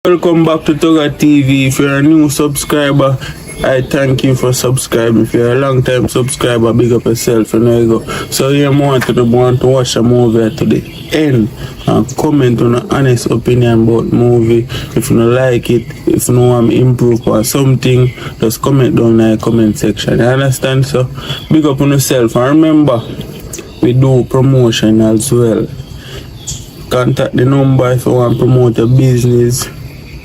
Welcome back to Toga TV. If you're a new subscriber, I thank you for subscribing. If you're a long time subscriber, big up yourself and there you go. So you want to watch a movie to the end and comment on an honest opinion about movie. If you don't like it, if you don't want to improve or something, just comment down in the comment section. You understand? So big up on yourself and remember, we do promotion as well. Contact the number if you want to promote a business.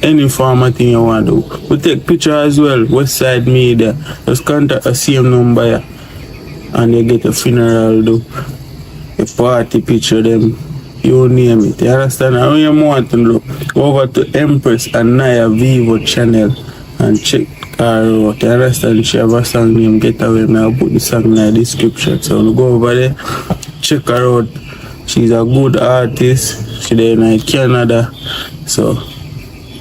Any format thing you want to do. We take picture as well, Westside Media. Just contact the same number here. And you get a funeral do. A party picture them. You name it. You understand? And when you want to do, go over to Empress and Naya Vivo channel and check her out. You understand? She have a song named Getaway. I'll put the song in the description. So you go over there, check her out. She's a good artist. She's in Canada. So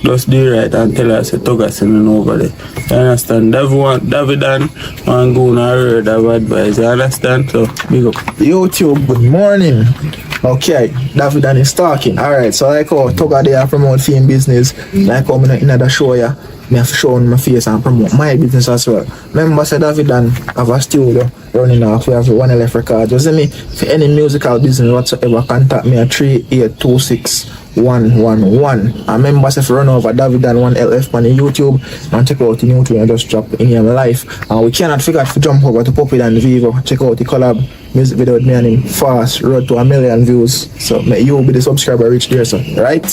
just do it right and tell us to talk us in over there. You understand? David and one go on a word of advice. You understand? So big up. YouTube, good morning. Okay, David and is talking. Alright, so like how Toga there promote film business, like how I'm in the show ya, me have to show on my face and promote my business as well. Remember say David and have a studio running off. We have one LF record. Just me for any musical business whatsoever, contact me at 3826111. And remember if you run over David and one LF on the YouTube and check out the new thing I just dropped in your life. And we cannot forget to jump over to Puppy and Vivo. Check out the collab music video with me and him fast road to 1 million views. So may you be the subscriber reach there, so right?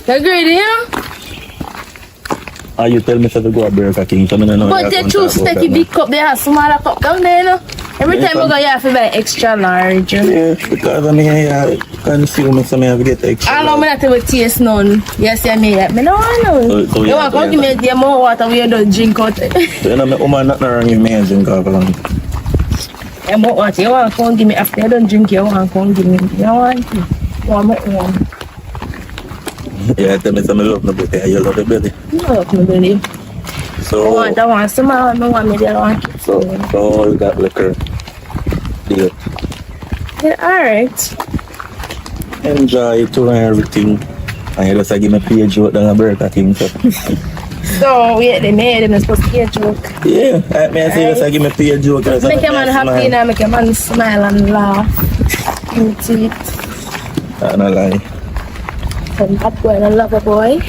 You're greedy, yeah? You tell me to go to Burger King, so I don't know. But the true sticky big cup, they have smaller cup down there, you know? Every time I go, you have to buy extra large. Yeah, because I mean, I consume it, so I have to get extra. I know me not to taste none. Yes, I may. I don't know. So you want to give me the more water we don't drink out. So you know, my woman not wrong with me and drink alcohol. You want water, you want to give me after you don't drink, you want to give me. You want to? You want more? Yeah, tell me some love no belly. You love the belly. You love my belly. So I want some more. I want me to want it. So you got liquor. Deal. Yeah, alright. Enjoy to everything. And you just give me page out down a Burger King. So yeah, they made them supposed to get a joke. yeah, I mean, I say just give me page joke. Make a man happy now, make a man smile and laugh. Eat it. I don't lie. And that boy and I love a boy.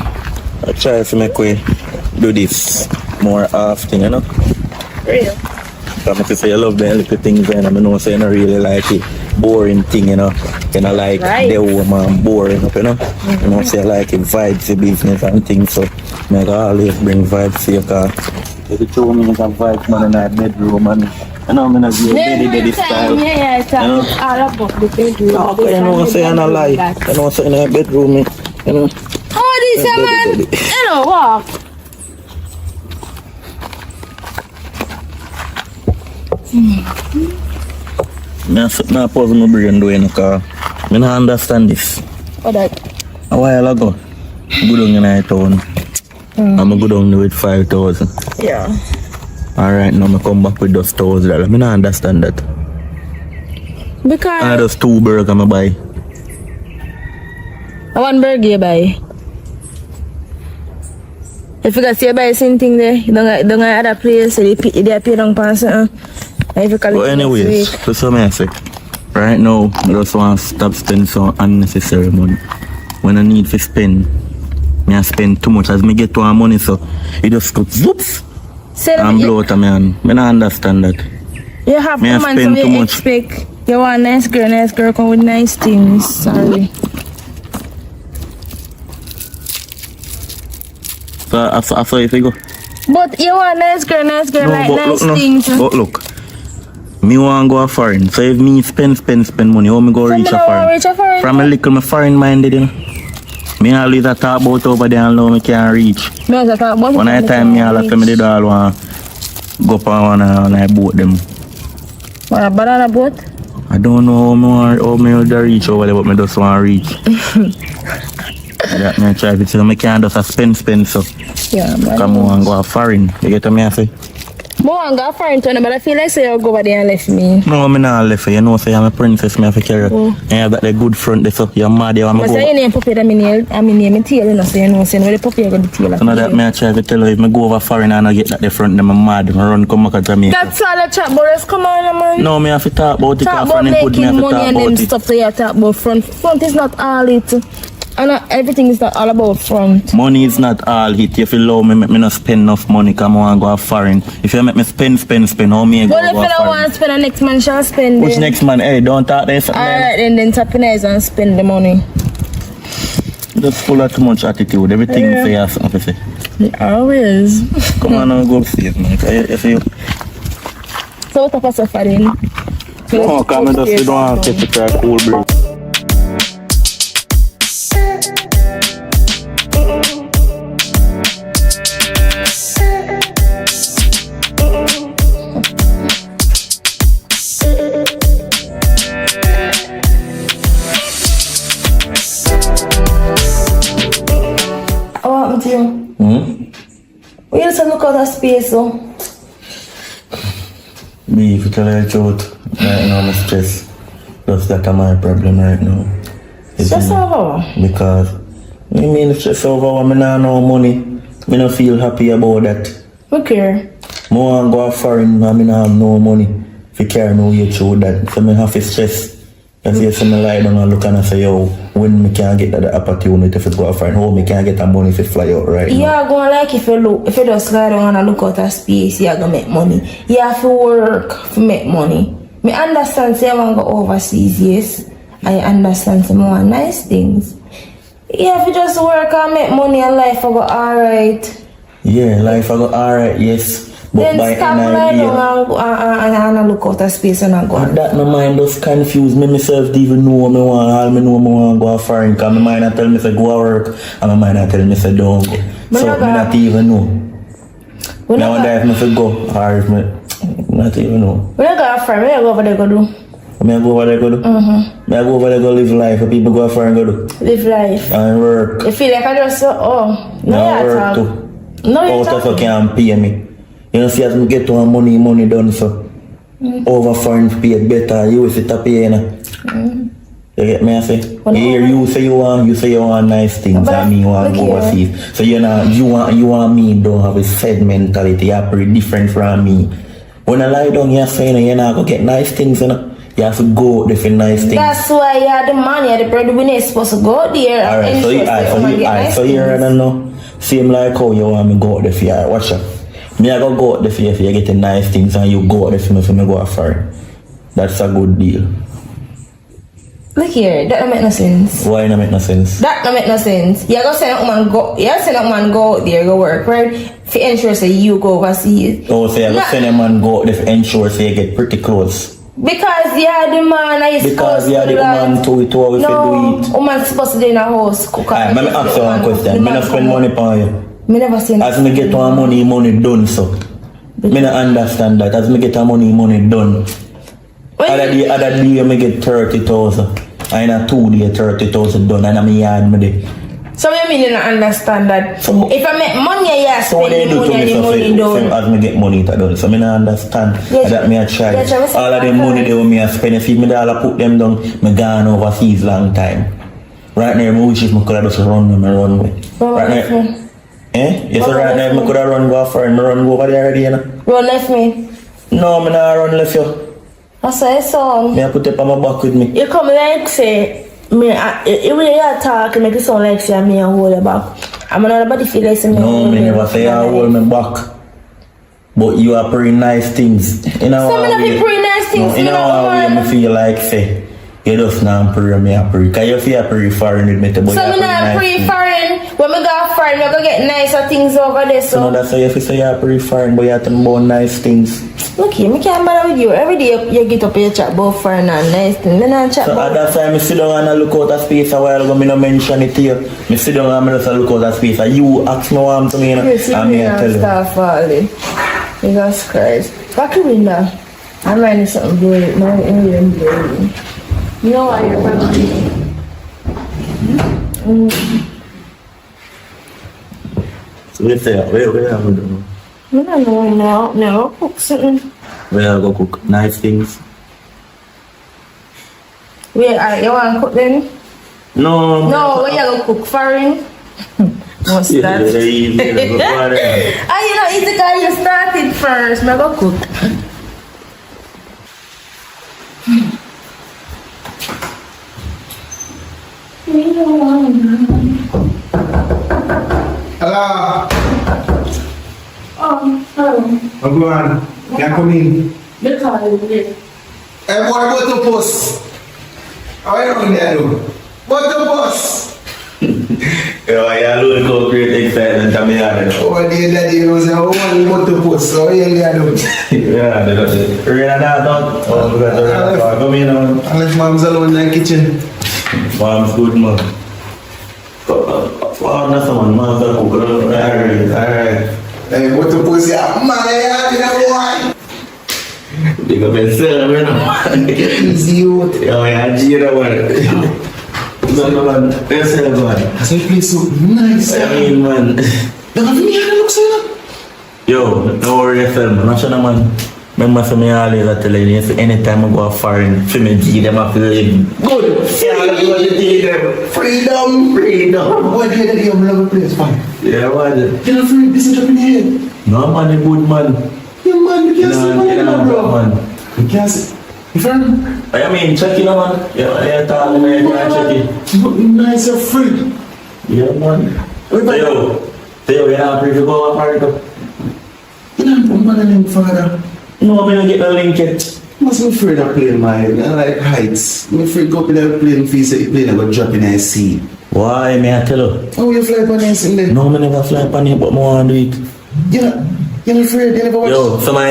I try to make we do this more often, you know. Real. Because I say I love the little things and I know say I don't really like it boring thing, you know. You know, like right. the woman boring up, you know. You know, say I like it vibes the business and things, so I always bring vibes to your car. If you show me some vibes man in that bedroom and you know, I'm gonna be a daddy style. Yeah, it's all about the bedroom. No, you know, say I don't lie. You know, say in that bedroom, you know. Oh, this man, you know what? I pause my brain doing the car. I don't understand this. What that? A while ago, go down in my town. I'm go down with 5,000. Yeah. Alright, now I come back with those $1,000. I don't understand that. Because I just 2 burgers I buy. one burger you buy. If you got to buy something there, you don't go other place, so they pay down pass. But anyways, so something I say. Right now, I just want to stop spending some unnecessary money. When I need to spend, I spend too much. As I get to our money, so it just goes whoops. And blow out of me hand. I don't understand that. You have to spend too much. Expect You want nice girl come with nice things. Sorry. So I saw if you go. But you want nice girl like nice things. But look. Me want go a foreign. So if me spend money, how me go reach a foreign? From a little me foreign minded, you know. Me always a talk about over there and now me can't reach. One of the time me all of them did all want go up on a boat them. Want a banana boat? I don't know how me will reach over there, but me just want to reach. I try to tell me can't just spend so. Yeah, man. Come on, go a foreign. You get what me I say? I go foreign to but I feel like you'll go over there and left me. No, I'm not left you. You know, say I'm a princess, me have to carry. And I got the good front there, so you're mad, I'm going to go. I say your puppy, I mean my tail, you know, so you know, saying where the puppy I got the tail. So now that me I try to tell you, if I go over foreign and I get that the front, then I'm mad, I run come back to Jamaica. That's all I chat about, let's come on, man. No, me have to talk about it. Talk about making money and then stuff, so you talk about front. Front is not all it. And everything is not all about front. Money is not all it. If you love me, make me not spend enough money, come on and go foreign. If you make me spend, how me go if you don't want to spend, the next man shall spend. Which next man? Hey, don't talk this. Alright, then tap in eyes and spend the money. Just full of too much attitude. Everything you say, you have something to say. Always. Come on and go upstairs, man. If you... So what type of then? No, come and just sit down and take a cool break. We used to look out of space, though. Me, if you tell you the truth, right now I'm stressed. That's that my problem right now. Stress over? Because, I mean, stress over when I no money. I don't feel happy about that. Okay. I want to go foreign and I have no money. If you carry no way through that, so I have to stress. That's why I lie down and look and I say, yo, when me can't get that opportunity if it go foreign, how me can't get that money if it fly out right now. Yeah, going like if you just lie down and look out of space, you're gonna make money. You have to work to make money. Me understand say I want to go overseas, yes. I understand some more nice things. You have to just work and make money and life will go alright. Yeah, life will go alright, yes. But then by stop lying and look out of space and go. That my mind just confused me myself to even know me want. All me know me want to go foreign. Cause my mind I tell me say go to work and my mind I tell me say don't go. So me not even know. Now wonder if me say go or if me not even know. When I go foreign, where you go over there go do? Me go over there go do? Me go over there go live life. Where people go foreign go do? Live life. And work. You feel like I just no work too. No you out of can pay me. You know, see as me get to money done so over foreign pay better, you if it pay, you know. You get me I say? Here you say you want nice things and me want to go overseas. So you know you want me don't have a sad mentality, you're pretty different from me. When I lie down you're saying you're not gonna get nice things, you know. You have to go there for nice things. That's why you have the money, the breadwinner is supposed to go there. Alright, so you don't know. Same like how you want me go there for you. Watch out. Me I go out there for you if you get nice things and you go out there for me go foreign. That's a good deal. Look here, that don't make no sense. Why not make no sense? That don't make no sense. You go send a man go out there go work, right? For ensure say you go overseas. Oh, so you go send a man go out there for ensure so you get pretty close. Because you are the man and you're supposed to do that. Because you are the woman to it, how we do it. Woman supposed to do in a house cook. Alright, let me ask you one question. Me not spend money on you. Me never seen as me get one money done so. Me not understand that. As me get a money done. Other day me get 30,000. I in a 2 day 30,000 done and I'm yard me there. So you mean you don't understand that? So, if I make money, you spend the money done. As me get money to done. So me not understand that me a try. All of the money they want me a spend. If me all put them down, me gone overseas long time. Right now, me wish if me could have just run with. Right now. Yes, so right now, I could have run go for and run go over there already, you know? Run left me? No, I not run left you. I say so. I put it on my back with me. You come like say, me, when you talk, you make it sound like say me and hold your back. I'm not body feel like say me. No, me never say I hold my back. But you are pretty nice things. You know so me not be pretty nice things. You know how I feel like say. You just not pre me a pre. Cause you feel pre foreign with me to boy. So me not pre-foreign. When me go foreign, I go get nicer things over there. So no, that's why you feel say you're pre foreign, but you have to about nice things. Look here, me can't bother with you. Every day you get up and you chat about foreign and nice things. Me not chat so about. that's why I sit down and I look out of space a while ago. Me no mention it to you. Me sit down and I just look out of space. And you ask me what to me, and me I tell you. Start falling. Jesus Christ. Back to window. I'm writing something blurry. My alien blurry. You know why you're probably. So we say, where are we doing? I don't know now. Never cook something. Where I go cook nice things. Wait, you want to cook then? No. No, where you go cook foreign? What's that? Yeah, you know, It's because you started first. Me go cook. Hello. Hello. I'm going. Can I come in? Hey, What about the bus? How are you doing there, though? What the bus? Yeah, I alone go great excitement to me. Oh, dear daddy, was a one motor bus. So, how are you doing? Yeah, that's it. Rain and that, don't. Oh, come in now. I left mom's alone in the kitchen. Mom's good, man. Wow, that's someone, mom's a cook. Alright. Hey, what the bus? Yeah, man, I have one. Big up yourself, man. Easy, you. Yeah, yeah, Jira, man. No, man. Yourself, man. I said, please, so nice. I mean, man. You have me here, look, sir. Yo, don't worry yourself, man. Not sure, man. Remember, so me always tell you, so anytime I go foreign, for me, G, them I feel good. Freedom. What do you do? I'm love a place, fine. Yeah, what? You're not free, this is up in here. No, man, you good, man. Yeah, man, you can't see money, bro. Man. You can't see. You friend? I mean, check it out, man. Yeah, talking, man. You can't check it. Nice, you're free. Yeah, man. Theo, you're not free to go up, right? You know, I'm not name father. No, I'm gonna get the link yet. Must be afraid of playing my, I like heights. I'm afraid go up in the plane, feel say the plane, I go drop in the sea. Why, may I tell you? Oh, you fly upon this in there? No, I never fly upon it, but I want to do it. You're not afraid, you never watch? Yo, some of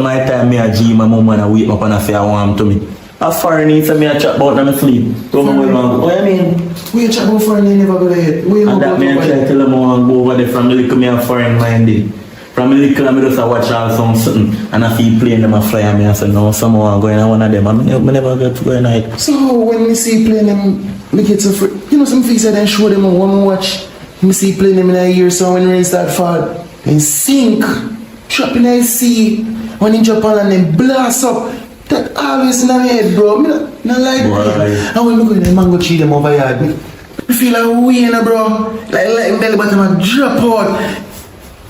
my time, me a G, my mom and I wake up and I say I want to me. A foreign needs me a chat about them sleep. Don't know where I'm going. What I mean? We you chat about foreign, you never go ahead. And that me I try to tell them I want to go over there from the little me a foreign minded. From the little I just watch all something and I feel playing them a fly and me I say no, someone going on one of them. I never get to go in night. So when we see playing them, me get so free. You know some things I then show them when we watch. Me see playing them in a year, so when rain start fall, they sink, drop in the sea. When they drop on and then blast up. That always in my head, bro. Me not like it. And when we go in the mango tree them over here, me feel like weighing, bro. Like belly bottom and drop out.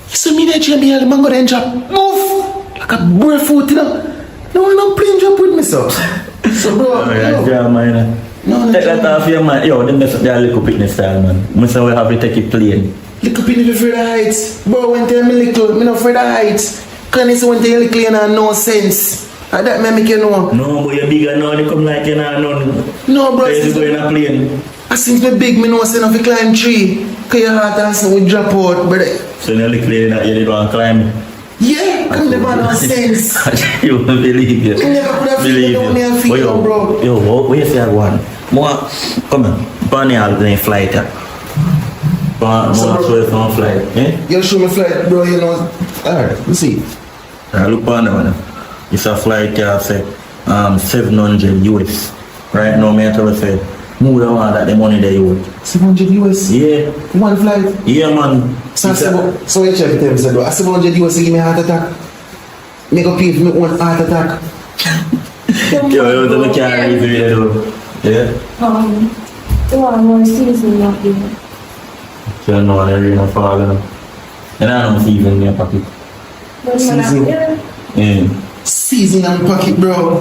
So me that tree me the mango then drop. Move! Like a barefoot, you know. No one no plane drop with me, so. So bro, no, take that off your mind. Yo, them mess up their little picnic style, man. I say we have to take it plain. Little picnic for the heights. Bro, when tell me little, me not for the heights. Can you say when tell little you know no sense? And that make you know. No, but you're bigger now, they come like you know none. No, bro. You go in a plane. I since me big, me know say no fi climb tree. Cause your heart and say we drop out, brother. So you're little plane that you didn't want to climb. Yeah, cause you never no sense. You won't believe it. You never could have figured out me and feel, bro. Yo, where you see that one? More, come on. Bunny out there flight. More show some flight. Eh? You show me flight, bro, you know. Alright, let's see. Look on that one. It's a flight here, say, 700 US. Right now, me tell you, say, move the one that the money they use. 700 US? Yeah. One flight? Yeah, man. So you check it, say, bro. 700 US give me a heart attack. Make a pay for me one heart attack. Yo, don't carry it really though. Yeah? You want more season up here. So I know they're really falling. And I don't see even in your pocket. Season. Yeah. Season on pocket, bro.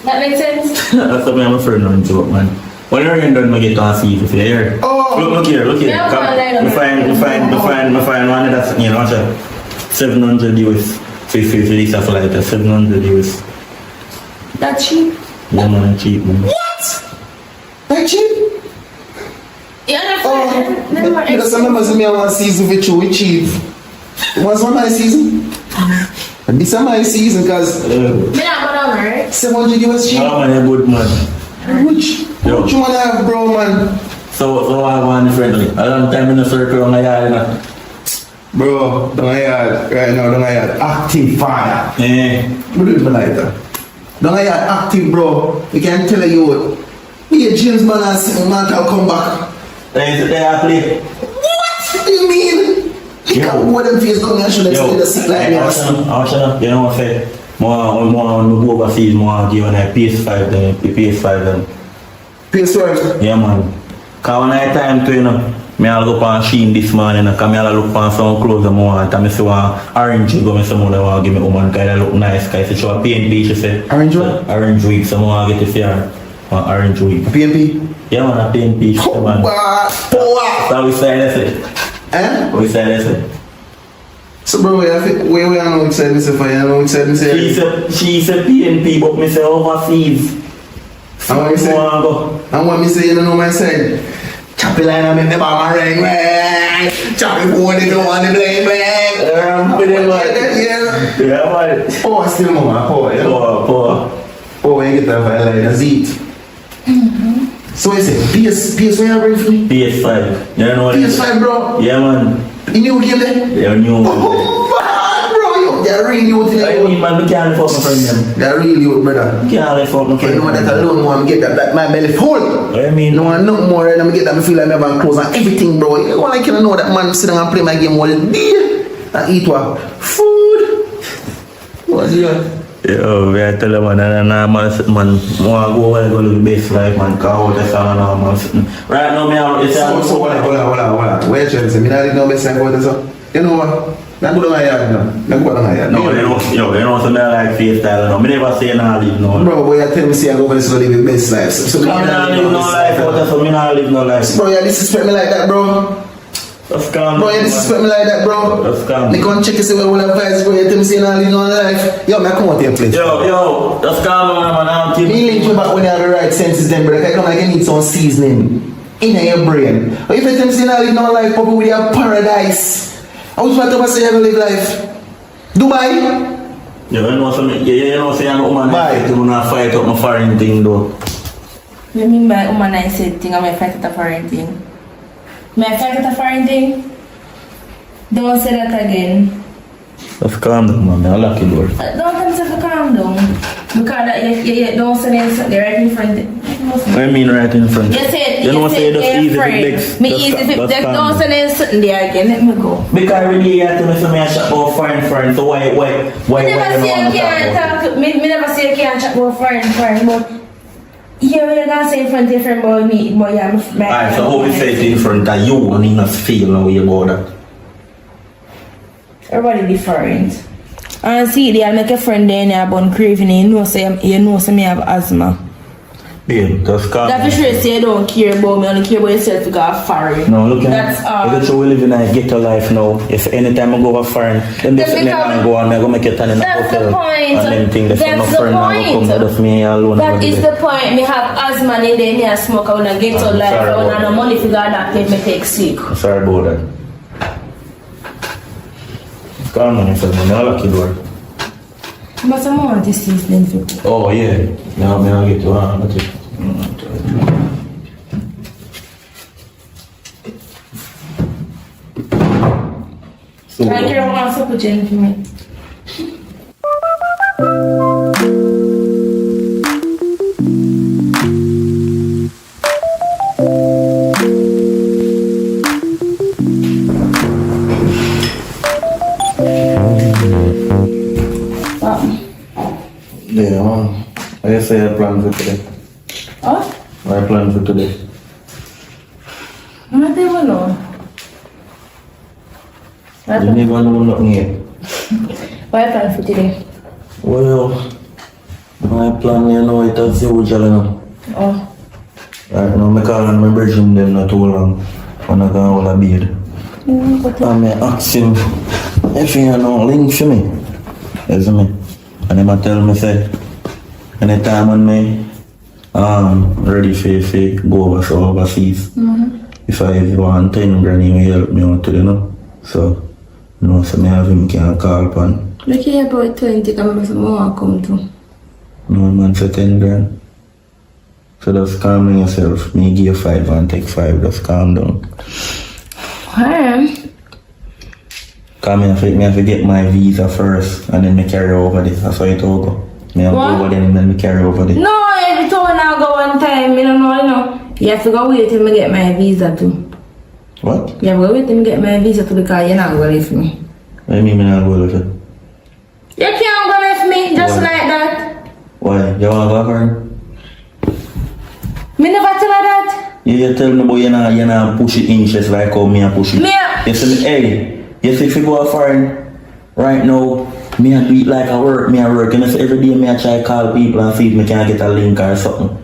That makes sense? That's what I'm afraid of to man. When you're done, I get to see if you're here. Oh! Look here. Come, we find one that's, you know, 700 US. 50 for this flight, 700 US. That cheap? Yeah, man, cheap, man. Like cheap? Yeah, that's Because some members of me want season with you, with cheap. What's one my season? This is my season because Me not go down, right? 700 US cheap. Oh, man, you're good, man. Which Yo. you wanna have, bro, man? So I want differently. A long time in the circle on the yard, you know. Bro, don't I have right now, don't I have active fire. Eh. What do you mean like that? Don't I have active, bro? We can tell you, yeah, James man and man can come back. They are play. What do you mean? He Yo. can't go them face come and show them still the sick like me. You know what I say? More go overseas, more give on a PS5 then PS5 then. PS5. Yeah, man. Cause when I time to, you know, me I'll go on Shein this morning, and come I'll look on some clothes I want, and I say one orange wig, and someone want give me woman, cause I look nice, cause it's a PNP, she say. Orange what? Orange wig, someone get it here. One orange wig. PNP? Yeah, man, a PNP, she man. So we say that's it. Eh? We say that's it. So bro, where I know which side myself, I know which side myself. She's a PNP, but me say overseas. And what me say? And what me say, you don't know my side. Choppy line, I'm in the bar, ring, man. Choppy boy, they don't want to blame, man. Yeah. Yeah, man. Oh, still mama, poor, yeah. Poor. Oh, when you get that file, like, that's it. So what you say, PS, where you bring for me? PS5. You know what PS5, bro. Yeah, man. You new game there? Yeah, new. Oh, man, bro, they're really youth in I mean, man, we can't fuck my friend them. They're really youth, brother. We can't fuck my You friend. know that alone, man, get that my belly full. I mean, No one nothing more than I get that I feel like I have clothes and everything, bro. You want like you know that man sit down and play my game all day and eat what? Food. What's your? yo, we are telling man, man, want to go and go to the best life, man, cause that's all man. Right now, me, it's all So hold on. Where you trying to say? Me not even know best time for this, you know what? Not good on my yard, no. Not good on my yard. No, they don't say me like freestyle, no. Me never say nah live no. Bro, boy, you tell me say I go and live the best life. So Me nah live no life, so me nah live no life. Bro, you disrespect me like that, bro. That's calm. Bro, you disrespect me like that, bro. That's calm. Me come check you say well advice, bro. You tell me say I live no life. Yo, me come out here, please. Yo, that's calm, man. I'm keeping. Me link you back when you have the right senses, then, brother. I come like you need some seasoning in your brain. But if you tell me say I live no life, probably we have paradise. I was about to say I live life. Dubai. You know something? You know say I'm a woman. Bye. You wanna fight up my foreign thing though. You mean by woman I said thing, I'm a fight at a foreign thing. May I fight at a foreign thing? Don't say that again. That's calm down, man. I lock your door. Don't tell me to calm down. Because that, you don't say anything right in front. I mean right in front. You said, you know say you're that's easy afraid. to fix. Me easy to fix. Don't say something there again. Let me go. Because really you have to say me a chat about foreign, so why Me never say you can't talk. Me never say you can't chat about foreign, but you're gonna say in front of your friend about me, but yeah, my. Alright, so how we say it in front of you and you not feel no way about that? Everybody different. And see, they'll make a friend there and you're born craving, you know me have asthma. Yeah, that's calm. That for sure say you don't care about me, only care about yourself to go foreign. No, look That's at look at you, we live in a ghetto life now. If anytime I go over foreign, then That's definitely because- I go and I go make it turn in a That's the hotel. point. And then think that's That's no the friend I go point. come, that's me alone. That is the point. Me have asthma and then me a smoke, I wanna get to I'm life, sorry I wanna about no money for that if me take sick. I'm sorry about that. Calm down yourself, man. I'll lock your door. But I want this season for Oh, yeah. Now I'll get to So, I care about supper Jen for me. yeah, man. I say I plan for today. Oh? I plan for today. I don't even know. You never know nothing yet. What I plan for today? Well, my plan, you know, it as usual, you know. Oh. Right now, I call my brethren them not too long. When I go on a bed. I'm asking if you know link for me. You see me? And they tell me say, Anytime when me ready for go overseas. If I want 10 grand, he will help me out, you know. So, you know, so me have him can call upon. Look here about 20, come to. No man for 10 grand. So just calm down yourself. Me give you 5 and take 5, just calm down. Alright. Cause me have to get my visa first and then me carry over this. That's how it all go. Me have to go over there and then me carry over this. No, every time I go one time, you don't know, you know. You have to go wait till me get my visa too. What? You have to go wait till me get my visa too because you're not going with me. What do you mean me not go with it? You can't go with me just Why? like that. Why? You wanna go for it? Me never tell her that. You tell me about you not push it inches like how me a push it. Me You see me, hey, you see if you go foreign right now, me a do it like I work, and so every day me a try call people and see if me can get a link or something.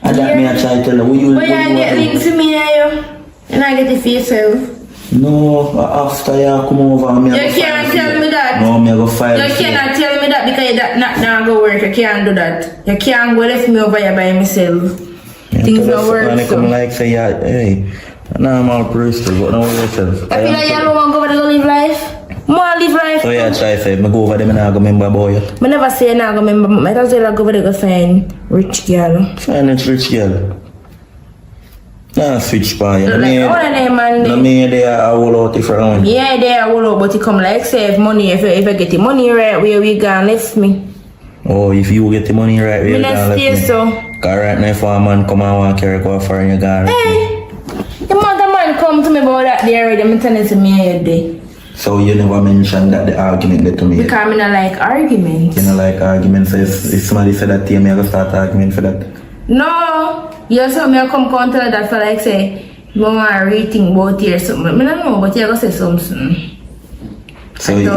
And that me a try tell them, what you get links to me and you? And I get it for yourself. No, after you come over, me You can't tell me that. No, me a go file. You cannot tell me that because that not go work. You can't do that. You can't go left me over here by myself. Things don't work. When they come like say, yeah, hey, normal person, but no yourself. I feel like you don't want to go over there to live life. More live life. So yeah, try say, me go over there, me not go remember about you. I never say I not go remember. I just say I go over there go find rich girl. Find a rich girl. Nah, switch by you. Like, all of them man. No me they are all out if around. Yeah, they are all out, but you come like save money. If I get the money right, where we gone left me. Oh, if you get the money right, Me not stay so. Cause right now if a man come and want to carry go for you gone. Hey, the mother man come to me about that day already. I'm telling it to me every day. So you never mentioned that the argument that to me. Because I don't like arguments. You know like arguments. So if somebody said that to you, me I go start argument for that. No, you saw me come counter that for like say, you want to rethink about it or something. I don't know, but you go say something. So yeah,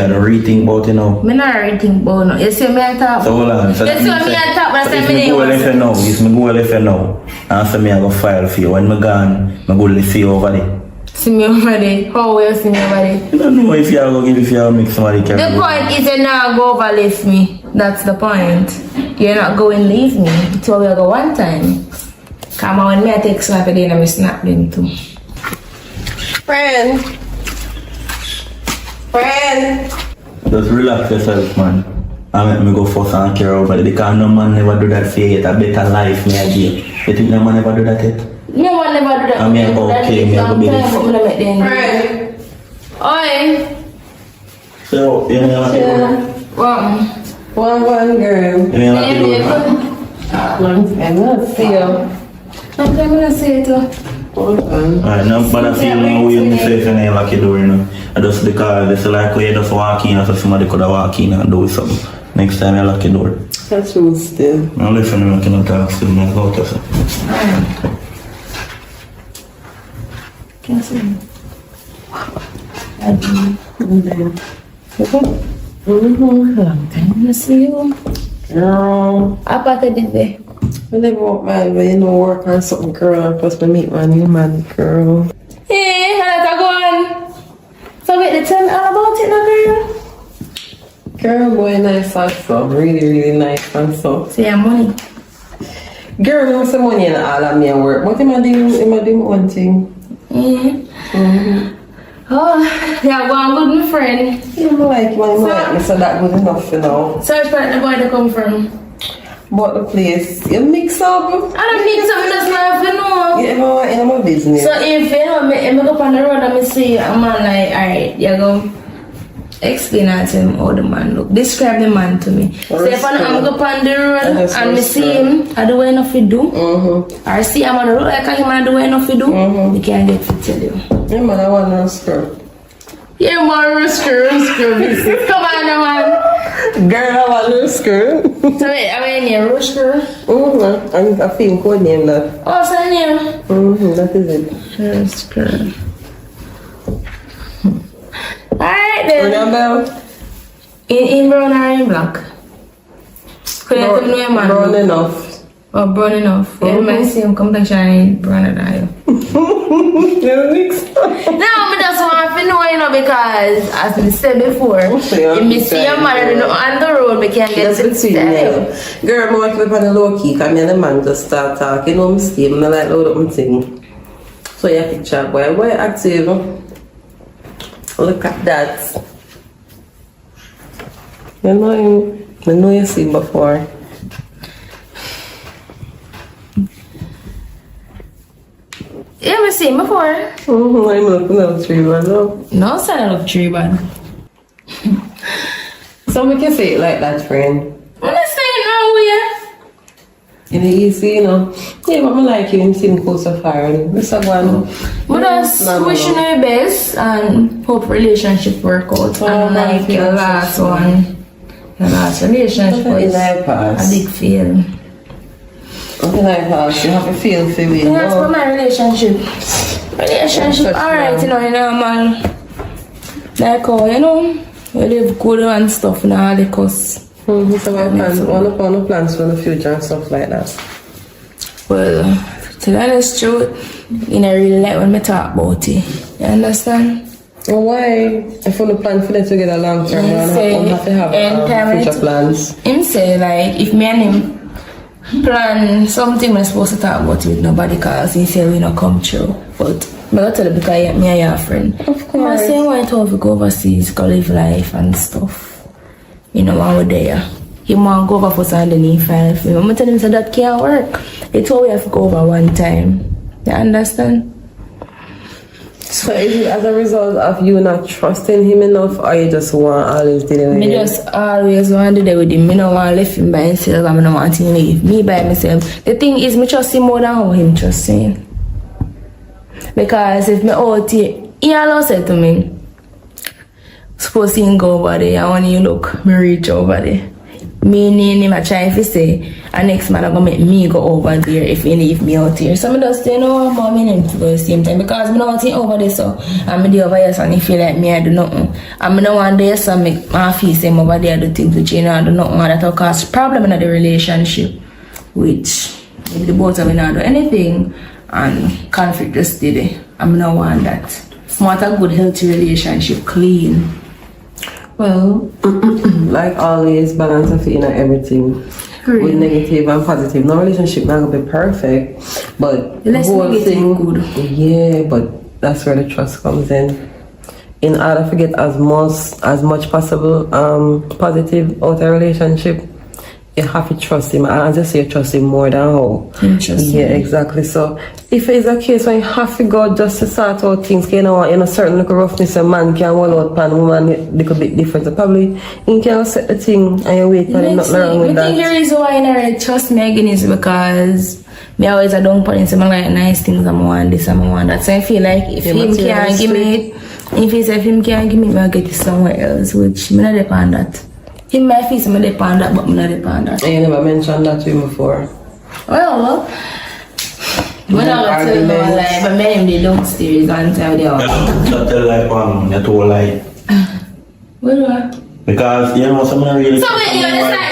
the rethink about you know. Me not rethink about no. You see me I talk. So hold on. So you see me I talk, but I say me if me go left you know, and say me I go file for you. When me gone, me go see you over there. See me over there. How will you see me over there? You don't know if you are going to give if you are make somebody carry. The point is you not go over leave me. That's the point. You're not going leave me. It's how we go one time. Come on, when me I take snap again and I snap them too. Friend. Just relax yourself, man. I make me go first and care over it. Because no man never do that for you yet. A better life me I give. You think no man never do that yet? No one never do that. I mean, okay, me I go be this. Friend. Oi. So, you know What? One girl. You know what to do? I'm not see you. I'm gonna say it too. Alright, now, but I feel no way in safe and I lock your door, you know. I just because it's like when you just walk in, so somebody could have walked in and do something. Next time I lock your door. That's true still. I'm listening to you, I cannot talk still, I go to Can I see you? Can I see you? Girl. Apa tadi deh? I never walk by, but you know, work on something, girl. Plus, I meet my new man, girl. Hey, how go on? So wait, tell me all about it now, girl. Girl, boy, nice and so. Really, really nice and so. So yeah, money. Girl, no some money and all of me and work. But am I doing one thing? Oh, yeah, go on good, my friend. You know, like me, so that good enough, you know. Search where the boy to come from. But the place, you mix up. I don't think something that's not for no. You ever want in my business? So if you know me, if I go on the road and I see a man like, alright, you go explain that to him how the man look. Describe the man to me. So if I'm go on the road and I see him, I do enough to do. Or see him on the road like him I do enough to do. We can't get to tell you. Yeah, man, I want to screw. Yeah, man, screw. Come on, man. Girl, I want to screw. So wait, I mean, you're Rusker. I think code name that. Oh, so yeah. That is it. Rusker. Alright then. Remember? In brown or in black? Could I tell you, man? Brown enough. Oh, brown enough. Yeah, I see him come to shine brown and I. You mix up. No, I just want to know, you know, because as I said before, if me see a man on the road, we can't get to style. Girl, I want to be on the low key, because me and the man just start talking, I'm still, I like load up my thing. So you picture, boy active. Look at that. I know you seen before. You ever seen before? I'm looking at the tree, man. No, son, I look tree, man. So we can say it like that, friend. I'm not saying wrong with you. In the easy, you know. Yeah, but I like you in seeing close to fire. This is one. But just wishing you the best and hope relationship work out. And like your last one. Your last relationship was a big fail. Okay, like pass. You have a feel for me. That's for my relationship. Relationship, alright, you know, normal. Like how, you know, we live good and stuff and all the cuss. So my plans, one of plans for the future and stuff like that. Well, to be honest, truth, you know, really like when we talk about it. You understand? Well, why? If you plan for them to get a long term, you have to have future plans. Him say, like, if me and him plan something, we're supposed to talk about it with nobody because he say we not come true. But I'm going to tell you because me and your friend. Of course. I'm saying why to go overseas, go live life and stuff. You know, while we're there. He want to go over for something he file for me. I'm telling him so that can't work. He told we have to go over one time. You understand? So is it as a result of you not trusting him enough, or you just want always dealing with him? Me just always want to deal with him. I don't want to leave him by himself and I don't want him to leave me by myself. The thing is, me trust him more than how him trust him. Because if me out here, he always said to me, suppose he go over there and when you look, me reach over there. Meaning him I try to say, and next man I gonna make me go over there if he leave me out here. So I just say no, I'm in him to go the same time because I don't want him over there so I'm there over here so he feel like me I do nothing. And I don't want there so make my feel same over there do things which you know I do nothing and that will cause problem in the relationship. Which if the both of them not do anything and conflict just did it. I don't want that. I want a good healthy relationship, clean. Well, like always, balance of you know everything. Really? With negative and positive. No relationship not gonna be perfect, but the whole thing good. Yeah, but that's where the trust comes in. In order to get as much possible positive out of a relationship, you have to trust him. And as I say, trust him more than how. Interesting. Yeah, exactly. So if it's a case when you have to go just to sort out things, you know, certain little roughness, a man can hold out pan, woman a little bit different. So probably you can set the thing and you wait for him not wrong with that. I think the reason why I don't trust me again is because me always I don't put in some like nice things I want this and I want that. So I feel like if him can't give me it, if him can't give me it, I'll get it somewhere else, which me not depend on that. Him my face, I'm depend that, but I'm not depend on that. And you never mentioned that to him before. Well, when I was telling no lie, but many of them they don't stay and tell they all. Not tell like you told lie. What do I? Because you know someone really. So when you understand,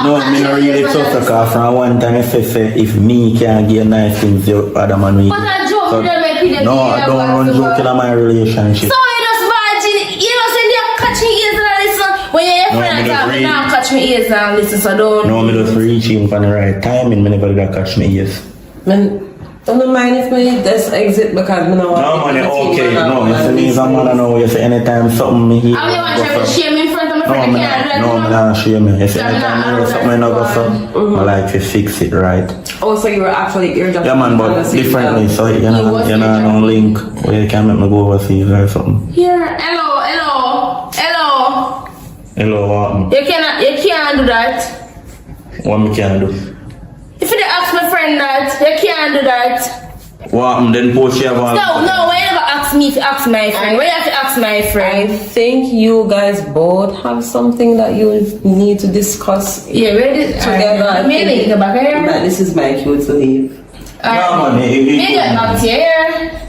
no, me not really trust her because from one time I say if me can't get nice things, the other man will. But I joke, so, no, I don't run joking in my relationship. So you just imagine, you know, say they're catching ears and listen. When you're your friend and talk, now catch me ears and listen, so don't. No, me just reach him for the right time and me never did catch me ears. Man, don't mind if me just exit because me know. No, money, okay, no, you see me, some man know, you see anytime something me hear. I don't want to shame me in front of my friend. No, I'm not shame me. You see anytime me hear something I know go so, I like to fix it right. Oh, so you're just. Yeah man, but differently, so you know no link where you can make me go overseas or something. Here, hello. Hello, what? You can't do that. What me can do? If you ask my friend that, you can't do that. What? Then post you about. No, why you never ask me if you ask my friend? Why you have to ask my friend? I think you guys both have something that you need to discuss. Yeah, ready together. Maybe go back here. But this is my cue to leave. No, Maybe get back here.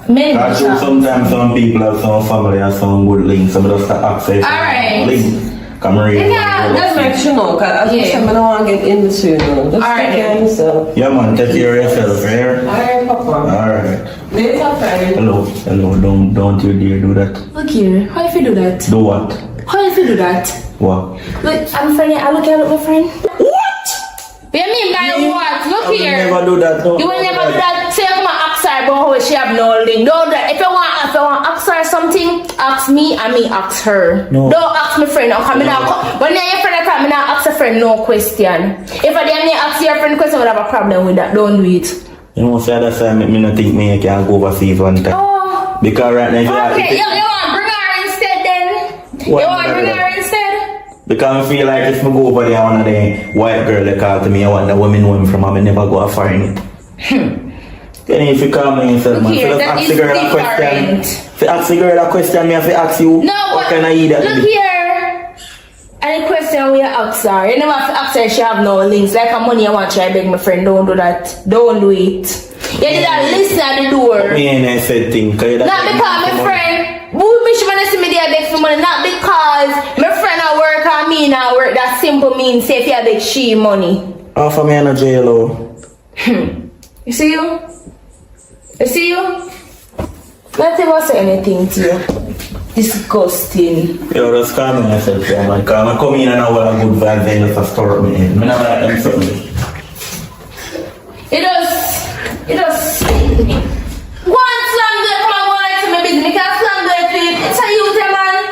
Maybe. Sometimes some people have some family and some good links. Some just access. Alright. Link. Come ready. Yeah, just make sure no, cause as you said, I don't want to get in the tune. Just take care of yourself. Yeah, man, take care of yourself, right? Alright, Papa. Alright. Later, friend. Hello, don't you dare do that. Look here, how if you do that? Do what? How if you do that? What? Look, I'm friend, I look at my friend. What? What do you mean by what? Look I will here. never do that, no. You will never do that. Say come and ask her about how she have no link. Don't do that. If you want ask her something, ask me and me ask her. No. Don't ask my friend. Okay, me now, when you're your friend at time, me now ask a friend no question. If I didn't ask your friend question, I would have a problem with that. Don't do it. You know, say that's why me not think me can go overseas one time. Oh. Because right now, Okay, you want to bring her instead then? What? You want to bring her instead? because I feel like if I go over there, one of the white girl they call to me, I want the women know him from, I never go a foreign it. Then if you call me and say, man, Here, if you that ask is the girl a question, different. if you ask the girl a question, me have to ask you, No, what can I eat that? look here. Any question we ask her, you never have to ask her if she have no links. Like a money I want to try beg my friend, don't do that. Don't do it. You need to listen at the door. Me ain't I said thing, cause Not because my friend, who she wanna see me there beg for money, not because my friend at work and me not work. That simple means say if you beg she money. offer me in a jail, You see you? You see you? Not even say anything to you. Disgusting. Yo, just calm me myself, yeah, man, cause I come in and I want a good vibe, then just store me in. I never like them something. It does. Go and slam the come on, go like to my business. You can't slam the it. It's a youth, man.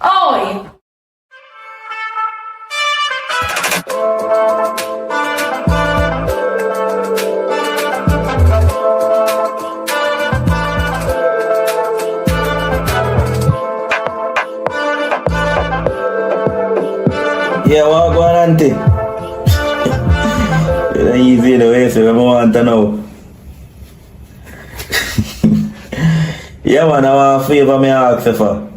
Oh. Yeah, what go on, auntie? It's easy the way, so I want to know. Yeah, man, I want a favor me ask you for.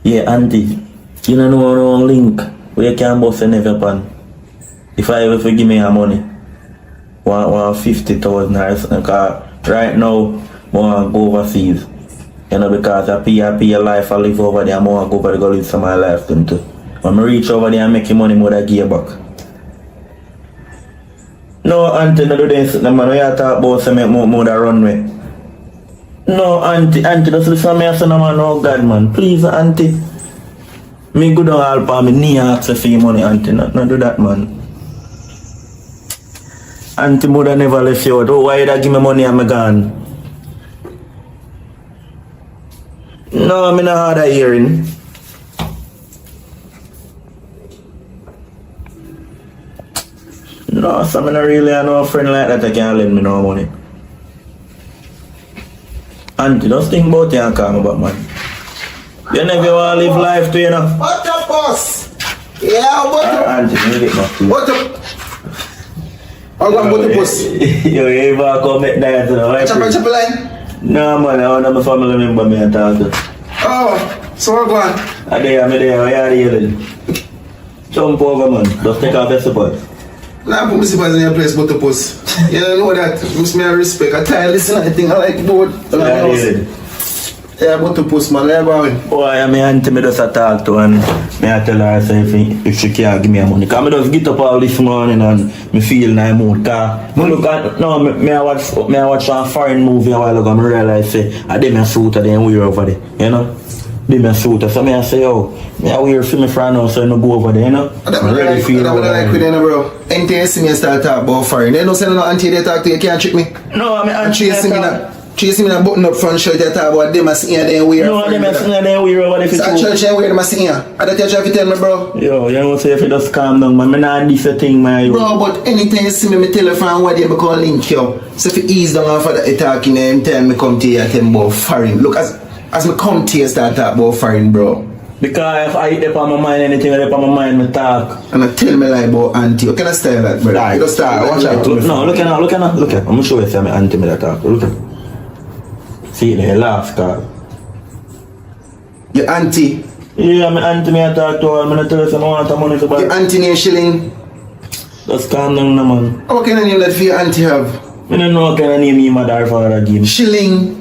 Yeah, auntie, you don't know no link where you can bust a never pan. If I ever give me your money, want 50,000 or something, cause right now, I want to go overseas. You know, because I pay your life, I live over there, I want to go over there, go live some of my life them too. When I reach over there and make your money, more than give you back. No, auntie, no do this. The man, we are talk about some make more than run me. No, auntie, just listen to me and say, no, man, no, God, man. Please, auntie. Me go down all for me knee ask for your money, auntie. No do that, man. Auntie mother never left you out. Oh, why you give me money and me gone? No, I'm not hard of hearing. No, so I don't really have no friend like that that can lend me no money. Auntie, just think about it and call me back, man. You never want to live life to you know. What up, boss? Yeah, what up? Auntie, you get back to you. What up? I'm going to put the boss. Yo, you ever come make that you know? Chop line? No, man, I want my family member me and talk to. Oh, so we're going. I'm there, why are you yelling? Jump over, man. Just take off your support. Nah, put me suppose in your place, but the boss. You know that. Must me respect. I try to listen to anything I like both. Yeah, but the post, man. Yeah, boy. Oh, I am my auntie me just a talk to and me I tell her say if she can't give me a money. Cause me just get up all this morning and me feel in mood. Cause me look at me I watch a foreign movie a while ago and I realize say I did me a suit and then wear over there, you know? Did me a suit. So me I say yo, me I wear for me for now so I no go over there, you know? I'm ready for you. I'm like with you, bro. Anything you see me start talk about foreign. They don't say no auntie they talk to you, can't trick me. No, I mean auntie chasing me now. Chasing me and button up front shirt, you talk about them as in there wear. No, them as in there wear over there. So church and wear them as in here. I don't tell you tell me, bro. Yo, you know say if you just calm down, man, me not this a thing, man. Bro, but anytime you see me, me tell you from what they call link yo. So if you ease down off of that talking and tell me come to you and tell me about foreign. Look, as me come to you start talk about foreign, bro. Because if I hit up on my mind, anything that up on my mind, me talk. And I tell me like about auntie. What kind of style that, bro? Right. You just start, watch out. No, look at now. I'm gonna show you some auntie me that talk. Look at. See, they laugh, car. Your auntie? Yeah, my auntie me I talk to her. I'm gonna tell her some want money to buy. Your auntie name Shilling? Just calm down, no, man. What kind of name that for your auntie have? I don't know what kind of name you mother or father give me. Shilling.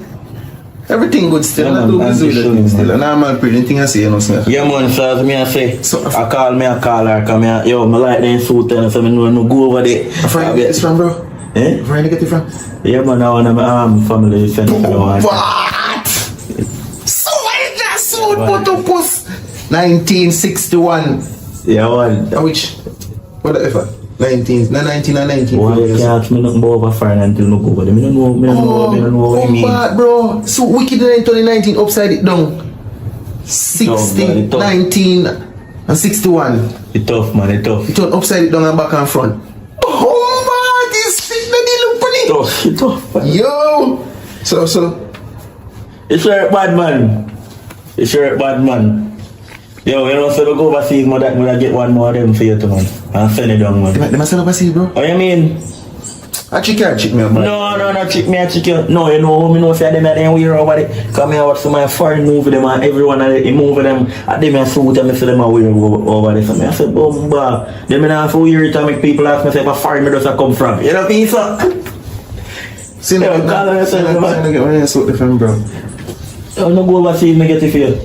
Everything good still. Yeah, I do man, busy with the thing still. And I'm not pretty thing I say, you know. Yeah, man, so as me I say, So- I call her, come here, yo, me like them suit and so me know no go over there. Where you get this from, bro? Eh? Where you get it from? Yeah, man, I want my family send it to me. What? So why is that suit put up post? 1961. Yeah, man. Which? Whatever. 19 or 19. Why you can't ask me nothing about over foreign until no go over there? Me don't know what you mean. Bad, bro. So wicked in 2019 upside it down. 60, No, 19 and 61. It's tough, man, it's tough. You turn upside it down and back and front. Oh man, this shit that they look funny. It's tough, man. Yo. So. It's your bad man. It's your bad man. Yo, you know, so we go overseas, man, that I get one more of them for you, too, man. And send it down, man. They must sell overseas, bro. What you mean? I chick me up, man. No, chick me, I chick you. No, you know, me know say them are weird over there. Come here, watch some of my foreign movie them and everyone they move them. At them and suit and me see them are weird over there. So me I say, boom, bah. Them in a weird to make people ask me say, if foreign me does come from? You know what I mean, so? See me, Yo, call yourself, man. get one suit different, bro. Yo, no go overseas, me get it for you.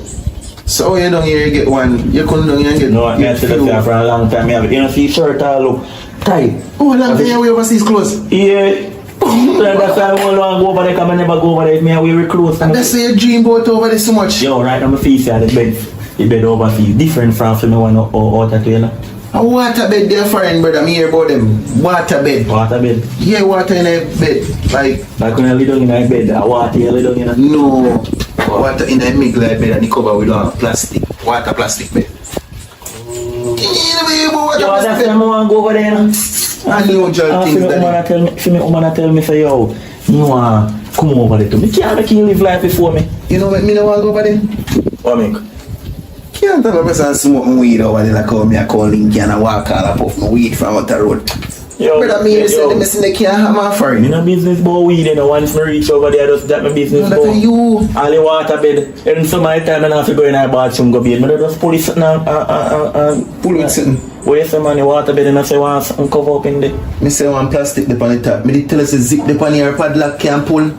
So you down here, you get one. You come down here and get No, I can't say that for a long time. You know, see shirt all look tight. Oh, long time you overseas clothes. Yeah. That's why I won't go over there, because I never go over there. Me I wear clothes. And that's why you dream about over there so much. Yo, right now my face here, the bed overseas. Different from me one out to you know. A water bed there foreign, brother. Me hear about them. Water bed. Water bed. Yeah, water in a bed. Like when you lay down in a bed, a water you lay down in a... no. Water in a middle bed and the cover with plastic. Water plastic bed. Yo, that's why I want to go over there, you know. Unusual things that me woman tell me, say, yo, you want to come over there to me. Can't make you live life before me. You know what me no want to go over there? What make? Can't tell a person smoking weed over there like how me a call Linky and I walk all up off my weed from out the road. Yo, brother, me you say them say they can't have my foreign. You know business about weed, you know, once me reach over there, just that my business no, that's you. All the water bed. And some of the time I have to go in a bathroom, go bed. I just pull it something pull with something. Where some on the water bed and I say, want something cover up in there. Me say one plastic dip on the top. Me did tell us a zip dip on here, padlock can't pull.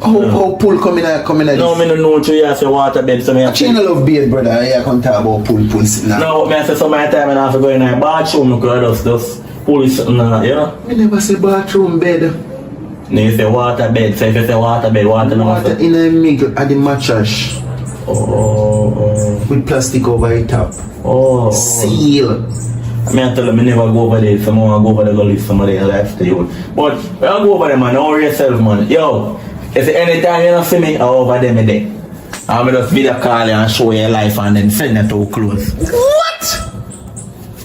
How pull come in a no, me don't know to you as a water bed, so me have to... I love beard, brother. I can't talk about pull sitting now. No, but me I say some of the time I have to go in a bathroom, because just pull it something, you know? Me never say bathroom bed. No, you say water bed, so if you say water bed, water in a middle at the mattress. With plastic over the top. Seal. I mean, I tell them I never go over there, so I want to go over there, go live some of their lifestyle. But I'll go over there, man. Don't worry yourself, man. Yo, if anytime you don't see me, I'll over there, me there. I'll just video call you and show you your life and then send you too close. What?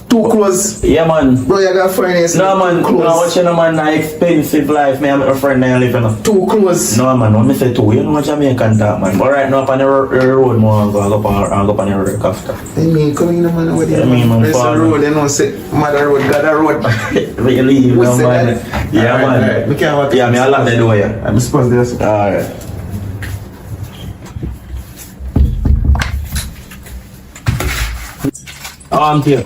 Too close? Yeah, man. Bro, you got friends. No, man. No, what you know, man, that expensive life. Me and my friend I live in. Too close? No, man. When I say too, you know what Jamaican talk, man. But right now, up on the road, more, I'll go up on the road after. I mean, coming in, man, over there. I mean, man, there's a road, you know, say, mother road, got a road. Really, you know, man. Yeah, man. Alright. We can't walk. Yeah, me, I'll lock the door, yeah. I'm supposed to do. Alright. I'm here.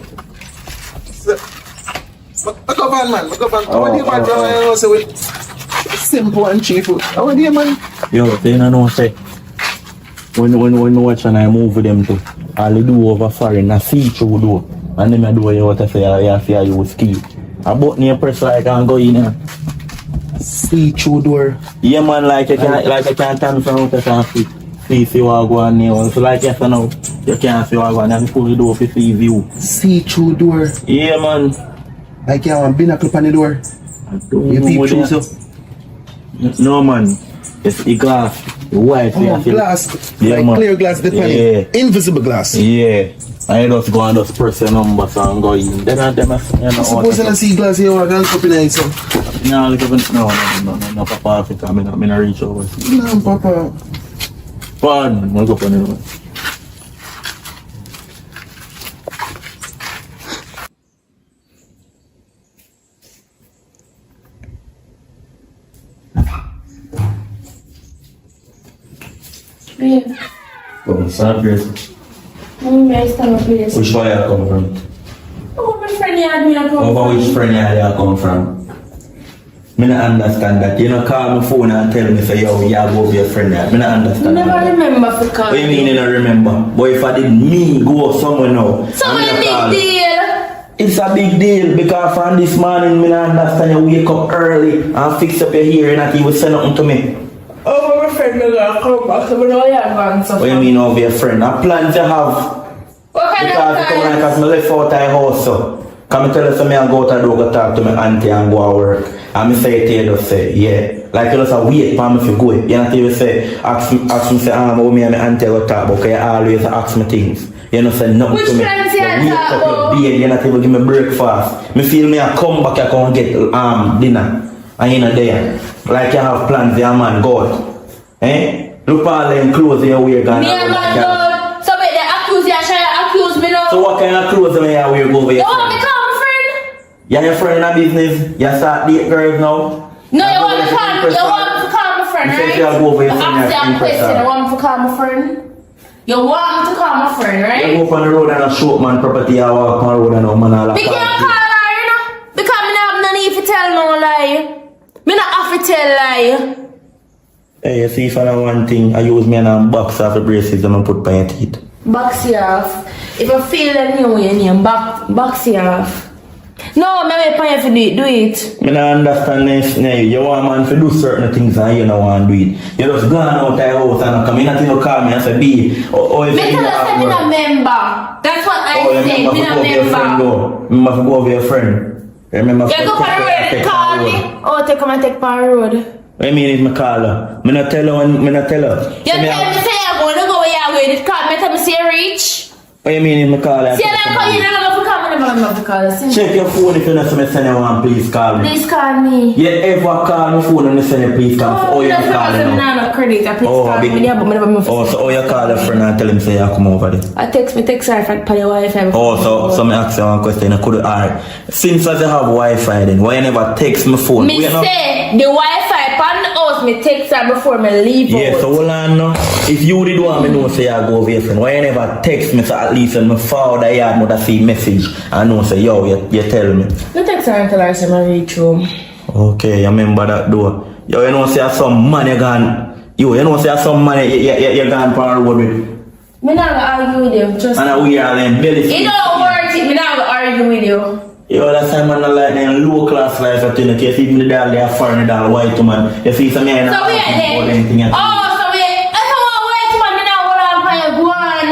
Go back, man. Go back. How do you back down and also with simple and cheap? How do you, man? Yo, they don't know, say, when you watch and I move with them too, all they do over foreign, I see through door, and then I do what you want to say, I see how you ski. I bought me a press like I can go in there. See through door? Yeah, man, like I can't turn from out and see what go on there. So like yes or no, you can't see what go on there, pull the door to see view. See through door? Yeah, man. I can't have binocle on the door. You peep through so? No, man. It's a glass. White. Glass. Yeah, like man. Clear glass, the yeah. Invisible glass. Yeah. I just go and just press your number so and go in. Then I suppose I see glass here or I can copy it so. No, Papa Africa. I'm not reach over. No, Papa. Pardon, I'll go for another one. Yeah. Oh, sad girl. Which one you come from? Oh, my friend had me come Over which friend you come from? Me not understand that. You know, call my phone and tell me, say, yo, you go with your friend there. Me not understand Never that. remember for call. What do you mean you don't remember? But if I did me go somewhere now. So it's a big deal. It's a big deal because from this morning, me not understand you wake up early and fix up your hair and not even say nothing to me. Oh, my friend, I'm gonna come back. So we know you have gone so far. What do you mean over your friend? I plan to have. What kind Because of come time? because I left out of the house so. Come tell us me I go to the door go talk to my auntie and go to work. And me say to you just say, yeah. Like you just wait for me if you go. You not even say, ask me say, how me and my auntie go talk about, because you always ask me things. You don't say nothing Which to me. plans you You wake talk up about? your bed, you not even give me breakfast. Me feel me I come back, I come get dinner. And you're not there. Like you have plans, your man, God. Eh? Look all them clothes you wear gone. Me and my God. So wait, they accuse you, try to accuse me now. So what kind of clothes do you wear go over your You want friend? me to call my friend? Yeah, your friend in a business. You start date girls now. No, you want me to call my friend, You said right? you go over your friend Ask at you a question, Interpersonal. you want me to call my friend? You want me to call my friend, You right? go up on the road and a short man property, you walk on the road and a man all a Be careful, party. you know? Because me not have no need to tell no lie. Me not have to tell lie. Hey, you see if I know one thing, I use me and a box off the braces and I put by your teeth. Box you off. If you feel that new your name, box you off. No, me wait for you to do it. Me not understand this. You want man to do certain things and you don't want to do it. You just gone out of your house and come in and you call me and say, B, or if Me you tell us that me work. not member. That's what I Oh, you said. remember Me to not go with your friend member. though. Remember to go with your friend. Remember You go on the road and call me. Oh, take come and take on the road. What do you mean if me call her? Me not tell her when me not tell her. You tell me say you're going to go where you're going. It call me, tell me say you reach. What do you mean if me call her? See, like how you don't know if you call me, never know if you call us. Check your phone if you not send anyone, please call me. Please call me. You ever call my phone and you send please call me? Oh, you that's call because I'm now. not credit. I please Oh, call big- me. Yeah, but me never move. Oh, so you call a friend and tell him say you come over there. I text her for your Wi-Fi. Oh, so me ask you one question. I could alright. Since I have Wi-Fi then, why you never text my phone? Me Wait, no? say the Wi-Fi on the house. Me text her before me leave Yeah, out. so hold on now. If you did want me know say I go over your friend, why you never text me so at least when me forward the yard mother see message and know say yo, you tell me. Me text her and tell her say me reach home. Okay, you remember that though. Yo, you know say some money gone. Yo, you know say some money you gone for the road with. Me not gonna argue with you. Just And we are them belly. it don't work. Me not gonna argue with you. Yo, that's time man like them low class life at you case even the dog they are foreign dog white man. You see some man So we are there. Oh, so we. If I want white woman, me not hold on for you. Go on.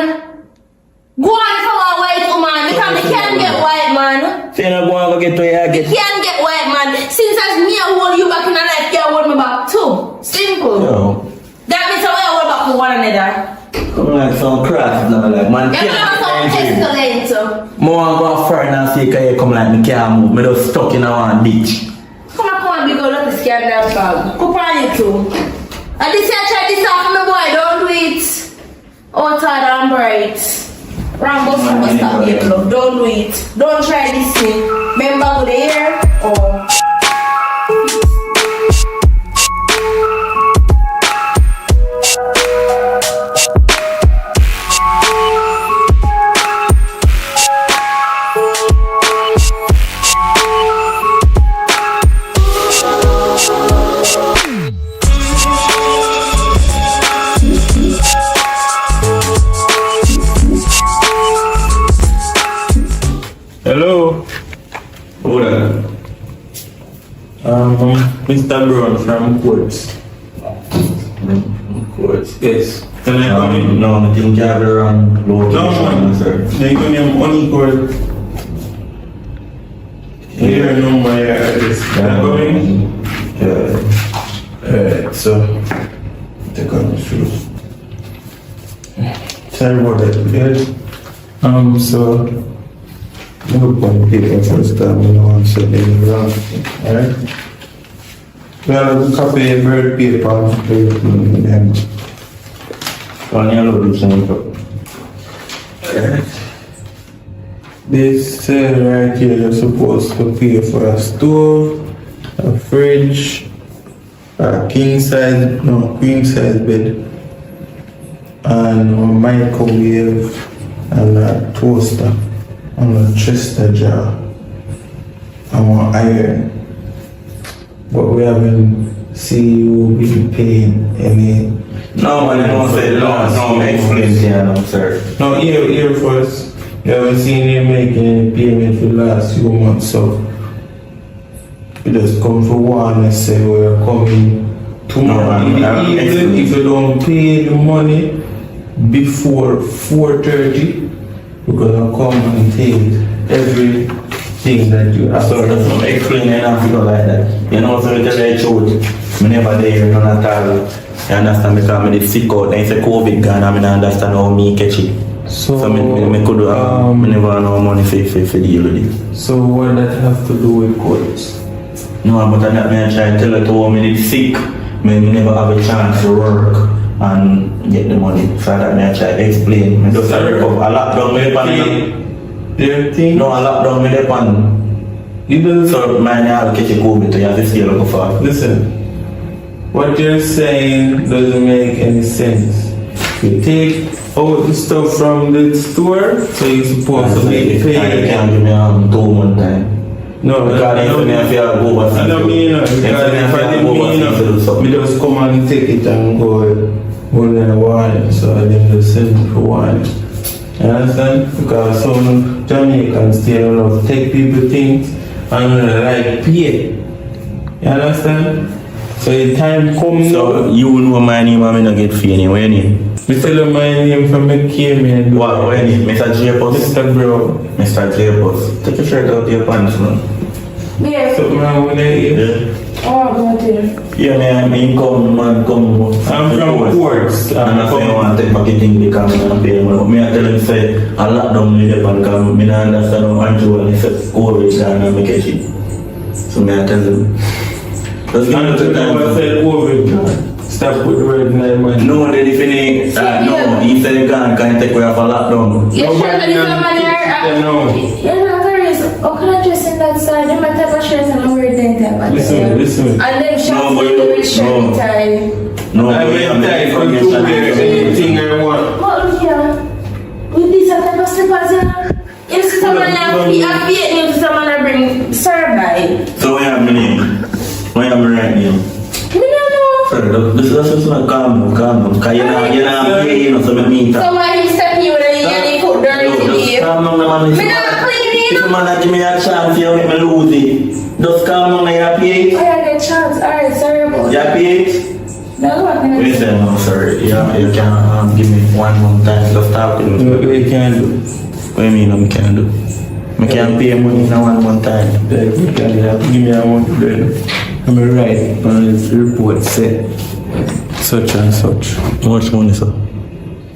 Go on if I want white woman. Because me can't get white man. So you know go and go get to your get. Can't get white man. Since as me I hold you back in the life, you hold me back too. Simple. Yo. That means I will hold back with one another. Come like some cracks now like man. You have some escalate. More go foreign and say can you come like me can't move. Me just stuck in a one ditch. Come on, big old up the scandal fag. Come on, you two. And this year, try this off me boy, don't do it. Outside and bright. Rambo from stop here, love. Don't do it. Don't try this thing. Remember with the hair or. Hello. Hold on. Mr. Brown from Courts. Courts. Yes. Can I come in? No, I think you have the wrong location. No, man. sir. They give me a money card. Your number, your address. Can I come in? Yeah. So, take off my shoes. Sorry about that, yes. So, look on the paper first time, you know, I'm saying wrong. Alright? Well, copy a bird paper and Can you load this one up? this right here, you're supposed to pay for a stove, a fridge, a queen size bed, and a microwave, and a toaster, and a chester jar, and one iron. but we haven't seen you be paying any. No, man, I don't say no, explain to you, sir. No, here first. You haven't seen him making any payment for the last few months, so you just come for one and say we're coming tomorrow. No, Even if you don't pay the money before 4:30, we're gonna come and take everything that you have. So that's not explaining enough to go like that. You know, so to tell you the truth, I never there, none at all. You understand, because I did sick out, then it's a COVID gun, I don't understand how me catch it. So I could I never know money for deal with it. So what that have to do with courts? No, but I try to tell her to how me did sick, me never have a chance to work and get the money. So that I try to explain. I just recover. I locked down with the pan. Their thing? No, I locked down with the pan. You don't. So man, I'll catch a COVID to you have to stay looking for. Listen, what you're saying doesn't make any sense. You take out the stuff from the store, so you're supposed to be paid. You can't give me 2 months time. No, because I don't mean if you have go overseas. I don't mean it. Because if I didn't mean it, we just come and take it and go in a while. So I didn't just send it for one. You understand? Because some Jamaicans still love take people things and like pay. You understand? So the time comes. So you know my name, I'm not get fee anyway, any. We tell you my name from the Cayman. What, when? Mr. J-Post? Mr. Bro. Mr. J-Post. Take your shirt out of your pants, man. Yeah. Something wrong with that? Yeah. Oh, go there. Yeah, man, I come. I'm from Ports. And I say I want to take back the thing because I'm paying money. Me I tell him say, I lock down me there because I don't understand how Andrew and he said, COVID and I catch it. So me I tell him. That's not the time. I said COVID. Stop with the word in that man. No, they definition. No, he said you can't take away for lockdown. You're sure that it's a man No. You're not curious. How can I dress in that side? Them type of shirts and I'm wearing that type of Listen. And them shorts with the rich shirt tie. No, I wear tie for you wear anything I want. But look here. With this type of slippers, you know. If someone have if someone bring survey. So where am I name? Where am I right name? Me no know. Sir, this is not calm. Because you're not paying, so I mean. So why he step you and he put dirty here? Calm down, man. Me not clean If a man give me a chance, you make me lose it. Just calm down, you pay it. I had a chance. Alright, sorry about You pay it? No, what can I Wait a second, no, sorry. You can give me one more time. Just talk to me. What you can do? What do you mean I can't do? I can't pay money in one more time. Give me a one then. I'm right on this report said such and such. How much money, sir?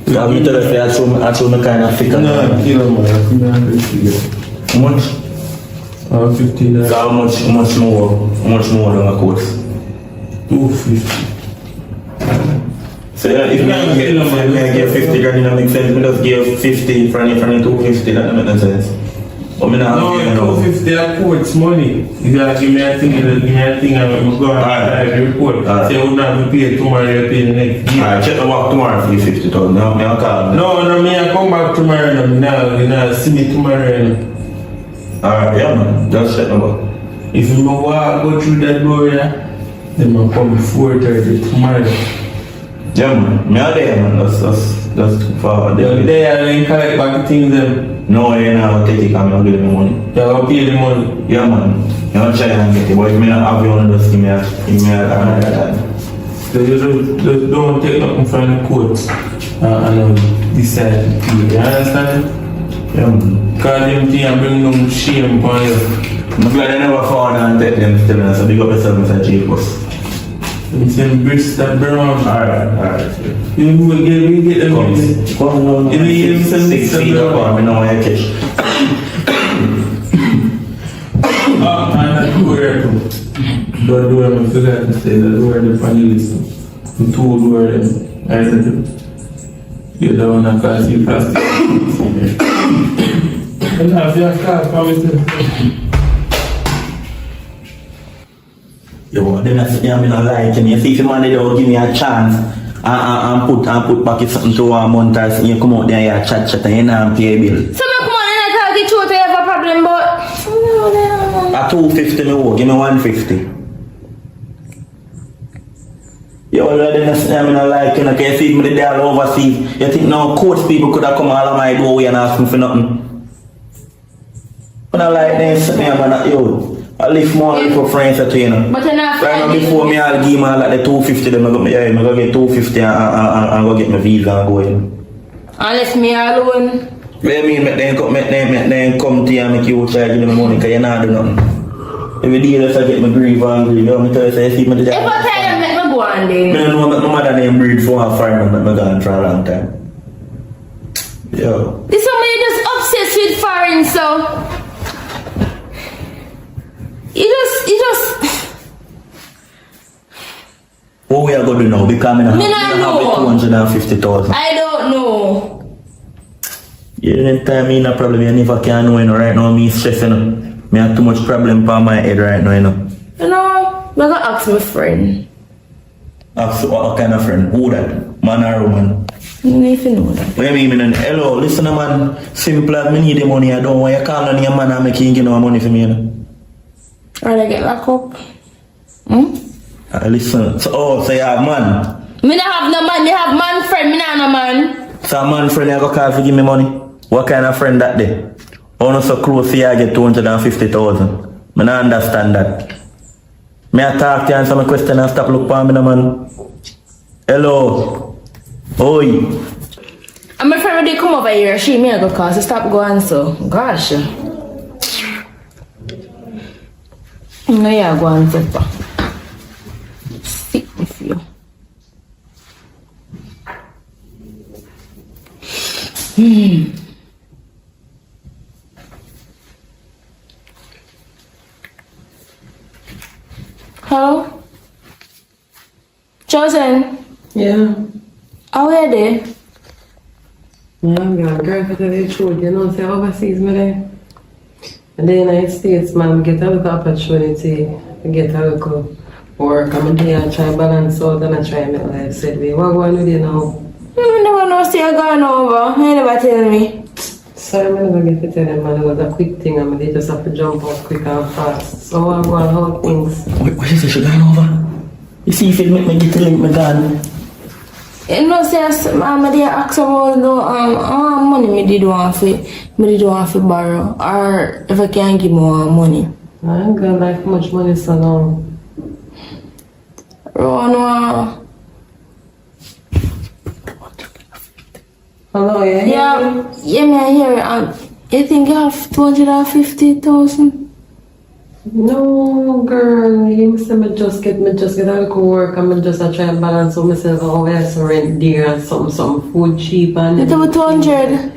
Have you tell us I show me kind of figure? No, you know, man. How much? $50. So how much more than a course? $250. So if I get 50 grand, it makes sense. I just give 50 from the 250, that doesn't make sense. But me not no, $250 a quart's money. You gotta give me a thing, I'm going to report. Say we not be paid tomorrow, you pay the next year. Alright, check the work tomorrow for the 50,000. Now, me call me. No, me I come back tomorrow. Now, see me tomorrow. Alright, yeah, man. Just check the work. If you go through that door, then I'll come 4:30 tomorrow. Yeah, man. Me are there, man. That's too far. You're there and collect back the things then. No, you know, take it, I'm not giving me money. You're going to pay the money. Yeah, man. You're not trying to get it, but if me not have you on, just give me a time. So you just don't take nothing from the courts and decide to pay. You understand? Yeah, man. Because them things and bring them shame upon you. I'm glad I never found and take them still, and so big up yourself, Mr. J-Post. It's in Bristol Brown. Alright. You will get them. Come on. You will get them 6 feet up, I know where I catch. And where the door, I forgot to say, the door the panelist. The two door them. I said, you're the one that can see plastic. And have your car for me too. Yo, then I say I'm not lying to me. See if the man they don't give me a chance and put back something to 1 month or so, you come out there and chat and you know pay a bill. So me come on and I tell the truth, I have a problem, but At 250 me owe, give me 150. Yo, I mean, I like, you know, can you see me the day all overseas? You think now coach people could have come all of my doorway and ask me for nothing? When I like this, man, yo, I live more little friends to you know. But you're not right now friendly. before me, I'll give me like the 250, then I'm going to get 250 and go get my visa and go in. Unless me alone. What do you mean, then come to you and make you charge me money because you're not doing nothing? Every day I get my grief angry, you know, me tell you, say, see me the day. If I tell you, make me go on then. I don't know my mother name breed for her friend and my gone for a long time. Yo. This one you just obsessed with foreign, so you just What we are going to do now? Because I Me not know. have 250,000. I don't know. You didn't tell me no problem, you never can know, you know, right now me stressing, you know. Me have too much problem for my head right now, you know. You know, I'm gonna ask my friend. Ask what kind of friend? Who that? Man or woman? You don't even know that. What do you mean? Hello, listen man, simple as me need the money, I don't want you call on your man and make you get no money for me, you know. Or I get locked up. Listen, so you have man? Me not have no man, me have man friend, me not no man. So a man friend you go call to give me money? What kind of friend that day? Oh no so close to you I get 250,000. I don't understand that. Me I talk to you and answer my question and stop look for me no man. Hello. Oi. And my friend when they come over here, she me I go call, so stop going so. Gosh. No, yeah, go on so. Sick with you. Hello? Chosen? Yeah. How are you there? Yeah, I'm going girl to tell you the truth, you know, say overseas me there. In the United States, man, get a little opportunity, get a little work. I'm there and try balance out and I try make life set way. What going with you now? I never know see you going over. You never tell me. Sorry, I'm never get to tell them, man. It was a quick thing and they just have to jump up quick and fast. So I'm going how things. What you say she gone over? You see if it make me get to link me gone. You know, say I'm there ask about the money me did want to borrow or if I can give more money. I ain't got like much money so now. Ron, Hello, yeah? yeah, me I hear you think you have 250,000? No, girl, you say me just get a little work and me just try and balance out myself and I have to rent dear and some food cheap and It's about 200.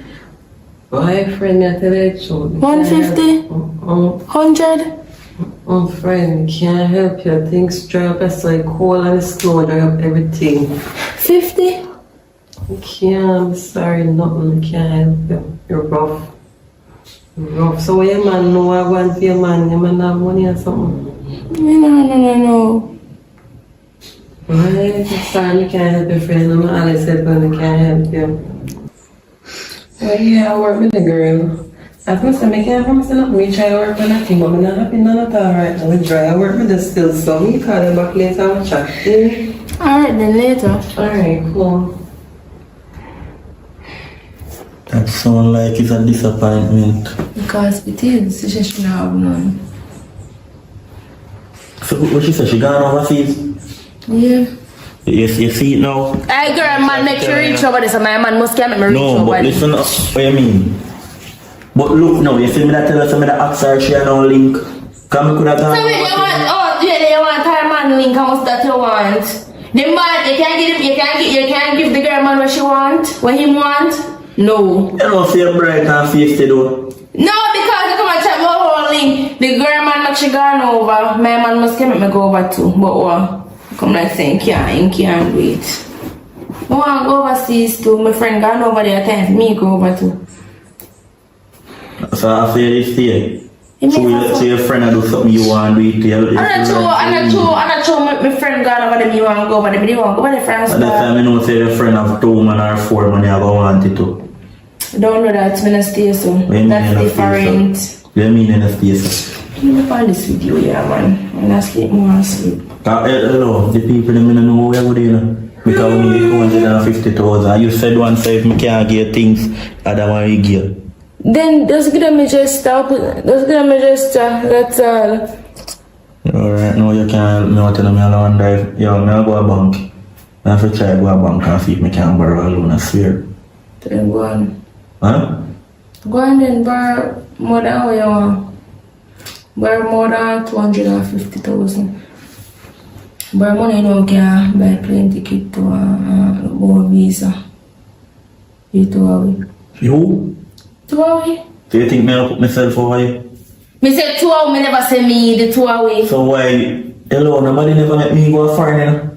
My friend, I tell you the truth. 150? 100? Friend, can't help you. Things dry up as like coal and snow dry up everything. 50? I can't, I'm sorry, nothing, I can't help you. You're rough. Rough. So what your man know I want for your man? Your man have money or something? No. Why? Sorry, I can't help your friend. I'm always helping, I can't help you. Well, yeah, I work with the girl. As I said, I can't promise nothing. Me try to work with nothing, but I'm not happy none at all right now. We try to work with the still, so me call them back later and chat. Yeah? Alright then, later. Alright, cool. That sound like it's a disappointment. Because it is, she just shouldn't have none. So what she said, she gone overseas? Yeah. You see it now? Hey girl, man, make sure you reach over this, and my man must get me reach No, over but this. listen up, what you mean? But look now, you see me that tell us me that ask her she had no link. Come me could have gone. So wait, you want her man link, how much that you want? The man, you can't give the girl man what she want, what he want? No. You don't see a bright and face though. No, because you come and check my whole link. The girl man that she gone over, my man must come me go over too. But what? Come like saying, can't wait. I want to go overseas too. My friend gone over there, time me go over too. So after you stay, so your friend do something you want to do it. I'm not sure my friend gone over there, me want to go over there, but you want to go over there, friends. At that time, I know say your friend have 2 man or 4 man, you go want it to. Don't know that, I'm not stay so. That's different. What do you mean in a stay so? I'm going to find this video, yeah, man. I'm not sleep, more sleep. Hello, the people in don't know where we're going. Because we need 250,000. You said once if me can't get things, I don't want to give. Then just give them a gesture. Just give them a gesture. That's all. Alright, no, you can't. Me want to know me alone drive. Yo, me I'll go a bank. I have to try to go a bank and see if me can borrow a loan, I swear. Then go on. Huh? Go on then borrow more than what you want. Borrow more than 250,000. Borrow money you know can buy plane ticket to go visa. You 2 hours. You? 2 hours? Do you think me I'll put myself over here? Me said 2 hours, me never say me the 2 hours. So why? Hello, nobody never make me go foreign.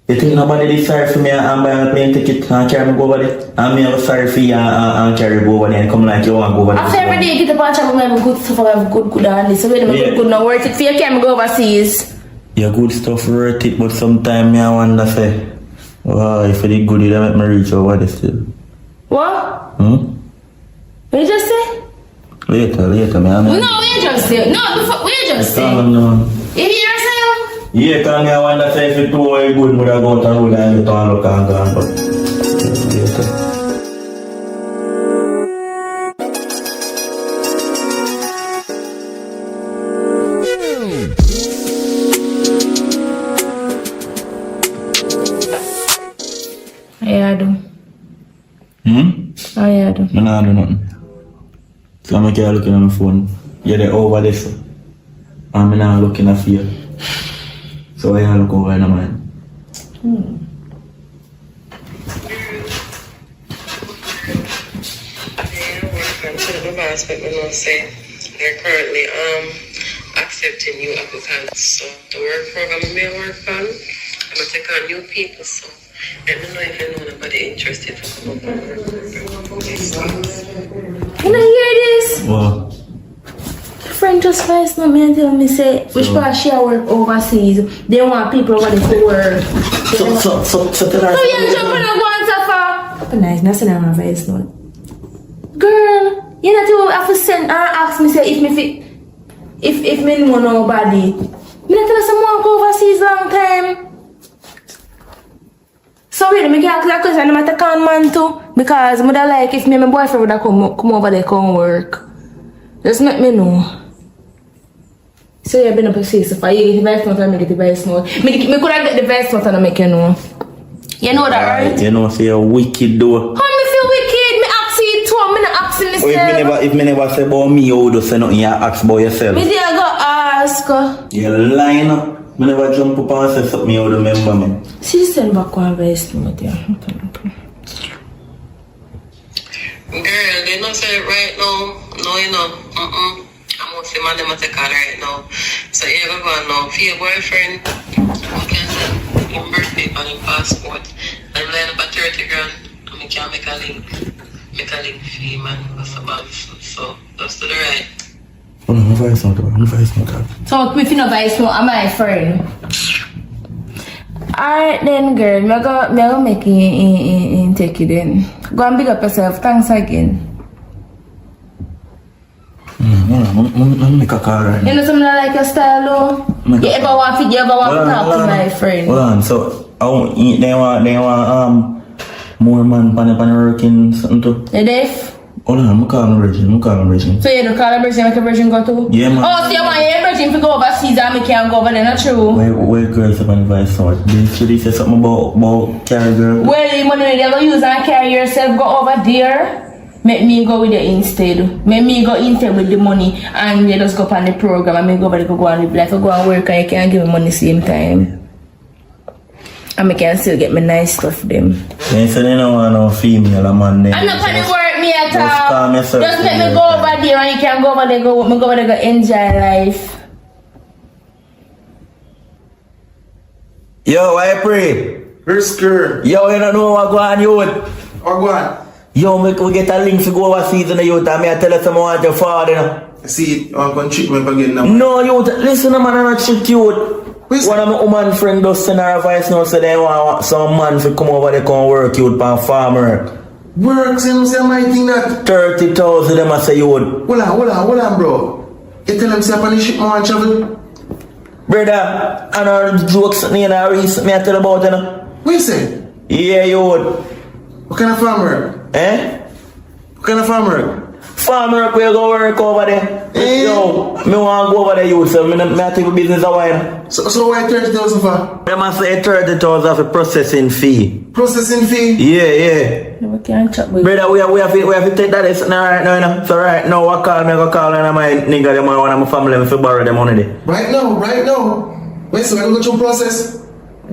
You think nobody is sorry for me and buy a plane ticket and carry me go over there? And me I'm sorry for you and carry go over there and come like you want to go over there. After every day you get a bunch of have good stuff, I have good on this. So wait a minute, good not worth it for you can go overseas. Your good stuff worth it, but sometimes me I wonder say, wow, if it is good, you don't make me reach over there still. What? Hmm? What you just say? Later, man. No, what you just say? No, before, what you just say? No. You hear yourself? Yeah, because I wonder say if it too good, would I go to rule and you don't look and go, but later. I do. I do. I don't do nothing. So I'm here looking on my phone. You're there over this. I'm not looking at you. So I look over in my mind. They're currently accepting new applicants. So the work program may work on. I'm gonna take on new people. So let me know if you know anybody interested to come up and work program. Can I hear this? What? Friend just first no me and tell me say which part she work overseas. They want people over there to work. So tell her. So you jump and go and suffer. Nice, nothing on my face note. Girl, you know to have to send and ask me say if me know nobody. Me not tell someone go overseas long time. So wait, me can ask that question. I'm a con man too because I like if me and my boyfriend would have come over there come work. Just let me know. So you've been up to say so far. You get the voice note and I get the voice note. Me could have get the voice note and I make you know. You know that, right? You know, say you're wicked though. How me feel wicked? Me ask you too. Me not asking myself. If me never say about me, you would say nothing. You ask about yourself. Me there go ask. You're lying up. Me never jump up and say something you would remember me. She send back one voice note there. Girl, they don't say it right now. No, you know. I'm going to say man, them take call right now. So you ever go now for your boyfriend, you can send him birthday on his passport. And line up at 30 grand, and we can make a link. Make a link for him and what's about. So just to the right. Oh, no voice note. So if you no voice note, I'm my friend. Alright then girl, me go make you take it then. Go and big up yourself. Thanks again. I'm make a call right now. You know something I like your style though? You ever want to talk to my friend? Hold on, so they want more man pan working something too. You deaf? Hold on, I'm calling Virgin. So you don't call a virgin, make a virgin go too? Yeah, man. Oh, so you want your virgin to go overseas and me can't go over there, not true? Where girls have advice on? Should they say something about carry girl? Well, the money they go use and carry yourself, go over there. Make me go with you instead. Make me go instead with the money and they just go up on the program and me go over there go and live life. I go and work and you can't give me money same time. And I can still get me nice stuff them. They say they don't want no female man there. I'm not gonna work me at all. Just Just let me go over there and you can go over there go over there go enjoy life. Yo, I pray. Risk girl. Yo, you don't know what go on, youth. What go on? Yo, we get a link to go overseas in the youth and I tell us someone want your father, you know. See, I'm going to treat me again now. No, youth, listen, man, I'm not trick youth. One of my woman friend does send her a voice now, so they want some man to come over there come work youth for farmer. Works, you know, say my thing that. 30,000 them I say youth. Hold on, bro. You tell them say upon the ship I want travel? Brother, I know jokes me and I recently I tell about it. What you say? Yeah, you would. What kind of farmer? Eh? What kind of farmer? Farmer, we go work over there. Yo, me want to go over there, you so me take a business a while. So why 30,000 for? They must say 30,000 for processing fee. Processing fee? Yeah. We can't chat with Brother, we have to take that lesson right now, you know. So right now, I go call and my nigga, them one of my family, if you borrow them money there. Right now. Wait, so I go through process?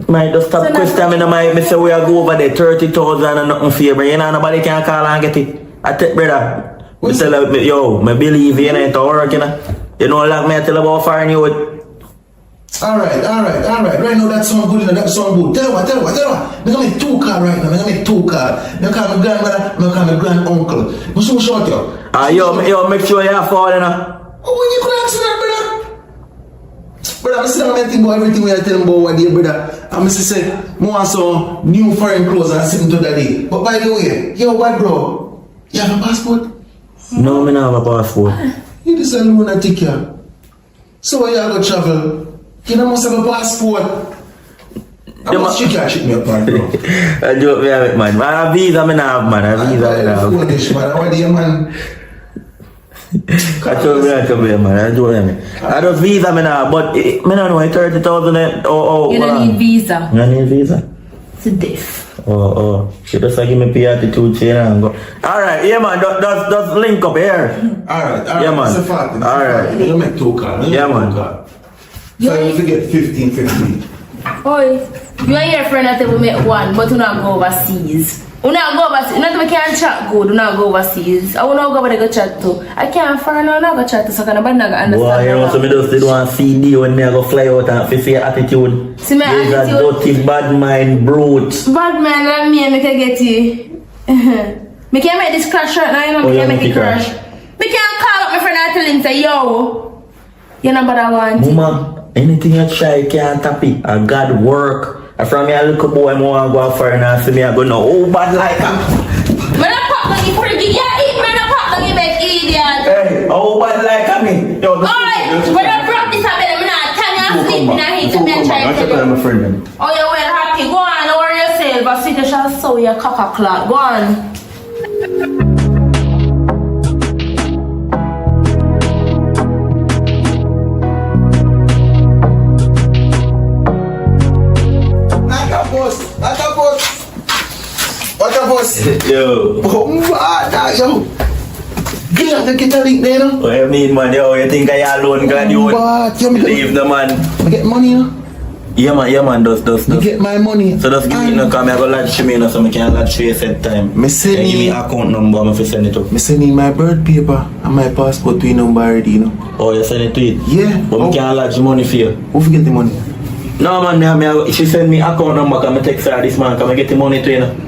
Might just stop question me, me say we are go over there 30,000 and nothing favor. You know, nobody can call and get it. I take brother. Me tell her, yo, me believe you ain't to work, you know. You know, like me I tell about foreign you would. Alright. Right now that sound good, that sound good. Tell you what. I'm gonna make 2 cars right now. I'm gonna make 2 cars. I'm gonna call my grandmother, I'm gonna call my grand uncle. What's so short, yo? Yo, make sure you have fun, you know. Oh, when you could ask me that, brother? Brother, I'm still think about everything we are telling about one day, brother. I'm say, I want some new foreign clothes and sitting to that day. But by the way, yo, what, bro? You have a passport? No, me not have a passport. You just a lunatic here. So why you go travel? You don't must have a passport. How much you can ship me apart, bro? I joke me have it, man. I have visa, me not have, man. I have visa, me not have. Foolish, man. What do you, man? I told me, man. I told me. I just visa, me not have, but me not know, 30,000. You don't need visa. You don't need visa? It's a diff. Oh. She just like give me pay attitude chain and go. Alright, yeah man, just link up here. Alright. Yeah man. It's a fact. Alright. You make 2 cars. Yeah man. So you forget 15. Oi, you and your friend that we make 1, but you not go overseas. You not go overseas. Not we can't chat good, you not go overseas. I wanna go over there go chat too. I can't find no go chat to so can nobody not understand. Boy, you know, so me just did one CD when me I go fly out and see your attitude. See my There's attitude. a dirty bad mind brute. Bad man, let me can get you. Me can make this crash right now, you know, me can make it crash. Me can call up my friend and tell him say, yo, you know what I want. Mama, anything you try, you can't tap it. I got work. And from me, a little boy, I want to go for and I see me, I go, no, oh, bad like that. Man, I pop like you pretty, yeah, man, I pop like you make idiot. Hey, oh, bad like me. Yo, Alright, when I brought this up, I'm not telling you sleep, and I hate to be trying to I'm a friend. oh, you're well happy. Go on, worry yourself. I see you shall sew your cock clot. Go on. What a boss. Yo. Oh, yo. Get a link there, no? What you mean, man? Yo, you think I alone can do it? What? You Leave the man. I get money, you know? Yeah, man, does. You get my money. So just give me, come here, go lodge to me, so I can lodge to you at time. Me send give me you. account number, I'm going to send it up. Me send you my birth paper and my passport to your number already, you know? Oh, you send it to it? Yeah. But I can't lodge money for you. Who forget the money? No, man, she send me account number, come and text her this man, come and get the money to you, know?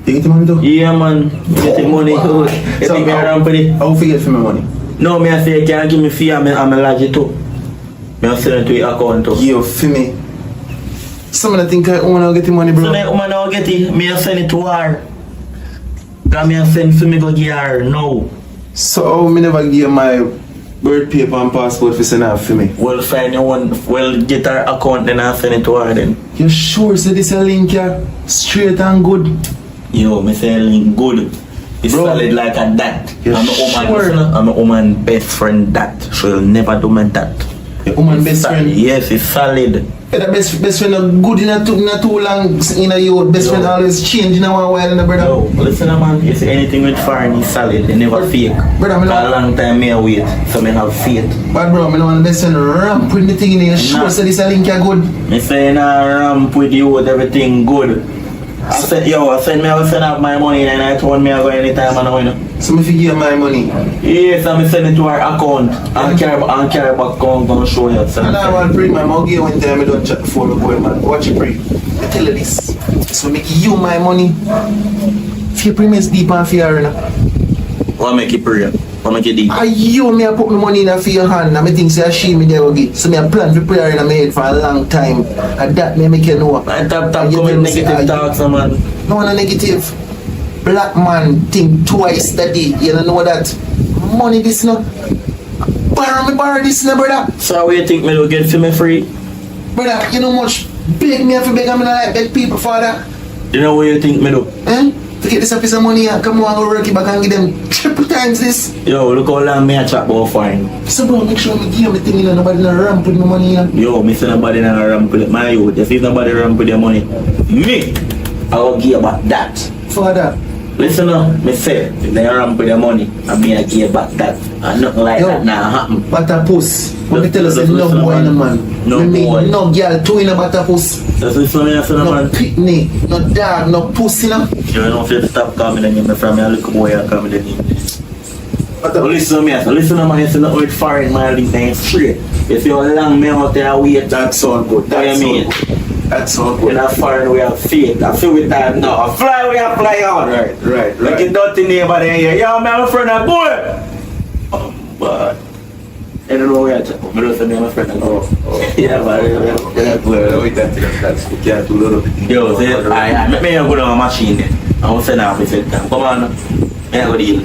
You get the money too? Yeah, man, get the money. Wow. You think me around for it? How forget for my money? No, me I say you can't give me fee, I'm a lodge it too. Me I send it to your account too. Yo, for me. Some of the think I want to get the money, bro. So that woman I'll get it, me I send it to her. Cause me I send for me go give her now. So me never give my birth paper and passport for send off for me. We'll find your one, we'll get her account then I'll send it to her then. You sure say this a link here? Straight and good? Yo, me say link good. It's Bro, solid like a that. you I'm a woman, sure? listen, I'm a woman best friend that. She'll never do me that. Your woman best friend? Yes, it's solid. Yeah, the best friend are good in a too long in a year. Best friend always change in a while in the brother. Yo, listen man, you see anything with foreign is solid, they never fake. Brother, me For a know. long time me I wait, so me have faith. But bro, me know the best friend ramp with the thing in here. Sure say this a link here good. Me say nah ramp with you with everything good. I said I will send out my money and I told me I go anytime I know, you know. So me give you my money. Yes, I'm send it to our account. And carry back account gonna show you. And I want to bring my mug here one time I don't chat before me go man. Watch you pray. I tell you this. So me give you my money. If you pray me deep and fear, you know. What make it prayer? What make it deep? You me I put my money in a for your hand and I think say she me there will get. So me I plan for prayer in my head for a long time. And that me make you know. Man, tap And you come tell with me say, negative talks, man. No one a negative. Black man think twice that day. You don't know that. Money this no. Borrow this no brother. So how you think me will get for me free? Brother, you know much beg me if you beg, I'm not like beg people for that. You know what you think me do? To get this a piece of money and come on and work it back and give them triple times this. Yo, look how long me a chat about fine. So bro, make sure me give me thing, you know, nobody in a ramp with my money in. Yo, me say nobody in a ramp with my youth. If nobody ramp with your money, me, I will give back that. For that. Listen up, me say, if they ramp with your money, I mean I give back that. And nothing like that now happen. Butter puss. When me tell us no boy in a man. No boy. No girl, two in a butter puss. That's what I say, No man. picnic, no dog, no pussy, no. You know if you stop coming and you from me, a little boy and coming in. But listen to me, listen to me, it's not with foreign man, this ain't straight. If you're long me out there, wait, that sound good. That's what you mean? That's so good. In a foreign we have faith. I feel with that now. I fly we have fly out. Right. Like a dirty neighbor there here. Yo, man, my friend, a boy. But I don't know where I talk. I don't say my friend. Yeah, but that's you can't do little. Yo, say I make me go down a machine there. I will send out the set down. Come on, me I go deal.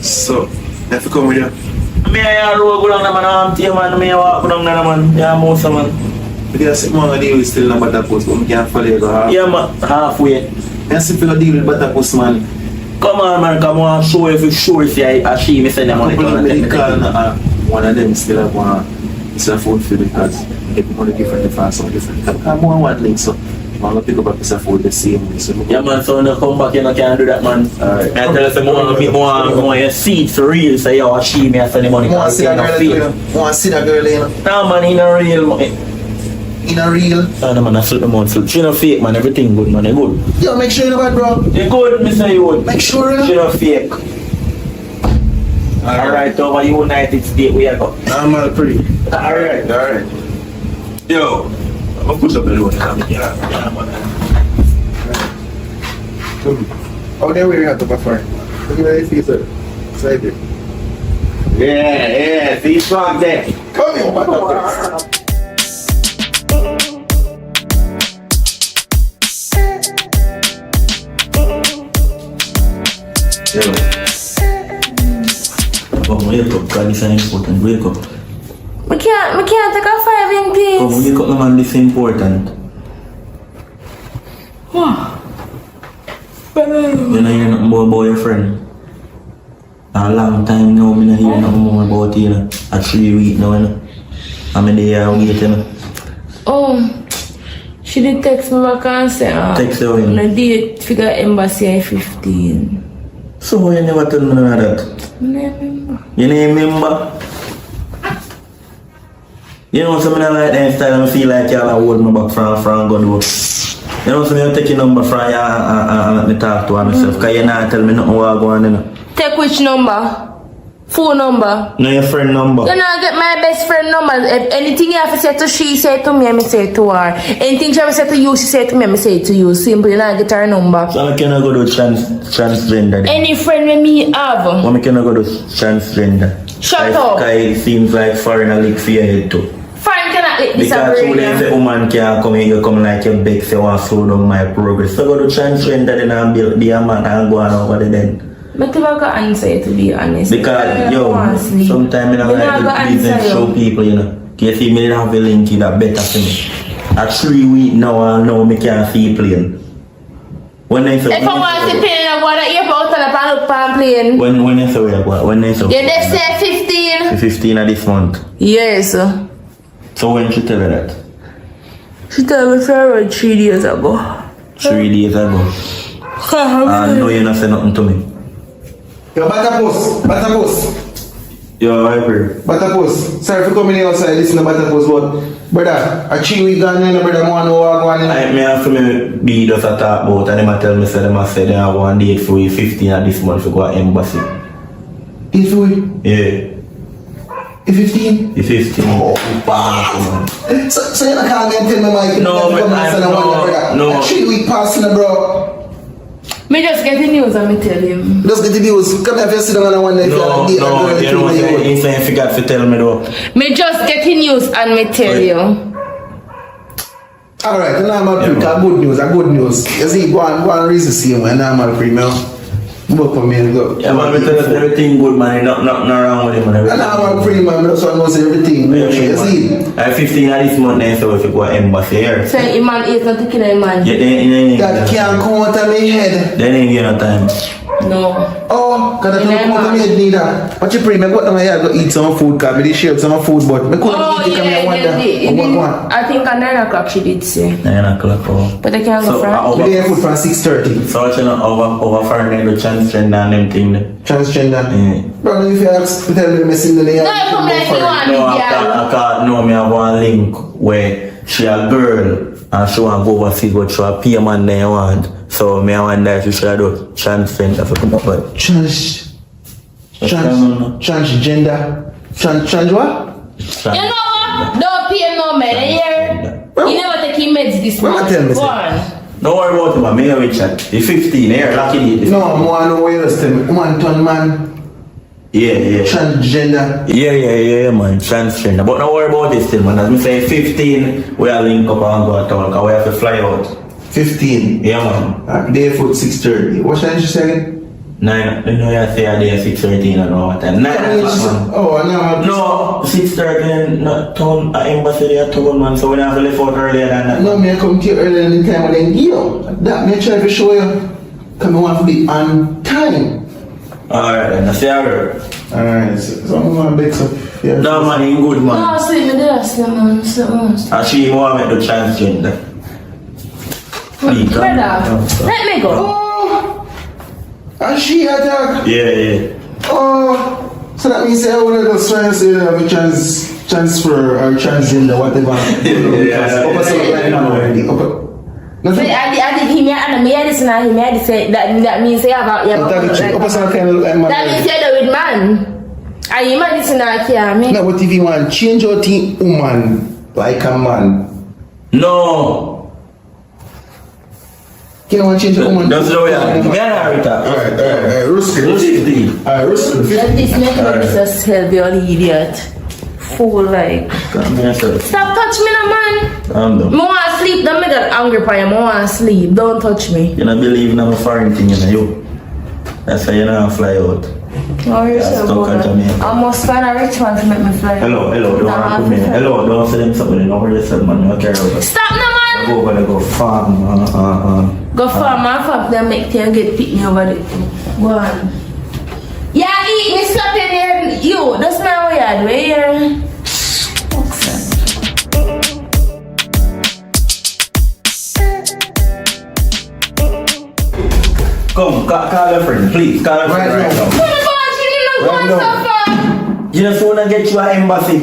So, let's come with you. Me I go down the man. I'm team man. Me I walk down the man. Yeah, most of man. Because man deal with still in a butter post, but we can't follow you half. Yeah, man, halfway. And see if you deal with butter post, man. Come on, man, come on, show if you sure if I see me send them money. One of them still have one. It's a food for because everybody different, fast and different. Come on, what link, so I'm going to pick up a piece of food the same way. So yeah, man, so when you come back, you can't do that, man. I tell us more your seeds for real, so you see me, I send the money. Want to see that girl, you know? No, man, in a real money. In a real? No, man, I flip the money. She not fake, man, everything good, man, you good. Yo, make sure you're bad, bro. You good, Mr. You make sure you know. She not fake. Alright, over United States, we are go. I'm all pretty. Alright. Yo, I'm gonna push up the load. Yeah, man. Oh, there we have to perform. Look at that face, sir. Side there. Yeah, see strong there. Come here, what Come wake up, God, this is important. Wake up. I can't take a 5 in peace. Come wake up, man, this is important. You know hear nothing more about your friend. A long time now, I don't hear nothing more about you. A 3 weeks now, you know. I'm in the year waiting. She did text me back and say, Text her when? on a date, figure embassy at 15. So you never tell me that? Remember. You remember? You know something like that style and feel like y'all hold me back from God work. You know something I take your number from you and let me talk to her myself. Because you not tell me nothing what go on, you know. Take which number? Phone number? No, your friend number. You know, I get my best friend number. If anything you have to say to she, say to me, I say to her. Anything she have to say to you, she say to me, I say to you. Simple, you know, I get her number. So I cannot go to transgender then? Any friend with me have. Why I cannot go to transgender? Shut up. Because it seems like foreigner lick for your head too. Friend cannot lick this because when the woman can come here, you come like your big say want to slow down my progress. So go to transgender then and build the man and go on over there then. But if I can answer you, to be honest. Because yo, sometimes I don't like the business show people, you know. You see me have a link that better for me. At 3 weeks now and now I can't see plane. When I say if I want to see plane, I go to the airport and look for a plane. When I say where I go? When I say yeah, they say 15. 15 of this month. Yes. So when she tell her that? She told me for 3 days ago. 3 days ago. And no, you not say nothing to me. Yo, Batapos. Yo, I agree. Batapos. Sorry for coming outside, listen to Batapos, but brother, a 3 week gone in, brother, want to walk on in. I have to be just a talk about and them tell me say them say they have one date for 15 of this month to go to embassy. If we? Yeah. If 15? If 15. Oh, bad. So you're not calling me and tell me, Mike, no. A 3 week passing, bro. Me just get the news and me tell him. Just get the news. Come here if you sit down and wonder if no, you know what you saying if you got to tell me though. Me just get the news and me tell you. Alright, the normal pre, good news, a good news. You see, go and reason the same way, normal pre, now. Both of me and go. Yeah, man, we tell us everything good, man. Nothing wrong with him, man. And I want free, man. That's why I know everything. Yeah, You see? I 15 of this month now, so if you go to embassy here. So, a man is not taking a man. Yeah, they That can't come out of my head. They ain't get no time. No. Oh, because I don't come out of my head neither. But you pray, I go to my head, go eat some food, because I share some food, but I couldn't eat it, I think at 9 o'clock she did say. 9 o'clock, oh. But I can't go from. We did food from 6:30. So what you know, over foreign, the transgender and them thing there. Transgender? Yeah. Bro, if you ask, tell me the same thing. No, come like you want No, me, I can't know me have one link where she a girl and she want go overseas but she a pay man they want. So me I wonder if you should do transgender for come up with. Transgender? Trans what? You know what? Don't pay no man here. You never take him meds this month. Go on. Don't worry about it, man. Me and Richard. He's 15 here, lucky it. No, I want to know where you're staying. Man, ton man. Yeah. Transgender. Yeah, man. Transgender. But don't worry about this thing, man. As me say, 15, we are link up and go talk. And we have to fly out. 15? Yeah, man. Day food 6:30. What time you saying? 9, you know you say a day 6:13 and all that time. 9 o'clock, man. Oh, no. No, 6:30 not town at embassy there town, man. So we have to leave out earlier than that. No, me I come to you earlier than the time when they give. That me try to show you. Come, I want to be on time. Alright, then I see her. Alright, so I'm going to mix up. Yeah, No, man, he good, man. No, sleep me there, sleep man. And she want me to transgender. Brother, let me go. Oh, and she attack. Yeah. Oh, so that means I want to just try and say that we transfer or transgender, whatever. I did him and me this now him had say that means I have that means you're with man. I imagine now here me. No, but if you want change your thing woman like a man. No. Can you want change your woman? That's the way I am. Alright, Ruski. Alright, Ruski. Let this make me just help you all idiot. Fool like. Stop touch me no man. I'm done. I want to sleep. Don't make that angry for you. I want to sleep. Don't touch me. You don't believe in a foreign thing, you know, you. That's why you don't fly out. Oh, you're so good. I must find a rich one to make me fly. Hello, don't want to me. Hello, don't say them something. Don't worry yourself, man. I don't care about it. Stop no man. Go over there, go farm. Go farm, my fuck them make you get pick me over there. Go on. Yeah, eat me slap in here. You, that's not what you do here. Come, call a friend, please. Call a friend right now. You just want to get you an embassy.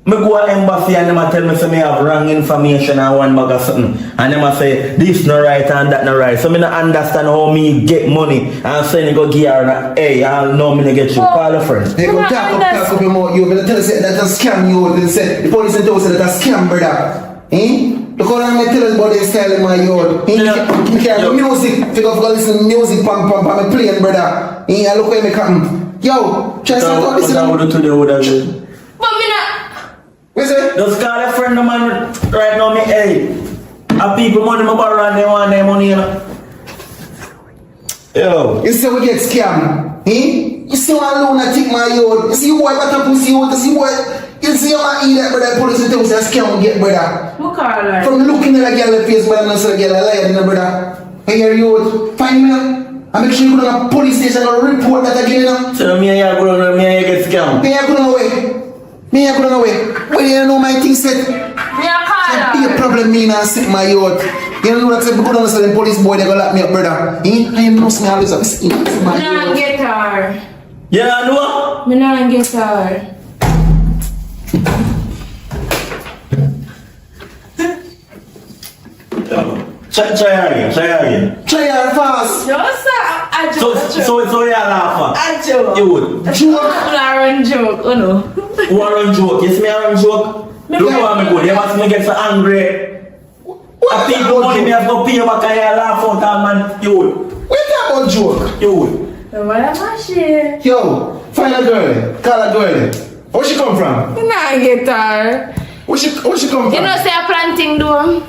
Me go to embassy and them tell me say me have wrong information and one bag of something. And them say this no right and that no right. So me not understand how me get money and say me go give her hey, I'll know me to get you. Call a friend. They go talk up your mouth. You better tell us that a scam you. They say the police tell us that a scam, brother. Look how I'm tell us about this style in my yard. You can't do music. Figure for listen to music pam me playing, brother. Look where me come. Yo, try to start this. But me not. What's it? Just call a friend of mine right now, me, hey. A people money me borrow and they want their money, you know. Yo. You see we get scammed. You see one lunatic my yard. You see boy what happen see what you see boy. You see how eat that brother police tell us a scam get brother. Who call her? From looking at a girl face brother not say girl a liar, you know brother. Hey you find me now. I make sure you go to the police station or report that again, you know. So me and you go to me and you get scammed. Me I go away. Me I go away. When you know my thing said. Me a call her. Be a problem me now sit my yacht. You know what I said? Because the police boy they go lock me up, brother. I am no small always up. Me not get her. You don't know? Me not get her. Try again. Try her fast. So you laugh. I joke. You would. Joke. I run joke, oh no. Who run joke? You see me run joke? Look how I'm good. You must me get so angry. I think the money me have to pay back and you laugh out man. You would. We talk about joke. You would. What am I shit? Yo, find a girl. Call a girl. Where she come from? Me not get her. Where she come from? You know say a planting though?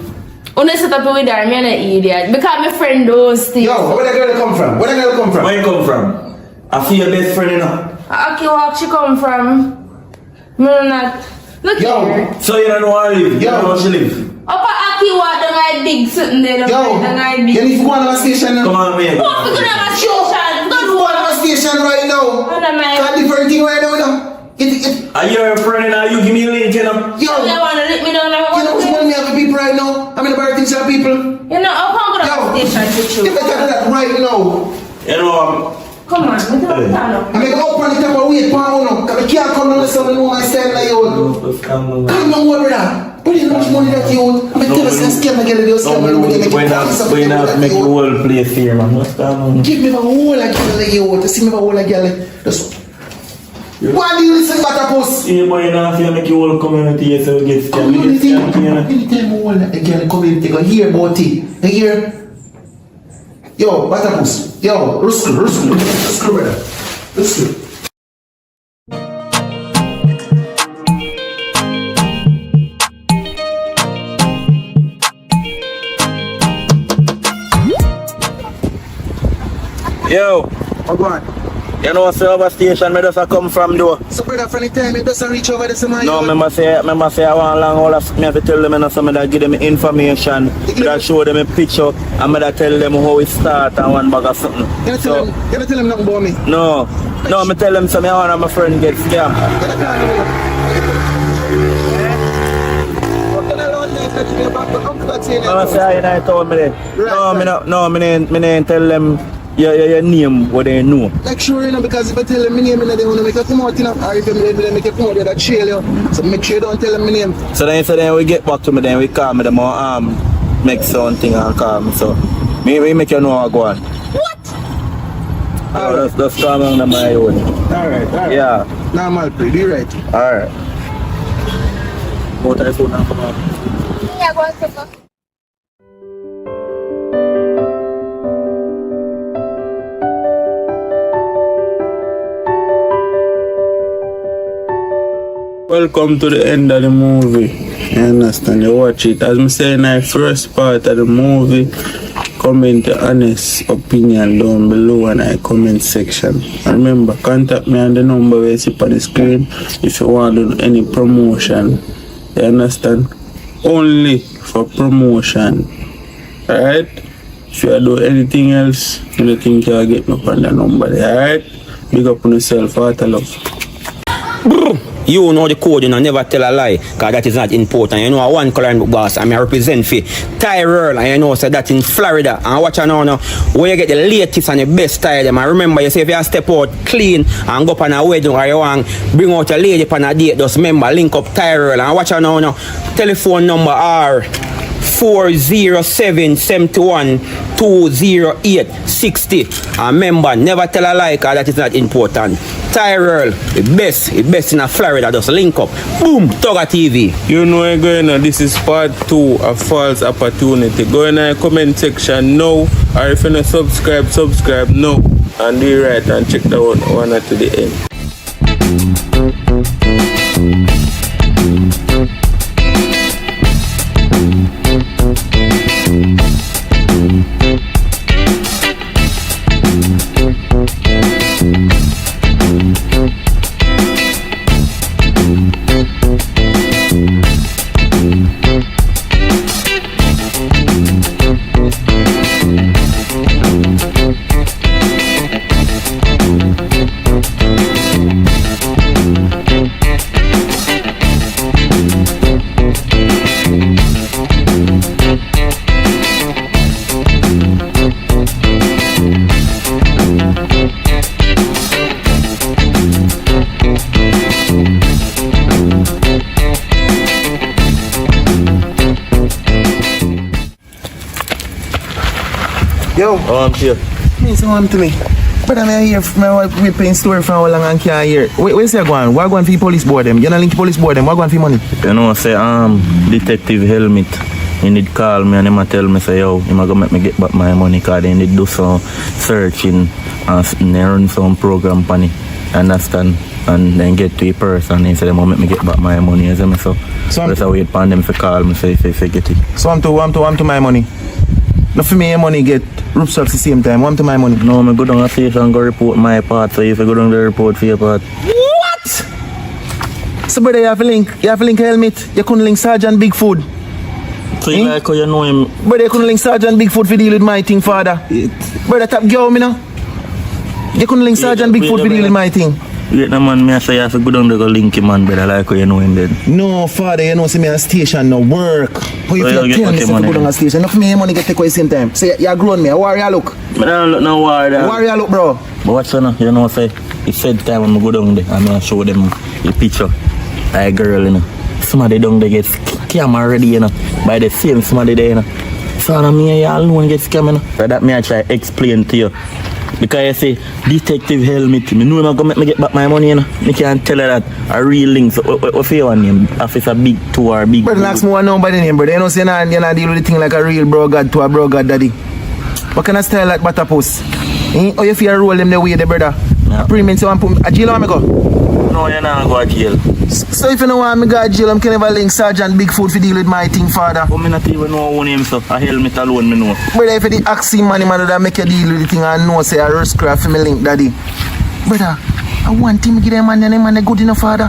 When I set up with her, I'm an idiot. Because my friend those things. Yo, where the girl come from? Where the girl come from? Where you come from? I see your best friend, you know. Aki walk she come from. No, not. Look here. So you don't know where I live? You don't know where she live? Up at Aki walk, don't I dig something there. Yo, you need to go on a station now. Come on, man. Go on a station. Go on a station right now. Got different thing right now, you know. Are you a friend and you give me a link, you know? Yo, you want to let me know now? You know what's money have people right now? I mean, about things are people. You know, I'll come to the station with you. You better do that right now. You know, come on, we don't stand up. I mean, go up on the top of weight, pound on. I can't come unless someone know my style like you. Come on, what with that? But you know how much money that you own? I mean, tell us this scam again, they'll scam you. We're not make the whole place here, man. What's going on? Give me the whole again like you want. See me the whole again. Just why do you listen back to us? Yeah, but you know, if you make your whole community, so you get scammed. Anytime whole again community, go hear about it. You hear? Yo, Batapus. Yo, Rusku, brother. Rusku. Yo, Oh, go on. you know, server station, me just a come from though. So, brother, from the time it doesn't reach over the summer. No, me must say I want long all of me have to tell them and some that give them information, that show them a picture, and me that tell them how it start and one bag of something. Can you tell them nothing about me? No, me tell them some I want my friend get scammed. I say I told me that. No, me ain't tell them your name what they know. Like sure, you know, because if I tell them my name, they want to make a come out, you know, or if they make a come out, they'll trail you. So make sure you don't tell them my name. So then we get back to me, then we call me, them make something and call me. So we make you know how I go on. What? Alright. Just come on my own. Alright. Yeah. Normal, pretty right. Alright. What I phone number? Yeah, go on, Pepper. Welcome to the end of the movie. You understand? You watch it. As I say in the first part of the movie, comment your honest opinion down below in the comment section. And remember, contact me on the number where you see on the screen if you want to do any promotion. You understand? Only for promotion. Alright? If you do anything else, you don't think you'll get me on the number. Alright? Big up on yourself. Heart of love. You know the code, you know, never tell a lie, because that is not important. You know, one color book boss, I represent for Tyrell, and you know, so that in Florida. And watch now, where you get the latest and the best style them. And remember, you say if you step out clean and go up on a wedding or you want bring out a lady on a date, just remember, link up Tyrell. And watch now, telephone number are 407-71-208-60. And remember, never tell a lie, because that is not important. Tyrell, the best in a Florida, just link up. Boom, Toga TV. You know where going on. This is part 2 of False Opportunity. Go in the comment section now, or if you not subscribe now, and do it right and check that one to the end. Yo, Oh, I'm here. me someone to me. But I'm here for my whipping story from how long and can't hear. Where's you going? What going for police board them? You not link police board them, what going for money? You know, say, Detective Helmet, he need call me and he tell me, say, yo, he gonna make me get back my money, because they need do some searching and they run some program for me. Understand? And then get to a person instead of make me get back my money. You see me? So just wait for them to call me say if I get it. So I'm to my money. Not for me your money get roops up at the same time. I'm to my money. No, I go down a station and go report my part. So if I go down the report for your part. What? So brother, you have a link helmet. You couldn't link Sergeant Bigfoot. So you like how you know him? Brother, you couldn't link Sergeant Bigfoot for deal with my thing, father. Brother, top girl me now. You couldn't link Sergeant Bigfoot for deal with my thing. Wait, no man, me I say you have to go down there go link him, man, brother, like how you know him then. No, father, you know, see me on station, no work. How you tell me to go down a station? Enough me money get take away same time. Say, you grown me, a warrior look. But I don't look no warrior. Warrior look, bro. But what's on, you know, say, it's said time when I go down there and I show them the picture. Like a girl, you know. Somebody down there gets camera ready, you know, by the same somebody there, you know. So I mean, you alone get scammed, you know. So that me I try explain to you. Because you say, detective helmet, me know I'm going to make me get back my money, you know. Me can't tell her that a real link. So what for your name? Officer Big 2 or Big But ask me one number the name, brother. You know, say you're not deal with the thing like a real bro god to a bro god daddy. What kind of style like butter post? Or you feel roll them the way, the brother? Yeah. Premium, so I'm put a jail, want me go? No, you're not going to jail. So if you know want me go to jail, I'm can never link Sergeant Bigfoot for deal with my thing, father. But me not even know who name, so a helmet alone, me know. Brother, if you the axing money, man, that make you deal with the thing and know, say, I risk craft for me link, daddy. Brother, I want him to give them man, and them man, good enough, father.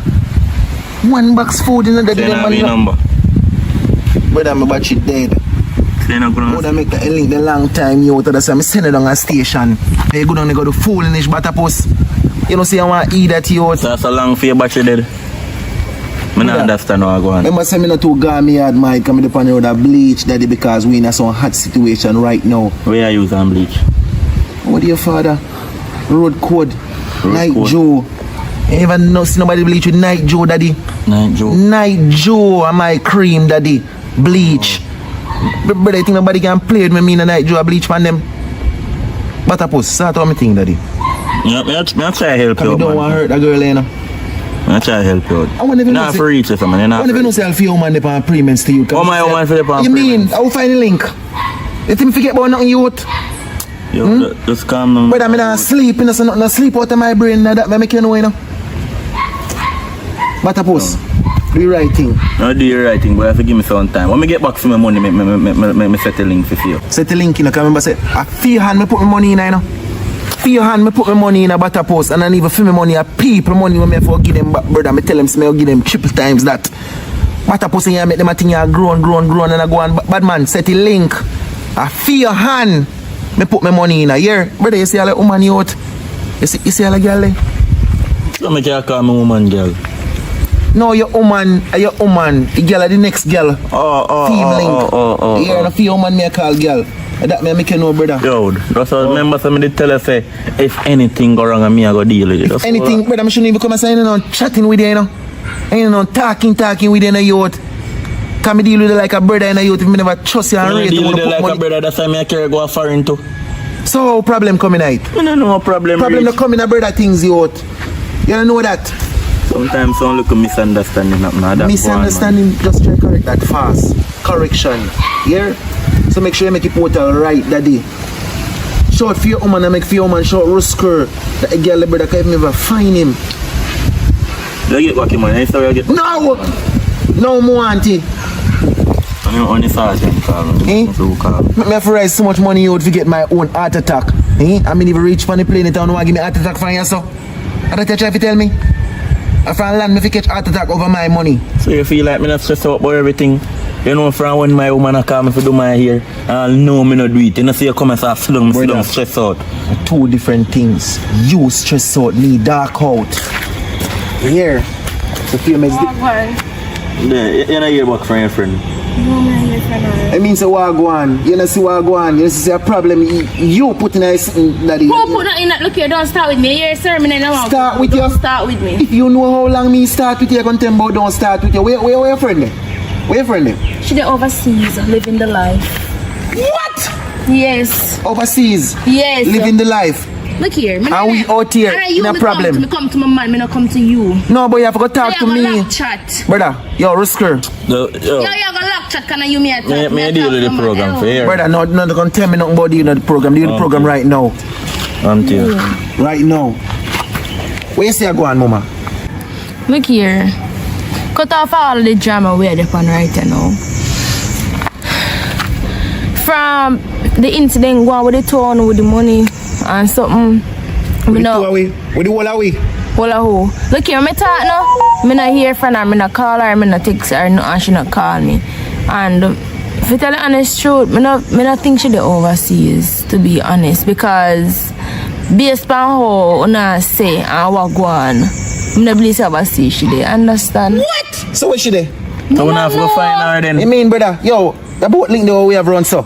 One box food in the daddy, them man. Number. Brother, my battery dead. I would make the link the long time, you out of the same, send it on a station. They go down, they go to foolish butter post. You know, see, I want to eat that you out. So that's a long for your battery dead. I don't understand how I go on. Remember, say, I'm not too gammy hard, Mike. I'm upon the road of bleach, daddy, because we're in a some hot situation right now. Where are you using bleach? What do your father? Road code. Night code. Joe. You ever know see nobody bleach with Night Joe, daddy? Night Joe. Night Joe and my cream, daddy. Bleach. Brother, you think nobody can play with me in the Night Joe bleach man them? Butter post, start what me think, daddy. Yeah, I try to help you out, you don't want to hurt that girl, you know. I try to help you out. I want to not for reach or man. I want to know say I'll feel man the premiums to you. Oh my man for the you mean? I will find the link. You think forget about nothing you out? Yo, just calm down. But I'm not sleep, you know, so nothing sleep out of my brain that make you know, you know. Butter post. Do the right thing. No, do the right thing, but you have to give me some time. When I get back for my money, me set the link for you. Set the link in, I remember say, I feel hand me put my money in, you know. Feel hand me put my money in a butter post and I even feel my money, a people money when me have to give them back, brother. Me tell them, I'll give them triple times that. Butter post in here, make them a thing here grown and I go on, bad man, set the link. I feel hand, me put my money in a year. Brother, you see all the woman you out? You see all the girl there? So me can't call me woman, girl. No, your woman, the girl are the next girl. Link. Yeah, and a woman me I call girl. That me make you know, brother. Yo, that's what remember somebody tell us say, if anything go wrong and me I go deal with it. If anything, brother, I shouldn't even come and say, you know, chatting with you, you know. You know, talking with you in a youth. Can me deal with it like a brother in a youth if me never trust you and rate you. Deal with it like a brother, that's why me I carry go foreign too. So, problem coming out? I don't know problem. Problem not coming a brother things you out. You don't know that? Sometimes some look a misunderstanding that misunderstanding, just try to correct that fast. Correction. Yeah? So make sure you make it portal right that day. Short for your woman and make for your man short rusker. That a girl the brother can never find him. You get back your money, you get No! No more auntie. I'm your only sergeant call me. Me have to raise so much money out to get my own heart attack. I mean even reach for the plane it don't want to give me heart attack from you so. That's what you try to tell me? I from land me to catch heart attack over my money. So you feel like me not stressed out about everything? You know from when my woman a call me for do my hair, I'll know me not do it. You know see you come and start slung me down stress out. Two different things. You stress out, me dark out. Here. So feel me. Yeah, you know hear back from your friend. I mean say what go on. You know see what go on. You see a problem you put in a daddy. Who put that in that look here, don't start with me. You're sir, me no start with you. Start with me. If you know how long me start with you, I can tell about don't start with you. Where your friend there? Where your friend there? She the overseas, living the life. What? Yes. Overseas? Yes. Living the life. Look here. Are we out here in a problem? Me come to my man, me not come to you. No, but you have to go talk to me. Lock chat. Brother, yo, Risker. Yo, you have a lock chat, can you me at me deal with the program for here. Brother, no, don't tell me nothing about you know the program. Do the program right now. Until. Right now. Where you say you go on, mama? Look here. Cut off all the drama we're upon right now. From the incident going with the town with the money and something. With the whole away? Whole who? Look here, me talk now. Me not hear from her, me not call her, me not text her, and she not call me. And if you tell the honest truth, me not think she the overseas, to be honest, because based on how una say and what go on, me not believe she overseas she dey, understand? What? So where she there? So we have to go find her then. You mean, brother? Yo, the boat link the way we have run so.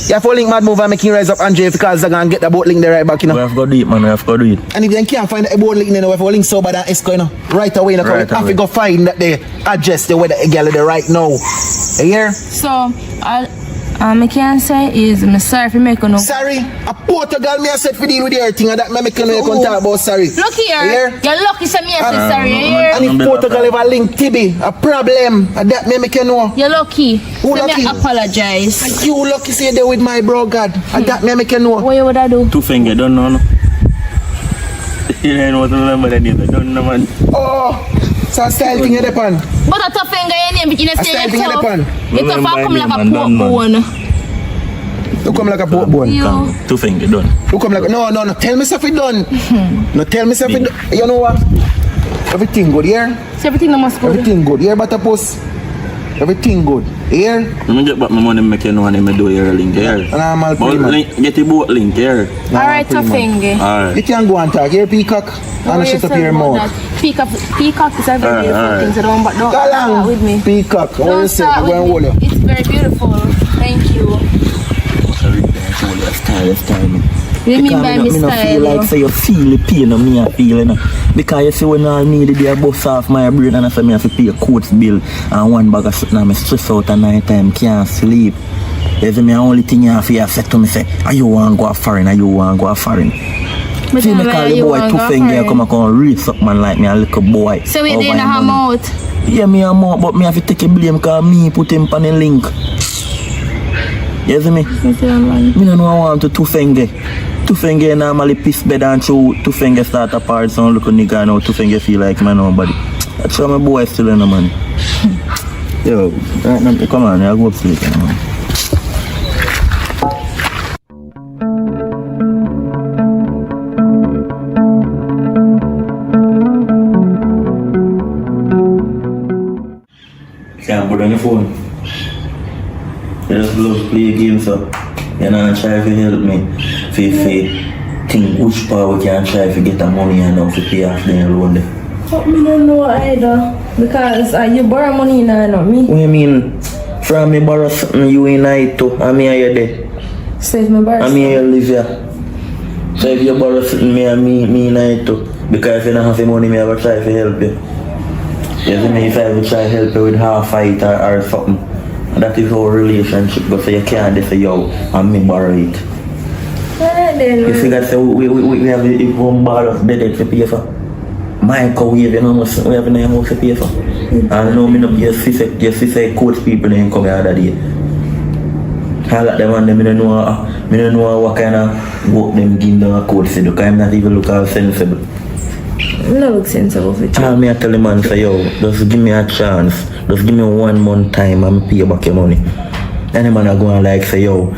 You have to link mad move and make him rise up Andre because they're going to get the boat link there right back, you know. We have to go do it, man. We have to go do it. And if they can't find the boat link, then we have to link so bad and Esco, you know. Right away, you know. Right have to go find that the address, the way the girl is there right now. You hear? So, I can say is, I'm sorry for making no. Sorry, a Portugal me I said for deal with your thing and that me make you talk about sorry. Look here, you're lucky some me I say sorry, you hear? And if Portugal ever link Tibi, a problem, and that me make you know. You're lucky. Who so lucky? Me apologize. And you lucky say there with my bro God, and that me make you know. What you would I do? Two finger, don't know. No. You don't want to remember that either, don't know, man. Oh, so a style thing in the pan. But a tough finger in here, but you know, say style thing in the pan. It's a come like a pork bone. You come like a pork bone. Two finger, done. You come like no. Tell me if it done. No, tell me if it done. You know what? Everything good here. So everything must go. Everything good here, but post. Everything good here. Let me get back my money, make you know, and I do your link here. Get the boat link here. Alright, tough finger. Alright. You can go and talk here, Peacock. And shut up your mouth. Peacock is a very beautiful thing, so don't start with me. Peacock, what you say? Go and hold you. It's very beautiful. Thank you. Style. You mean by me style? I feel like say you feel the pain of me, I feel it. Because you see when I need it, I bust off my brain and I say I have to pay a coach bill and one bag of shit and I stress out at night time, can't sleep. You see me, the only thing you have to say to me, say, are you want to go foreign, are you want to go foreign? But see me call the boy two finger, come and reach up man like me, a little boy. So we didn't have him out? Yeah, me a out, but me have to take a blame because me put him on the link. You see me? Me don't know I want to two finger. Two finger normally piss bed and two finger start apart, so look a nigga now, two finger feel like man nobody. That's why my boy still in the man. Yo, right now, come on, I'll go upstairs, man. Can't put on your phone. You just love play games, so you know, try to help me. Think which part we can try to get the money and now to pay off the loan there. But me don't know either. Because you borrow money now, not me. What you mean? From me borrow something you in it too, and me are you there? So if me borrow and me here live here. So if you borrow something me in it too. Because if you don't have the money, me I will try to help you. You see me, if I will try to help you with half fight or something. That is our relationship, but so you can't just say yo and me borrow it. You see that so we have one bar of debt to pay for. Microwave, you know, we have no house to pay for. And no, me no your sister coach people ain't come here that day. I like them and them, me don't know what kind of work them give them a coach to do, because I'm not even look all sensible. No look sensible for you. Me I tell the man say yo, just give me a chance. Just give me 1 month time and pay back your money. Any man are going like say yo,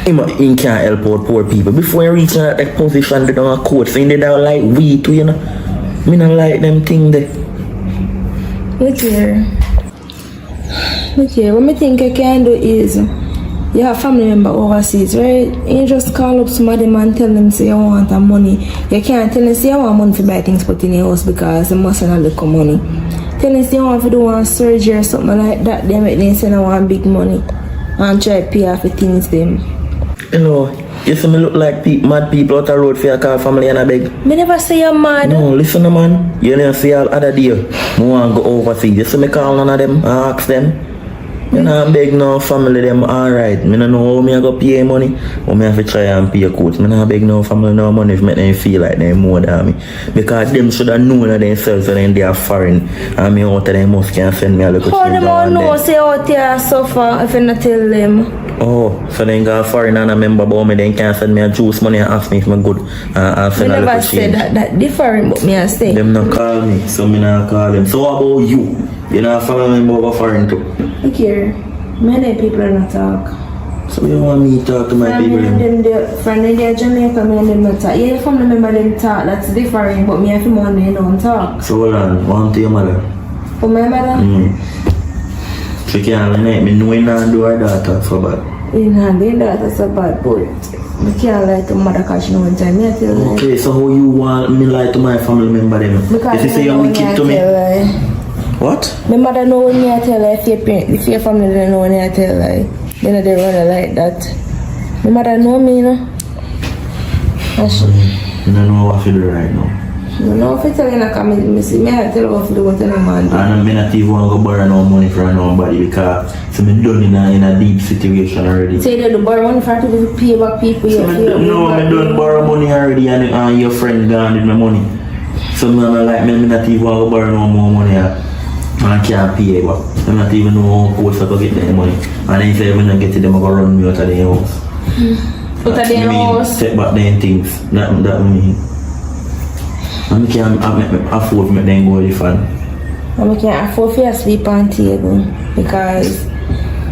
he can't help out poor people. Before you reach that position, they don't have coach. So they don't like we too, you know. Me don't like them thing there. Look here. What me think I can do is, you have family member overseas, right? You just call up somebody and tell them say you want the money. You can't tell them say you want money to buy things put in your house because you must not look money. Tell them say you want to do one surgery or something like that, they make them say I want big money and try to pay off the things them. You know, you see me look like mad people out the road for your car family and I beg. Me never say you're mad. No, listen man. You never see all other day. I want to go overseas. You see me call none of them and ask them. You know, I beg no family them alright. I don't know how me I go pay money. Or me have to try and pay a coach. I don't beg no family no money if make them feel like they more than me. Because them should have known that themselves and then they are foreign. And me out of them must can send me a little how them all know say out there suffer if you not tell them? Oh, so then go foreign and a member about me, then can't send me a juice money and ask me if I'm good. I'll Me send a never little said change. that different, but me I say. Them not call me, so me not call them. So what about you? You not follow me over foreign too? Look here, many people are not talk. So you want me to talk to my people? From in Jamaica, me and them not talk. Yeah, from remember them talk, that's different, but me and them one they don't talk. So hold on, one to your mother. For my mother, She can't let me know you not do her daughter so bad. you know, they that's a bad boy. Me can't lie to mother cause she know one time. Me I tell her. Okay, so how you want me lie to my family member them? Because If you say you're wicked to me. What? My mother know when me I tell her, if your family don't know when I tell her, they know they run her like that. My mother know me, you know. And she, I don't know what to do right now. you know, if you tell her, I see me, I tell her what to do, what to do, man. And I'm not even want to borrow no money from nobody because I'm done in a deep situation already. Say that the borrow money for people to pay back people. So no, I don't borrow money already and your friend gone with my money. So I'm like, I'm not even want to borrow no more money. And I can't pay but I'm not even know how close I can get that money. And then if I even get it, them I go run me out of the house. Out of the house? Take back them things. That mean. And I can't afford to make them go with fun. And I can't afford to sleep on table because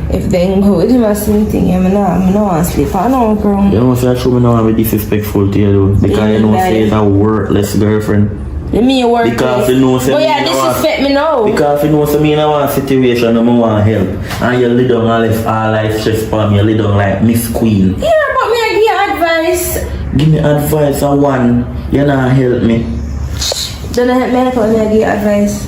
if they go with him or something, I'm not want to sleep on no ground. You know, say I show me now I'm disrespectful to you though. Because you know say it's a worthless girlfriend. You mean work? Because you know say oh yeah, disrespect me now. Because you know say me in a situation I want help. And you lay down all life stress for me, you lay down like Miss Queen. Yeah, but me I give you advice. Give me advice on one, you not help me. Don't help me, I give you advice.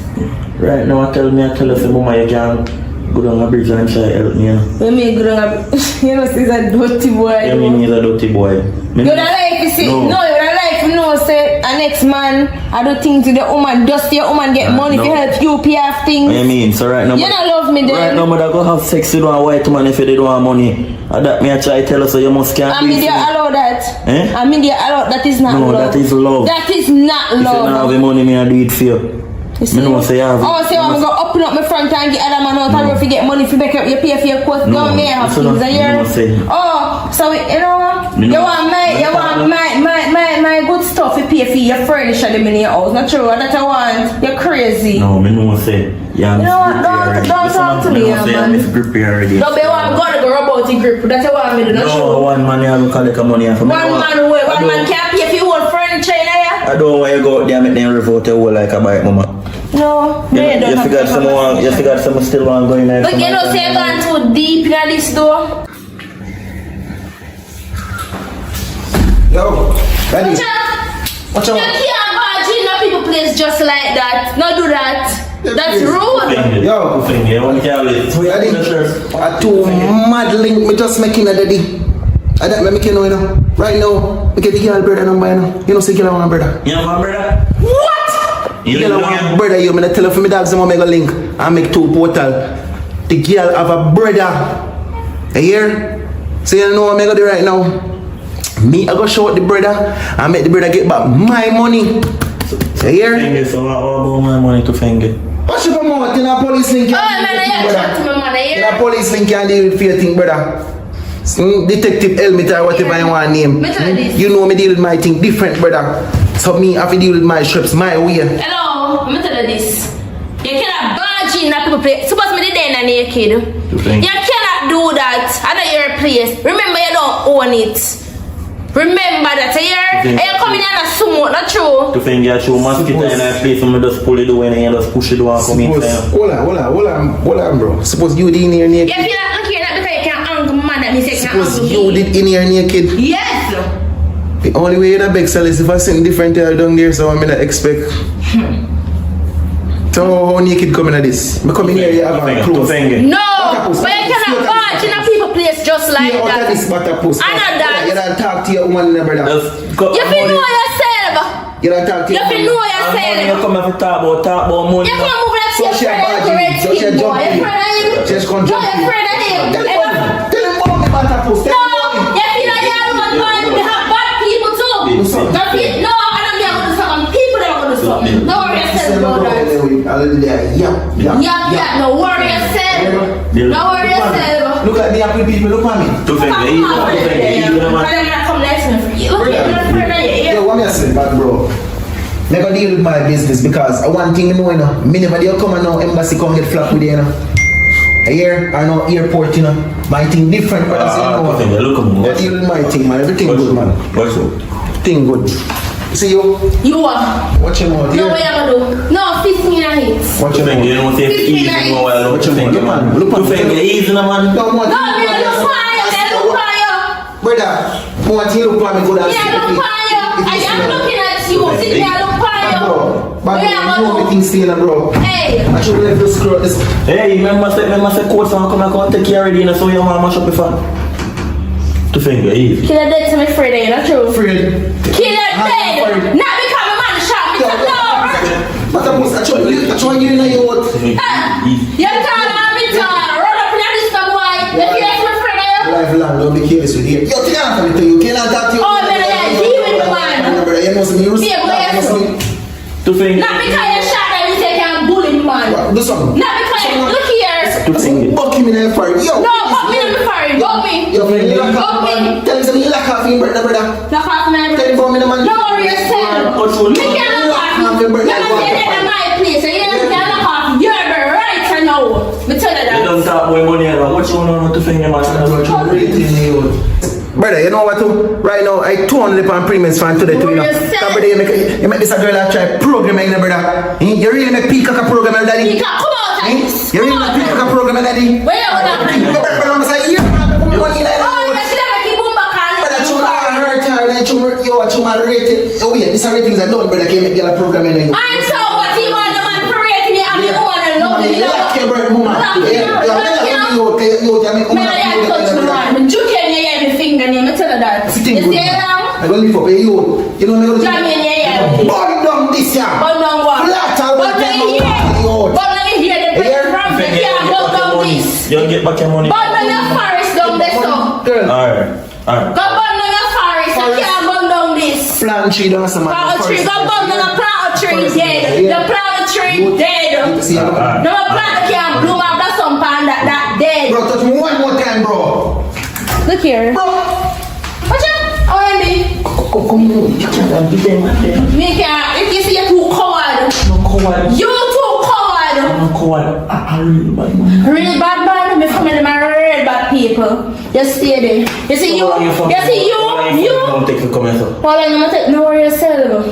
Right now I tell you say mama you can go down a bridge and try help me. When me go down a you know he's a dirty boy. You mean he's a dirty boy. You don't like to see, no, you don't like to know say a next man I do things to the woman, just your woman get money to help you pay off things. What you mean? So right now you don't love me then. Right now I go have sex with a white man if they don't have money. And that me I try to tell her so you must can't I mean they allow that. Eh? I mean they allow that is not no, love. That is love. That is not if love. If you don't have the money me I do it for you. See? Me know say I have oh, say I'm gonna open up my front and get other man out and if you get money if you make up you pay for your coat. No, don't me have things a year. Oh, so you know what? You want my good stuff you pay for your furniture them in your house. Not true, that I want. You're crazy. No, me know say yeah, you know what? Don't talk to me, man. Miss Grippy already. No, but I'm gonna go about the grip. That's what I want me to do. No, one man you have to collect money from one man can't pay for your old furniture in here. I don't want you go out there and make them revolt your whole like a bike, mama. No, you figured someone still want to go in there. But you know, say you're going too deep in this door. Yo, ready? Watch out. You can't barge in a people place just like that. No do that. That's rude. Yo, ready? A two mad link me just making a daddy. I don't make you know, right now, I get the girl brother number, you know, say girl want brother. You know what, brother? What? You know what, brother, you me tell her for me dogs, I'm make a link and make two portal. The girl have a brother. You hear? So you know what I'm gonna do right now? Me, I go show the brother and make the brother get back my money. So you hear? So what about my money to finger? What's your mouth? In a police link, you in a police link, you deal with your thing, brother. Detective Helmet or whatever you want to name. You know me deal with my thing different, brother. So me have to deal with my strips my way. Hello, I'm tell you this. You cannot barge in that people place. Suppose me the day and naked. You cannot do that at your place. Remember you don't own it. Remember that here. You come in and assume not true. To think you show mosquito in a place and just pull it away and you just push it away and come in. Hold on, bro. Suppose you did in here naked. You feel like looking at because you can't hang man that me say can't hang. Suppose you did in here naked. Yes. The only way you're beg sell is if I something different here down there, so I'm gonna expect. So how naked coming at this? I come in here, you have a clothes. No, but you cannot barge in a people place just like that. I know that. You don't talk to your woman, brother. You feel know yourself. You don't talk to your woman. You feel know yourself. You come and talk about money. You come over to your friend. So she jumping. She's going to jump. You're afraid of him. Tell him about me, Bata Post. No, you feel like you're not going to have bad people too. No, I don't be able to stop them. People that are going to stop me. No worry yourself about that. Yeah. No worry yourself. No worry yourself. Look at me, I put the people look at me. To think they eat, Come next to me. Look at Yo, what me say, bad bro? Me go deal with my business because one thing you know, me never deal come and now embassy come get flat with you, Here or no airport, My thing different, but look at me. Deal with my thing, man. Everything good, man. What's up? Thing good. See you. You are. Watch your mouth. No, what you gonna do? No, 15 minutes. Watch your mouth. You don't say easy, man. Watch your mouth, man. Look at me. Easy, man. No, more. No, me look fire. Brother, more thing look at me good as Yeah, look fire. I am looking at you. See, I look fire. But you know everything still, bro. Hey. I should let this screw this. Hey, remember say coach and come and take care of it, so your mama mash up before. To think easy. Kill a dead to me Friday, not true? Friday. Kill a dead. Not because my man shot me. But I try you in a youth. You can't have me time. Run up in this boy. If you like my Friday. Life long, don't be careless with you. Yo, can't tell me to you. Can't talk to you. Oh, man, yeah, deal with the man. You must be used. To think. Not because you shot and you say I'm bullying man. Do something. Not because you look here. To think. Buck him in the fire. Yo. No, buck me in the fire. Buck me. Yo, friend, you lock Buck off, me. man. Tell me something, you lock off your brother, brother. Lock off my Tell him for me, the man. No worry yourself. Me can't lock off. You're not getting in my place. So you can't lock off. You're the right to know. Me tell you that. You don't talk more money around. What you want to think, man? Brother, you know what too? Right now, I 200 pound premiums fan today too, Every day you make this a girl that try program, brother. You really make peacock a program, daddy. Peacock, come on, You really make peacock a program, daddy. Where you going? I'm say, money like Oh, you should have keep on back on. Brother, rated. Oh yeah, these are ratings I don't, brother. Can't make the program in you. I'm so what you want the man for rating you and the woman and love you. You like your bird, woman. I don't live up a you. You know me. Burn down this year. Burn down what? Flat out. Burn down here the press from the year. Burn down this. You get back your money. Burn down your forest down there so. Alright. Go burn down your forest. You can't burn down this. Plant tree down some Plant tree. Go burn down a plant tree dead. The plant tree dead. No plant can't bloom up the sun pan that dead. Bro, touch me one more time, bro. Look here. Bro. Watch out. How am I? Come on. You can't be there, man. Me can't. If you see you're too coward. No coward. You too coward. No coward. I really bad man. Really bad man. Me from them are real bad people. Just stay there. You see you. You see you. Don't take the comments up. Well, I'm gonna take no worry yourself.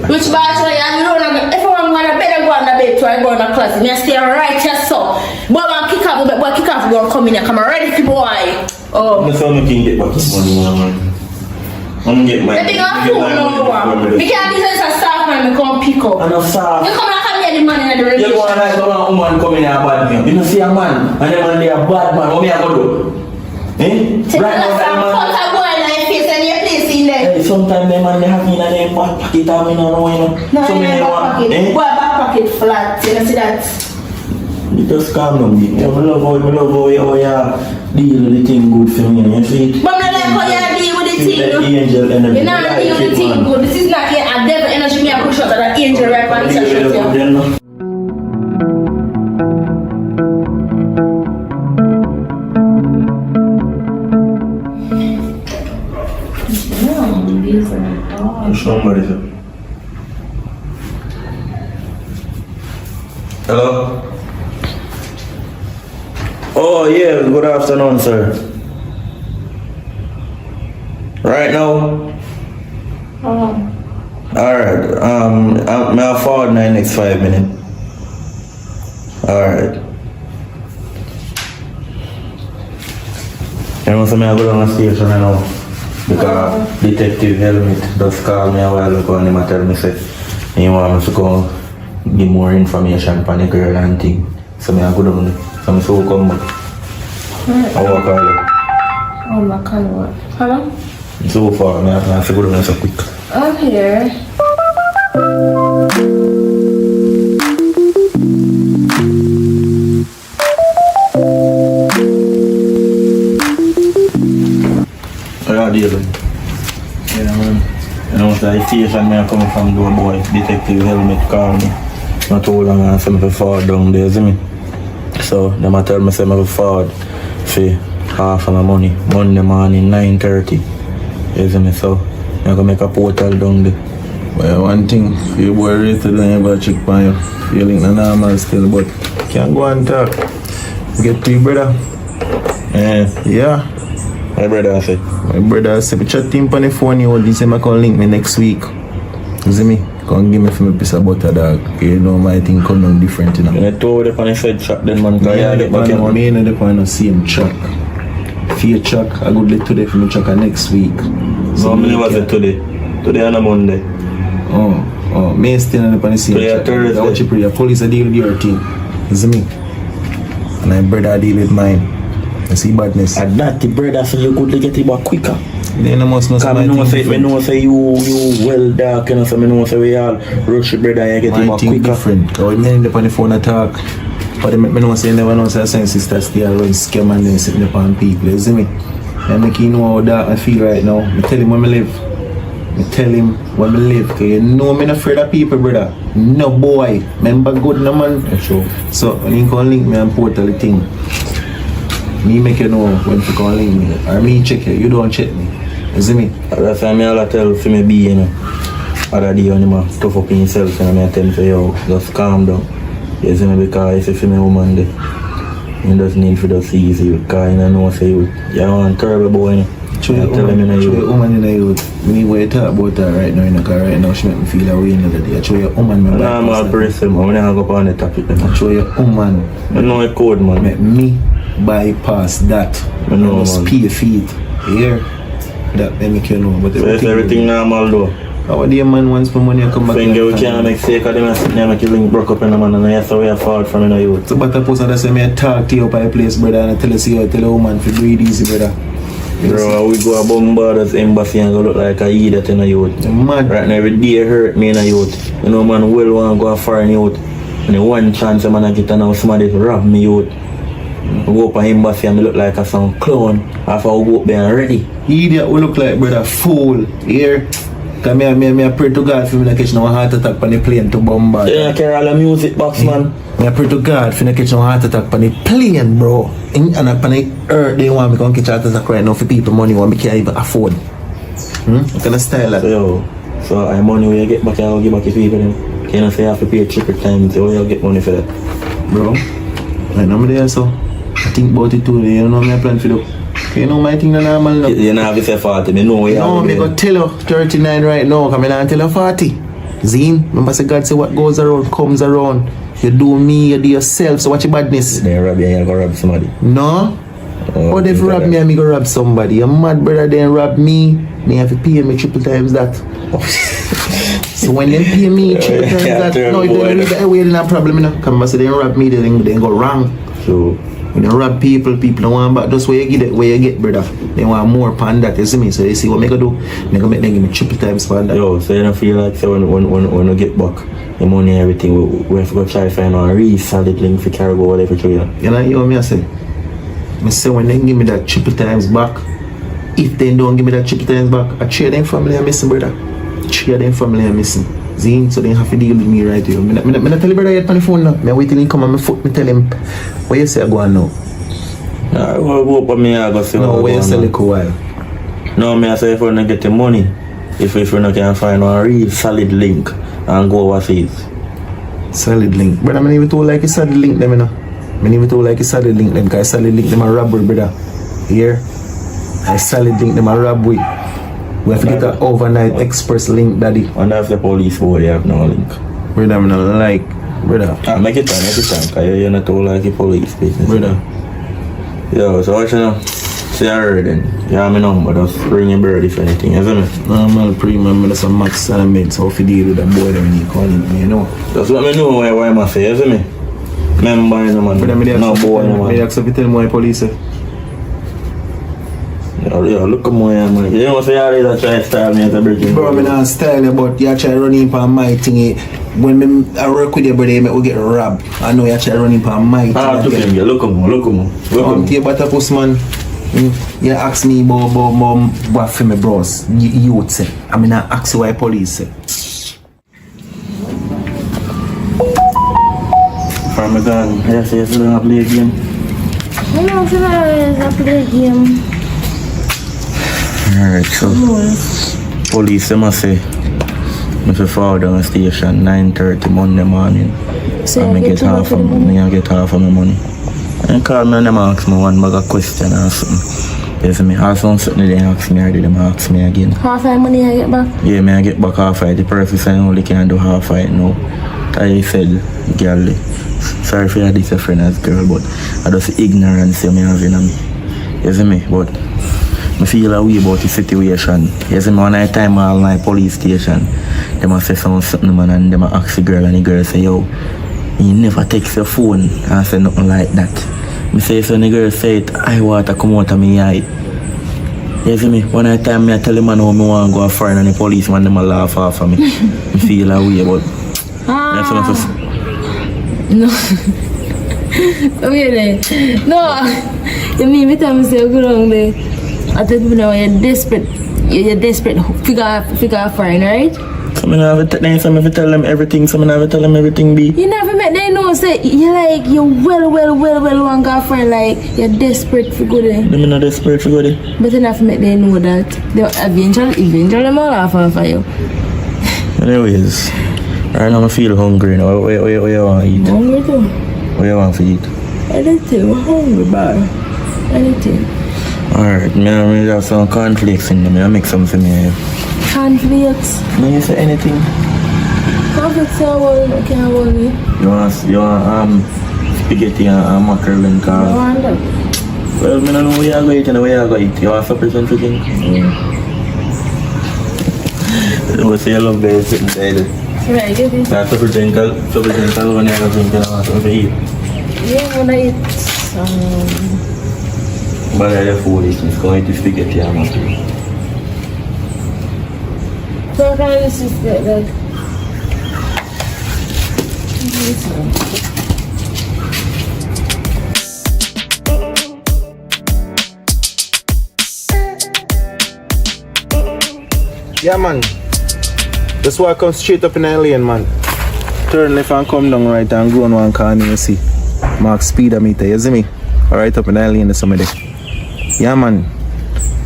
Which bachelor you don't know? If I'm gonna better go on the bed to I go on the class, me stay right here so. But I'm kick off, but kick off go come in here. Come ready for boy. Oh. I'm sorry, I can't get back his money, man. I'm gonna get my. Let me go fool no one. Because this is a staff man, me come pick up. I know, sir. You come and come here the man in the relationship. You go and like a woman coming here bad man. You don't see a man, and the man they a bad man. What me I go do? Eh? Right now, that man. Hey, sometimes the man they have in their back pocket and we don't know, you know. No, So in many back one, pocket. eh? Well, back pocket flat. You know, see that? You just calm down, baby. I love how you deal with the thing good for me, you see? But I like how you deal with the thing. The angel energy. You're not dealing with the thing good. This is not a devil energy. Me a push up that angel right on the session. Somebody, sir. Hello? Oh, yeah, good afternoon, sir. Right now? Alright, I'll forward in the next 5 minutes. Alright. You know, so I go down the station right now. Because Detective Helmet just called me a while ago and he tell me say he want me to go give more information on the girl and thing. So I go down there. So I so come back. I walk all day. Oh my God, what? Hello? So far, I have to go down there so quick. I'm here. Yeah, man. You know, the station me coming from door boy, Detective Helmet call me. Not too long and say me forward down there, see me? So, them tell me say me forward for half of my money. Monday morning, 9:30. You see me, so I'm gonna make a portal down there. Well, one thing, you boy rated and ever check on you. Feeling the normal still, but can't go and talk. Get to you, brother. Yeah. My brother said. My brother said, we chat him on the phone, he said, I can link me next week. You see me? Come give me for me piece of butter, dog. You know, my thing come down different, you know. And I told you on the side track then, man, because you get back in one. Me and the point of same track. Fear track, I go late today for me track next week. So many was it today? Today on a Monday. Oh, me still on the same track. Thursday. I watch you pray. Police are deal with your team. You see me? And my brother deal with mine. You see badness. And that the brother so you could get it back quicker. Then I must know something. I know say you well dark, you know, so I know say we all rush the brother and get it back quicker. Different. Because me and on the phone attack. But I know say you never know say a sister still run scam and then sitting upon people. You see me? I make you know how dark I feel right now. I tell him where I live. I tell him where I live. Because you know I'm not afraid of people, brother. No boy. Remember good no man. Sure. So when you can link me and portal the thing. Me make you know when to call link me. Or me check you. You don't check me. You see me? That's why I all tell for me be, you know. Other day when you tough up in yourself and I tell you for you, just calm down. You see me, because if you feel me woman there, you just need to just easy you, because you know say you're one terrible boy, you know. Show your woman in the youth. We need to talk about her right now, because right now she make me feel away another day. I show your woman. I'm all person, man. I'm going to go on the topic. I show your woman. I know a code, man. Make me bypass that. I know, man. Just pay your feet. Here. That make you know. But so everything normal though. How do you man once for money come back? Finger we can't make sake of them and sit there make you link broke up in the man and that's how we are forward from the youth. So but I post that say me I talk to you by a place, brother, and I tell you see you tell a woman to breathe easy, brother. Bro, we go a Bombardas embassy and go look like a idiot in the youth. Mad. Right now every day hurt me in the youth. You know man well want to go a foreign youth. And the one chance man I get a now somebody to rob me youth. I go up an embassy and I look like a some clown after I go up there and ready. Idiot we look like brother fool. Here. Cause me I pray to God for me to catch no heart attack on the plane to Bombard. Yeah, I carry all the music box, man. Me I pray to God for me to catch no heart attack on the plane, bro. And on the earth they want me to catch heart attack right now for people money what me can't even afford. What kind of style that? So I money where you get back and I'll give back to people then. Can I say I have to pay triple times so you'll get money for that? Bro, I know me there so. I think about it too, you know me I plan for you. You know my thing is normal now. You know have to say 40, I know where you no, me go tell you 39 right now, because I don't tell you 40. Zine, remember say God say what goes around comes around. You do me, you do yourself, so watch your badness. They rob you and you go rob somebody. No. But if you rob me and me go rob somebody, your mad brother then rob me have to pay me triple times that. So when they pay me triple times that, no, if they read that way, then no problem, you know. Come and say they rob me, they go wrong. So when you rob people don't want back. That's where you get it, where you get, brother. They want more pan that, you see me? So you see what me go do? Me go make them give me triple times pan that. Yo, so you don't feel like so when we get back the money and everything, we have to go try to find a really solid link for carry go whatever to you. You know, you know what I say? I say when they give me that triple times back, if they don't give me that triple times back, I trade them family I'm missing, brother. Trade them family I'm missing. Zine, so they have to deal with me right here. Me not tell you brother yet on the phone now. Me wait till he come on my foot, me tell him, where you say I go on now? I go up on me, I go see no, where you say like a while? No, me I say if we don't get the money, if we not can find a real solid link and go overseas. Solid link. Brother, I even told like a solid link them, you know. I even told like a solid link them, because solid link them a robbery, brother. Here, I solid link them a robbery. We have to get an overnight express link, daddy. And that's the police boy, they have no link. Brother, I'm not like, brother. Make it time, because you're not all like a police business. Brother. Yo, so what you know? See I heard then. You have my number, just ring your bird if anything, isn't it? No, I'm premium, that's a max and I made, so if you deal with that boy when you call him, you know. Just let me know why I say, isn't it? Remember, you know, man. Brother, no boy, no man. I accept you tell me why police say. Yo, look at my man. You know what I say, I try to style me as a bridging. Bro, I'm not style you, but you try running on my thing. When I work with you, brother, you will get robbed. I know you try running on my thing. Look at me, look at me. Come to your butter post, man. You ask me about what for me bros. You would say. I mean, I ask you why police say. From my gun, I say you don't play a game. You know, sometimes I play game. Alright, so police them must say me fi fall down the station 9:30 Monday morning. So and you me get half of the money? me get half of my money. And call me and them ask me one bag of question or something. You see me? Also something they ask me already, them ask me again. Half of money I get back? Yeah, me I get back half of it. The person say only can do half of it now. I said, girl, sorry for this a friend as girl, but I just ignorance me having on me. You see me? But I feel a way about the situation. You see me? One night time all night police station, they must say something man and they must ask the girl and the girl say, yo, you never text your phone and say nothing like that. Me say so the girl say it, I want to come out of me eye. You see me? One night time me I tell the man how me want to go a foreign and the police man them a laugh off of me. Me feel a way but that's what I'm saying. No. Okay then. No. You mean me tell me say go wrong there. I think you know you're desperate. You're desperate. Figure out foreign, right? So I never tell them everything. So I never tell them everything be. You never met they know say you're well one girlfriend like you're desperate for good. Them not desperate for good. But you never met they know that they eventually them all laugh off of you. Anyways, right now I feel hungry now. What you want to eat? Hungry too. What you want to eat? Anything. I'm hungry, bar. Anything. Alright, me have some cornflakes in them. I make some for me. Cornflakes. No, you say anything? Cornflakes can't hold me. You want spaghetti and mackerel and I corn? want that. Well, I don't know where you're going to eat and where you're going to eat. You want supper something? Yeah. You say you love guys sitting there. Right, get it. So supper drink when you're going to eat. Yeah, when I eat But I have food, it's going to spaghetti and mackerel. so kind of just get like Yeah, man. That's why I come straight up in the lane, man. Turn left and come down right and go on one corner, you see. Mark speedometer, you see me? Right up in the lane, somebody. Yeah, man.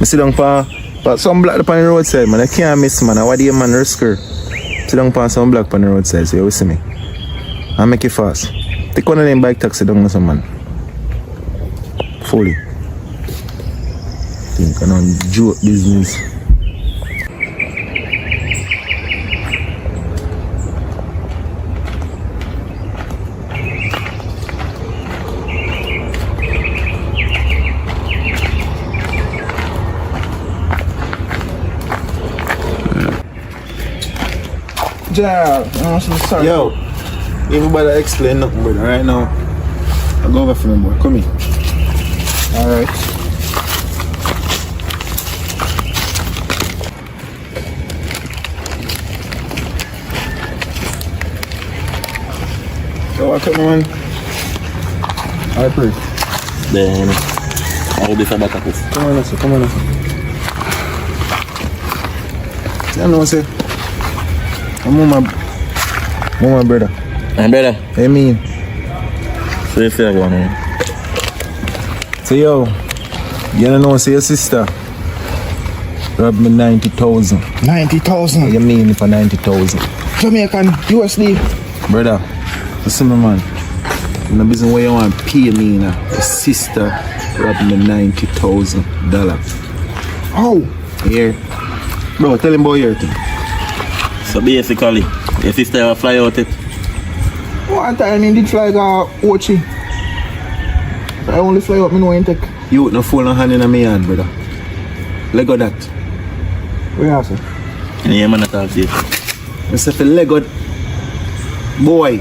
I sit down for some black up on the roadside, man. I can't miss, man. What do you, man, risk her? Sit down for some black on the roadside, so you see me. I make it fast. Take one of them bike taxi down, some man. Fully. Think I don't joke business. Sorry. Yo, everybody explain nothing, brother. Right now, I'll go over for me, boy. Come here. Alright. So, what come on? Alright, pray. Then, I'll be for back. Come on, listen. I know, say. I'm on my brother. My brother? Hey, me. So you say going on? So, yo, you don't know, say your sister robbed me 90,000. 90,000. What you mean for 90,000? Jamaican USD. Brother, listen, man. In the business where you want to pay me now. Your sister robbed me $90,000. Oh. Here. Bro, tell him about your thing. So basically, your sister will fly out it. One time he did fly go Ochi. I only fly up, me no intake. You with no phone no hand in my hand, brother. Lego that. Where are you? And you man talk to you. I say for Lego. Boy,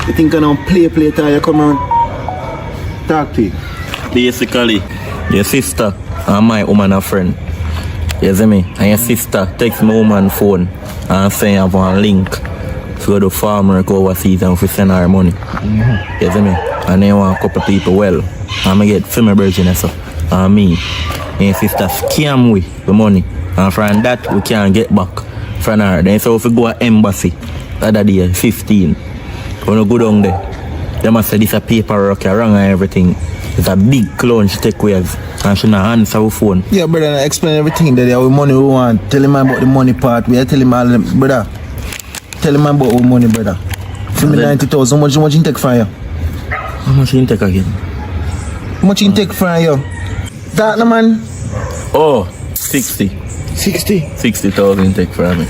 you think I don't play till you come around? Talk to you. Basically, your sister and my woman a friend. You see me? And your sister text my woman phone and say you have one link to go to farmer go overseas and we send her money. You see me? And then want a couple people well. And I get female virgin and so. And me. And your sister scam we the money. And from that we can't get back from her. Then so if we go to embassy the other day, 15. When we go down there, they must say this a paperwork, wrong and everything. It's a big clown she take with and she not answer her phone. Yeah, brother, I explain everything that our money we want. Tell him about the money part. We are telling him all them, brother. Tell him about our money, brother. For me 90,000, how much you take for you? How much you take again? How much you take for you? That no man? Oh, 60. 60,000 take for me.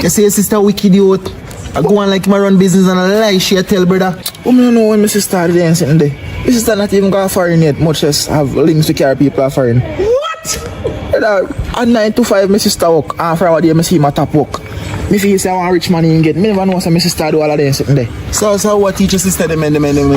You see your sister wicked youth. I go on like my run business and a lie she tell brother. Oh, me don't know when my sister started there and sitting there. My sister not even got foreign yet, much less have links to carry people are foreign. What? Brother, at 9 to 5 my sister work. After a day I see my top work. Me feel say I want rich money and get. Me never know what my sister do all of them sitting there. So what teach your sister them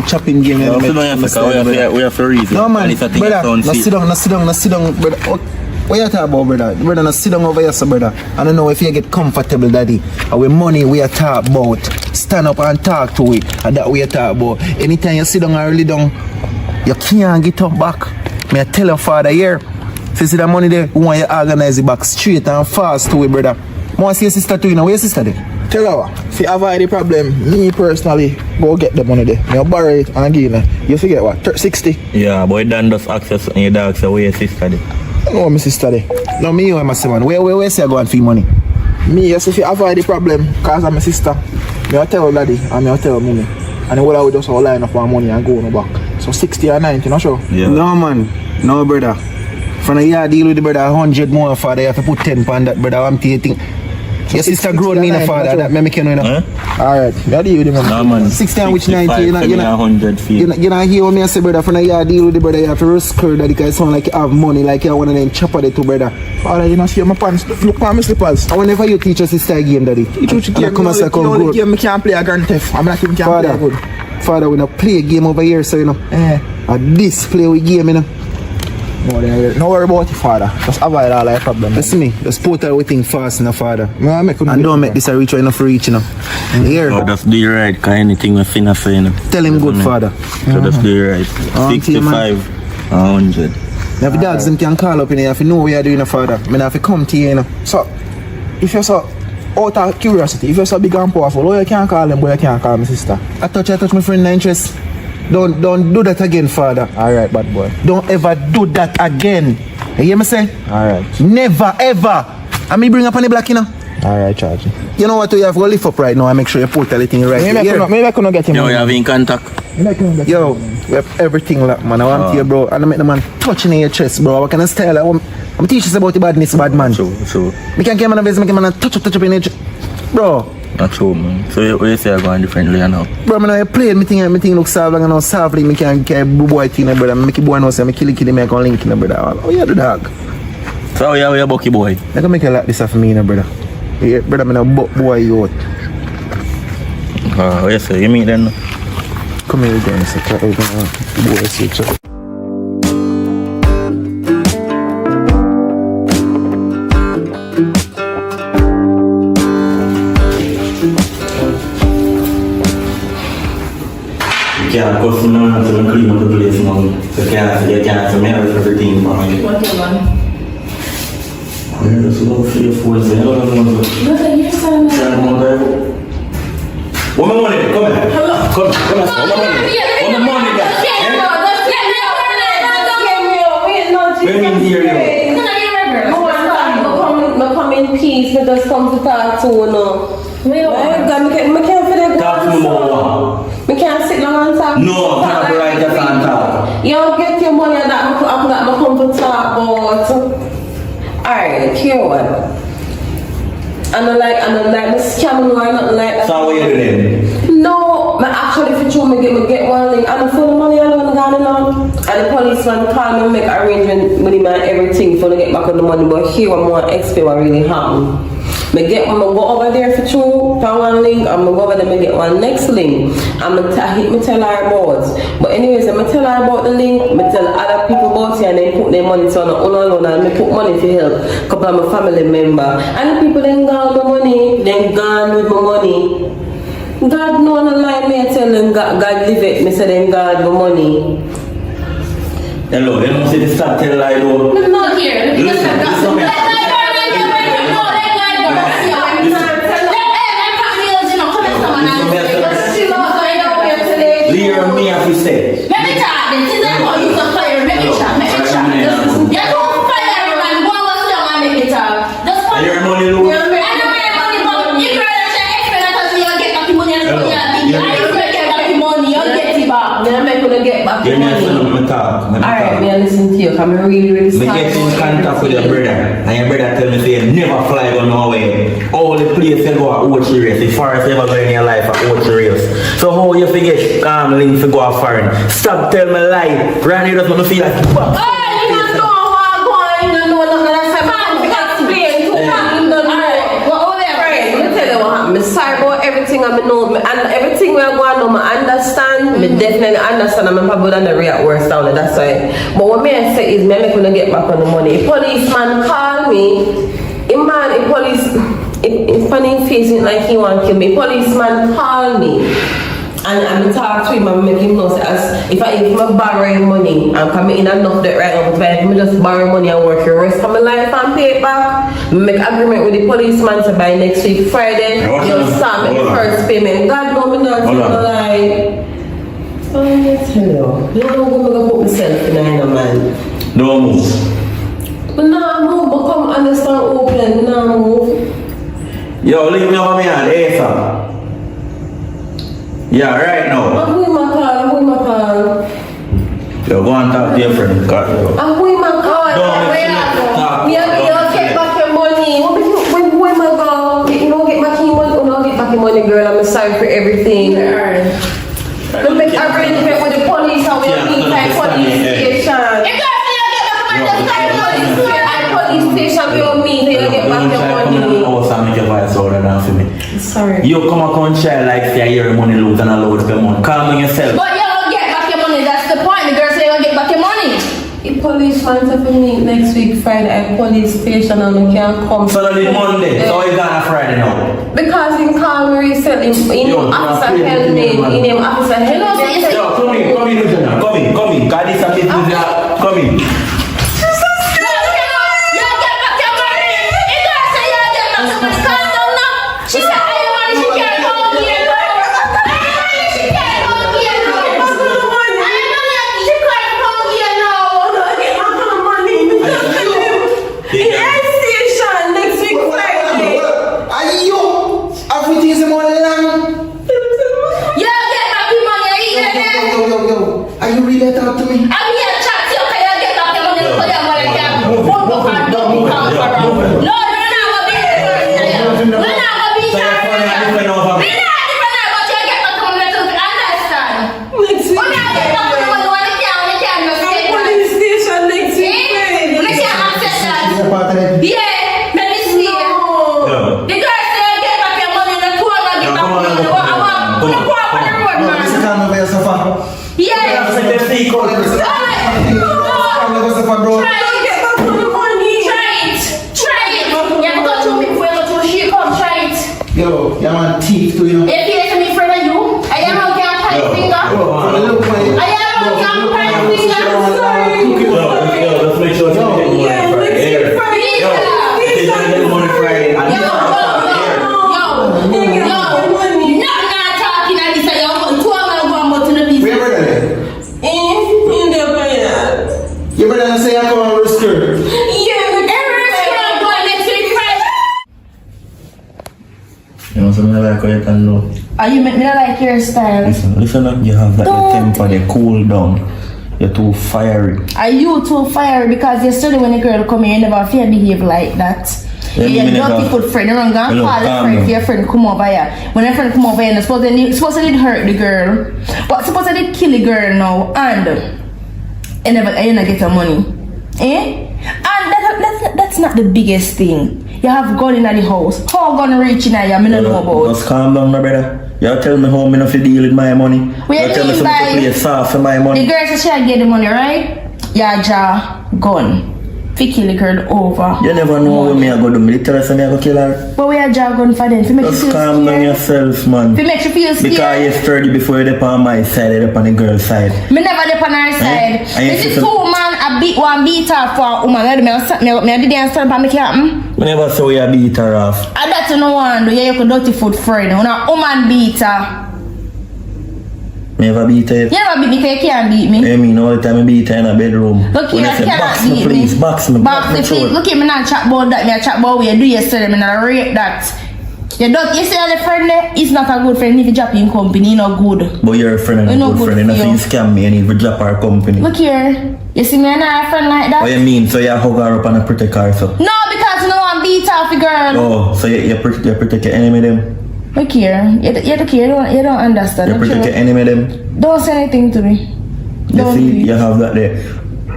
chopping game and we have to reason. No man, brother, no sit down, brother. What you talk about, brother? Brother, now sit down over here, so brother. I don't know if you get comfortable, daddy. And with money, we are talk about. Stand up and talk to it. And that we are talk about. Anytime you sit down and really down, you can't get up back. Me I tell your father here. If you see that money there, we want you to organize it back straight and fast to it, brother. I want to see your sister too, you know. Where your sister there? Tell her, if you avoid the problem, me personally, go get the money there. Me borrow it and give it. You forget what? 60? Yeah, boy, Dan just access and your dog say where your sister there. No, my sister there. No, me or my son. Where say I go and fee money? Me, yes, if you avoid the problem, because I'm my sister, me I tell daddy and me I tell mommy. And then what I would just all line up my money and go on the back. So 60 or 90, not sure? Yeah. No, man. No, brother. From a year deal with the brother, 100 more, father, you have to put 10 pound that, brother. I'm thinking. Your sister grown me in a father, that me can know. Alright, you deal with the money. No, man. 60 and which 90, you know, 100 feet. You know, hear what me I say, brother. From a year deal with the brother, you have to risk her that because it sound like you have money, like you want to then chop it to brother. Father, you know, see my pants, look at my slippers. I whenever you teach your sister a game, daddy. You teach game, come and say, come good. You can't play a grand theft. I'm not even can't play a good. Father, we don't play a game over here, so you know. A display with game, you know. No worry about it, father. Just avoid all that problem. Listen me, just put everything fast in the father. And don't make this a reach or enough reach, you know. Here. Oh, just do it right, because anything we finna say, you know. Tell him good, father. So just do it right. 65 100. Now, if dogs them can call up in here, if you know what you're doing, father, I mean, if you come to you, you know. So, if you're so out of curiosity, if you're so big and powerful, oh, you can't call them, but you can't call my sister. I touch my friend in interest. Don't do that again, father. Alright, bad boy. Don't ever do that again. You hear me say? Alright. Never ever. And me bring up on the black, you know. Alright, charge. You know what? You have to lift up right now and make sure you put everything right. Maybe I couldn't get him. Yo, you have in contact? Yo, we have everything locked, man. I want you, bro. And I make the man touching in your chest, bro. What kind of style? I'm teaching about the badness, bad man. So. Me can't get man a vest, make him man touch up in your chest. Bro. Not true, man. So you say I'm going differently now? Bro, man, I play me thing look soft and now softly me can carry boy thing, brother. Make a boy know say me kill me I can link in, brother. Oh yeah, the dog. So how you a bucky boy? I can make a lot this for me, brother. Yeah, brother, me no boy you out. Yes sir, you mean then? Come here again, sir. We're gonna boy switch up. Yeah, because you know to clean up the place now. So you can't smell everything for me. What you want? I'm just going to feel for it. I don't know. Brother, you're so nice. What my money? Come here. Come on. What my money? Let me hear you. Come in peace, but just come to talk to you now. I can't feel Talk to me more. I can't sit down and talk. No, talk right there and talk. You don't get your money and that I'm not come to talk about. Alright, here what? I don't like the scamming or nothing like that. So what you doing? No, I actually for sure me get one link and for the money alone gone on. And the policeman called me make arrangement with him and everything for to get back on the money, but here I'm more expert what really happened. I go over there for two, for one link, I'm going to go over there and get one next link. I'm going to tell her about. But anyways, I'm going to tell her about the link, I tell other people about it and then put their money so on and I put money for help. A couple of my family member. And the people then gone with my money, then gone with my money. God know no lie, me I tell them God live it, me say them God my money. Hello, they don't say this start tell lie though. I'm not here. Leave me as you say. Let me talk. This is a money it up. Just And your money low. I know my money, but you girl that you expect that you get back the money and put your thing. I don't get back the money, you get it back. Then I'm not gonna get back the money. Alright, me listen to you. I'm really Me get in contact with your brother, and your brother tell me say never fly go nowhere. All the places you go at Ochi race, the farthest you ever go in your life at Ochi race. So how you forget link to go a foreign? Stop tell me lie. Randy doesn't want to feel like Oh, you don't know what I'm going, you don't know nothing that's happening. Explain to me, you don't know. Well, whatever. Let me tell you what happened. I'm sorry about everything I know, and everything we are going to know, I understand. I definitely understand. I'm probably on the real worst down there, that's why. But what I say is, I'm going to get back on the money. A policeman called me. It's funny facing like he want to kill me. Policeman called me. And I'm talking to him and make him know as if I borrow money, I'm coming in enough debt right now, but if I just borrow money and work the rest of my life and pay it back, make agreement with the policeman to by next week Friday, you'll start my first payment. God know me not to lie. So I tell you know I'm gonna put myself in a man. no move. But now move, but come understand open, now move. Yo, link me over me and ASAP. Yeah, right now. I'm with my call. Yo, go and talk to your friend. I'm with my call. Don't get back your money. When my girl, you don't get back your money, you don't get back your money, girl. I'm sorry for everything. Don't make arrangement with the police and we'll meet at police station. Police station, we'll meet. You get back your money. Sorry. You come and share like say your money lose and a load of your money. Calm yourself. But you don't get back your money, that's the point. The girl say you don't get back your money. The police want to meet next week Friday at police station and we can't come. So that is Monday. So it's on a Friday now. Because in call me recently, officer held me, officer held me. Yo, come in. Come in. God is a business. Come in. Are you really talk to me? I'm here to chat to you, can you get back your money? No, you're not going to be here. You're not going to be here. We're not different, but you get back your money to understand. Next week. We're not getting back your money when you can't just get that. Police station next week. We can't accept that. Yeah, let me see. The girl say you get back your money, the poor man get back your money. I want to go up on the road, man. Yeah. Yo, you want teeth too, you know? If you let me friend of you, I am not going to find finger. I am not going to find finger. Yo, let's make sure you get money Friday. Yo, get money Friday. Not talking at this. I am going to the business. Where were they? In the banana. You better say I come on risk her. You know, something like you can know. Are you make me not like your style? Listen up, you have like the temper, the cool down. You're too fiery. Are you too fiery? Because yesterday when a girl come here, you never feel behave like that. You're a dirty good friend. You're not going to call a friend for your friend come over here. When a friend come over here, suppose they did hurt the girl. But suppose they did kill the girl now. And you never get your money. Eh? And that's not the biggest thing. You have gun in the house. How gun reach in here? I don't know about. Just calm down, my brother. You tell me how I'm going to deal with my money. You tell me something to play soft for my money. The girl said she'll get the money, right? Yeah, draw gun. Fi kill the girl over. You never know what me I go do. Me tell us me I go kill her. But we are draw gun for them. Just calm down yourself, man. Fi make you feel scared. Because you're sturdy before you're on my side, you're on the girl's side. Me never dey on her side. This is 2 man one beat her for a woman. Me did understand for me happen. Me never saw you beat her off. And that's no one do. You could dirty foot friend. When a woman beat her. Me ever beat her? You never beat me because you can't beat me. I mean, all the time I beat her in a bedroom. Look When here, I say, you cannot box me, beat please, me. box me, Box me, please. Look here, me not chat about that. Me a chat about what you do yesterday. Me not rate that. You see the friend there? He's not a good friend. If you drop in company, he not good. But you're a friend and a no good friend. And if you scam me and if you drop our company. Look here. You see me and I a friend like that? What you mean? So you hug her up and protect her, so? No, because no one beat off the girl. Oh, so you protect your enemy them? Look here. You don't understand. You protect your enemy them? Don't say anything to me. You see, you have that there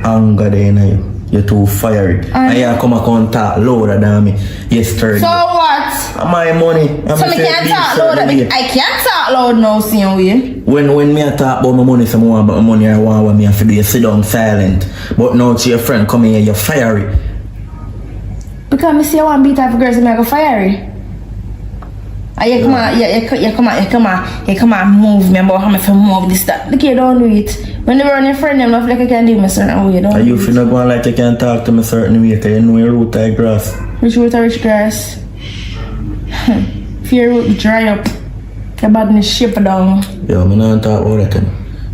anger there in you. You're too fiery. And you come and talk louder than me yesterday. So what? My money. So me can't talk loud. I can't talk loud now, same way. When me talk about my money, some more about my money, I want when me have to do, you sit down silent. But now to your friend come here, you're fiery. Because me see you want to beat up girls and I go fiery. And you come and move me about how me feel move this that. Look here, don't do it. When they were on your friend, them not like I can do me certain way. Don't. And you feel not going like you can talk to me certain way, because you know your root like grass. Which root or rich grass? If your root dry up, your badness ship down. Yo, me not talk about that.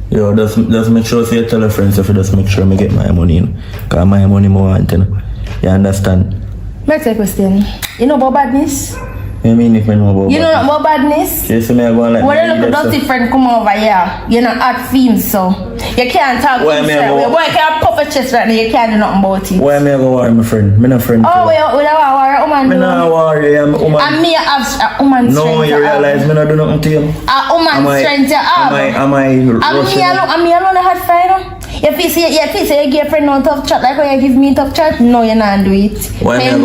Yo, just make sure you tell your friends if you just make sure me get my money in. Because my money more want, you know. You understand? Next question. You know about badness? I mean, if I know about you know about badness? Yes, me I go like. When you look at dirty friend come over here, you're not hot themes, so you can't talk to me straight. Boy, you can't pop a chest right now, you can't do nothing about it. Why am I go worry my friend? Me not friend. Oh, we don't worry, woman. Me not worry, I'm a woman. And me have a woman strength. No, you realize me not do nothing to you. A woman strength you have. Am I rushing? And me alone a hot fire. If you say you give a friend no tough chat like how you give me tough chat, no, you not do it. Why me I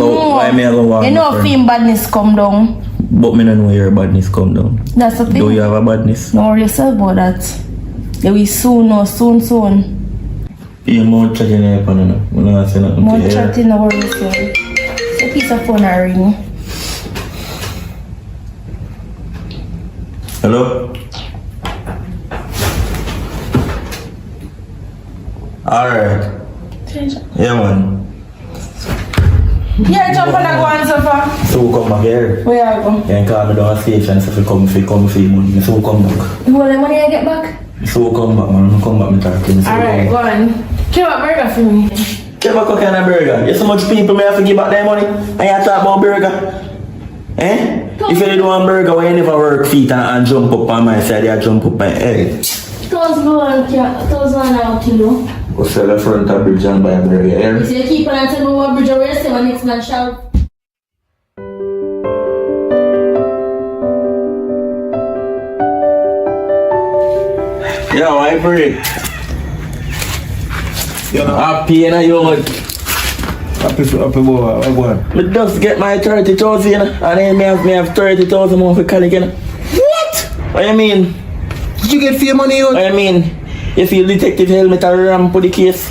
go worry? You know fame badness come down. But me don't know your badness come down. That's the thing. Do you have a badness? Don't worry yourself about that. You will soon. You more chatting in your phone, no? I'm not saying nothing More to you. chatting, no worry yourself. It's a piece of phone I ring. Hello? Alright. Yeah, man. Yeah, jump on and go on so far. So come back here. Where you go? You can call me down station so if you come for your money. So come back. You want the money I get back? So come back, man. Come back, me talking. So Alright, go on. Give a burger for me. Give back what kind of burger? You so much people may have to give back their money. And you talk about burger. Eh? If you do one burger where you never work feet and jump up on my side, you jump up my head. Those one out kilo. Go sell the front of bridge and buy a burger here. If you keep on telling me what bridge over say my next man shall. Yo, I break. Happy and you want. Happy boy, I go on. Me just get my 30,000 you know, and then me have 30,000 more for college, you know. What? What you mean? Did you get your money out? What you mean? You see detective helmet a ramp for the case.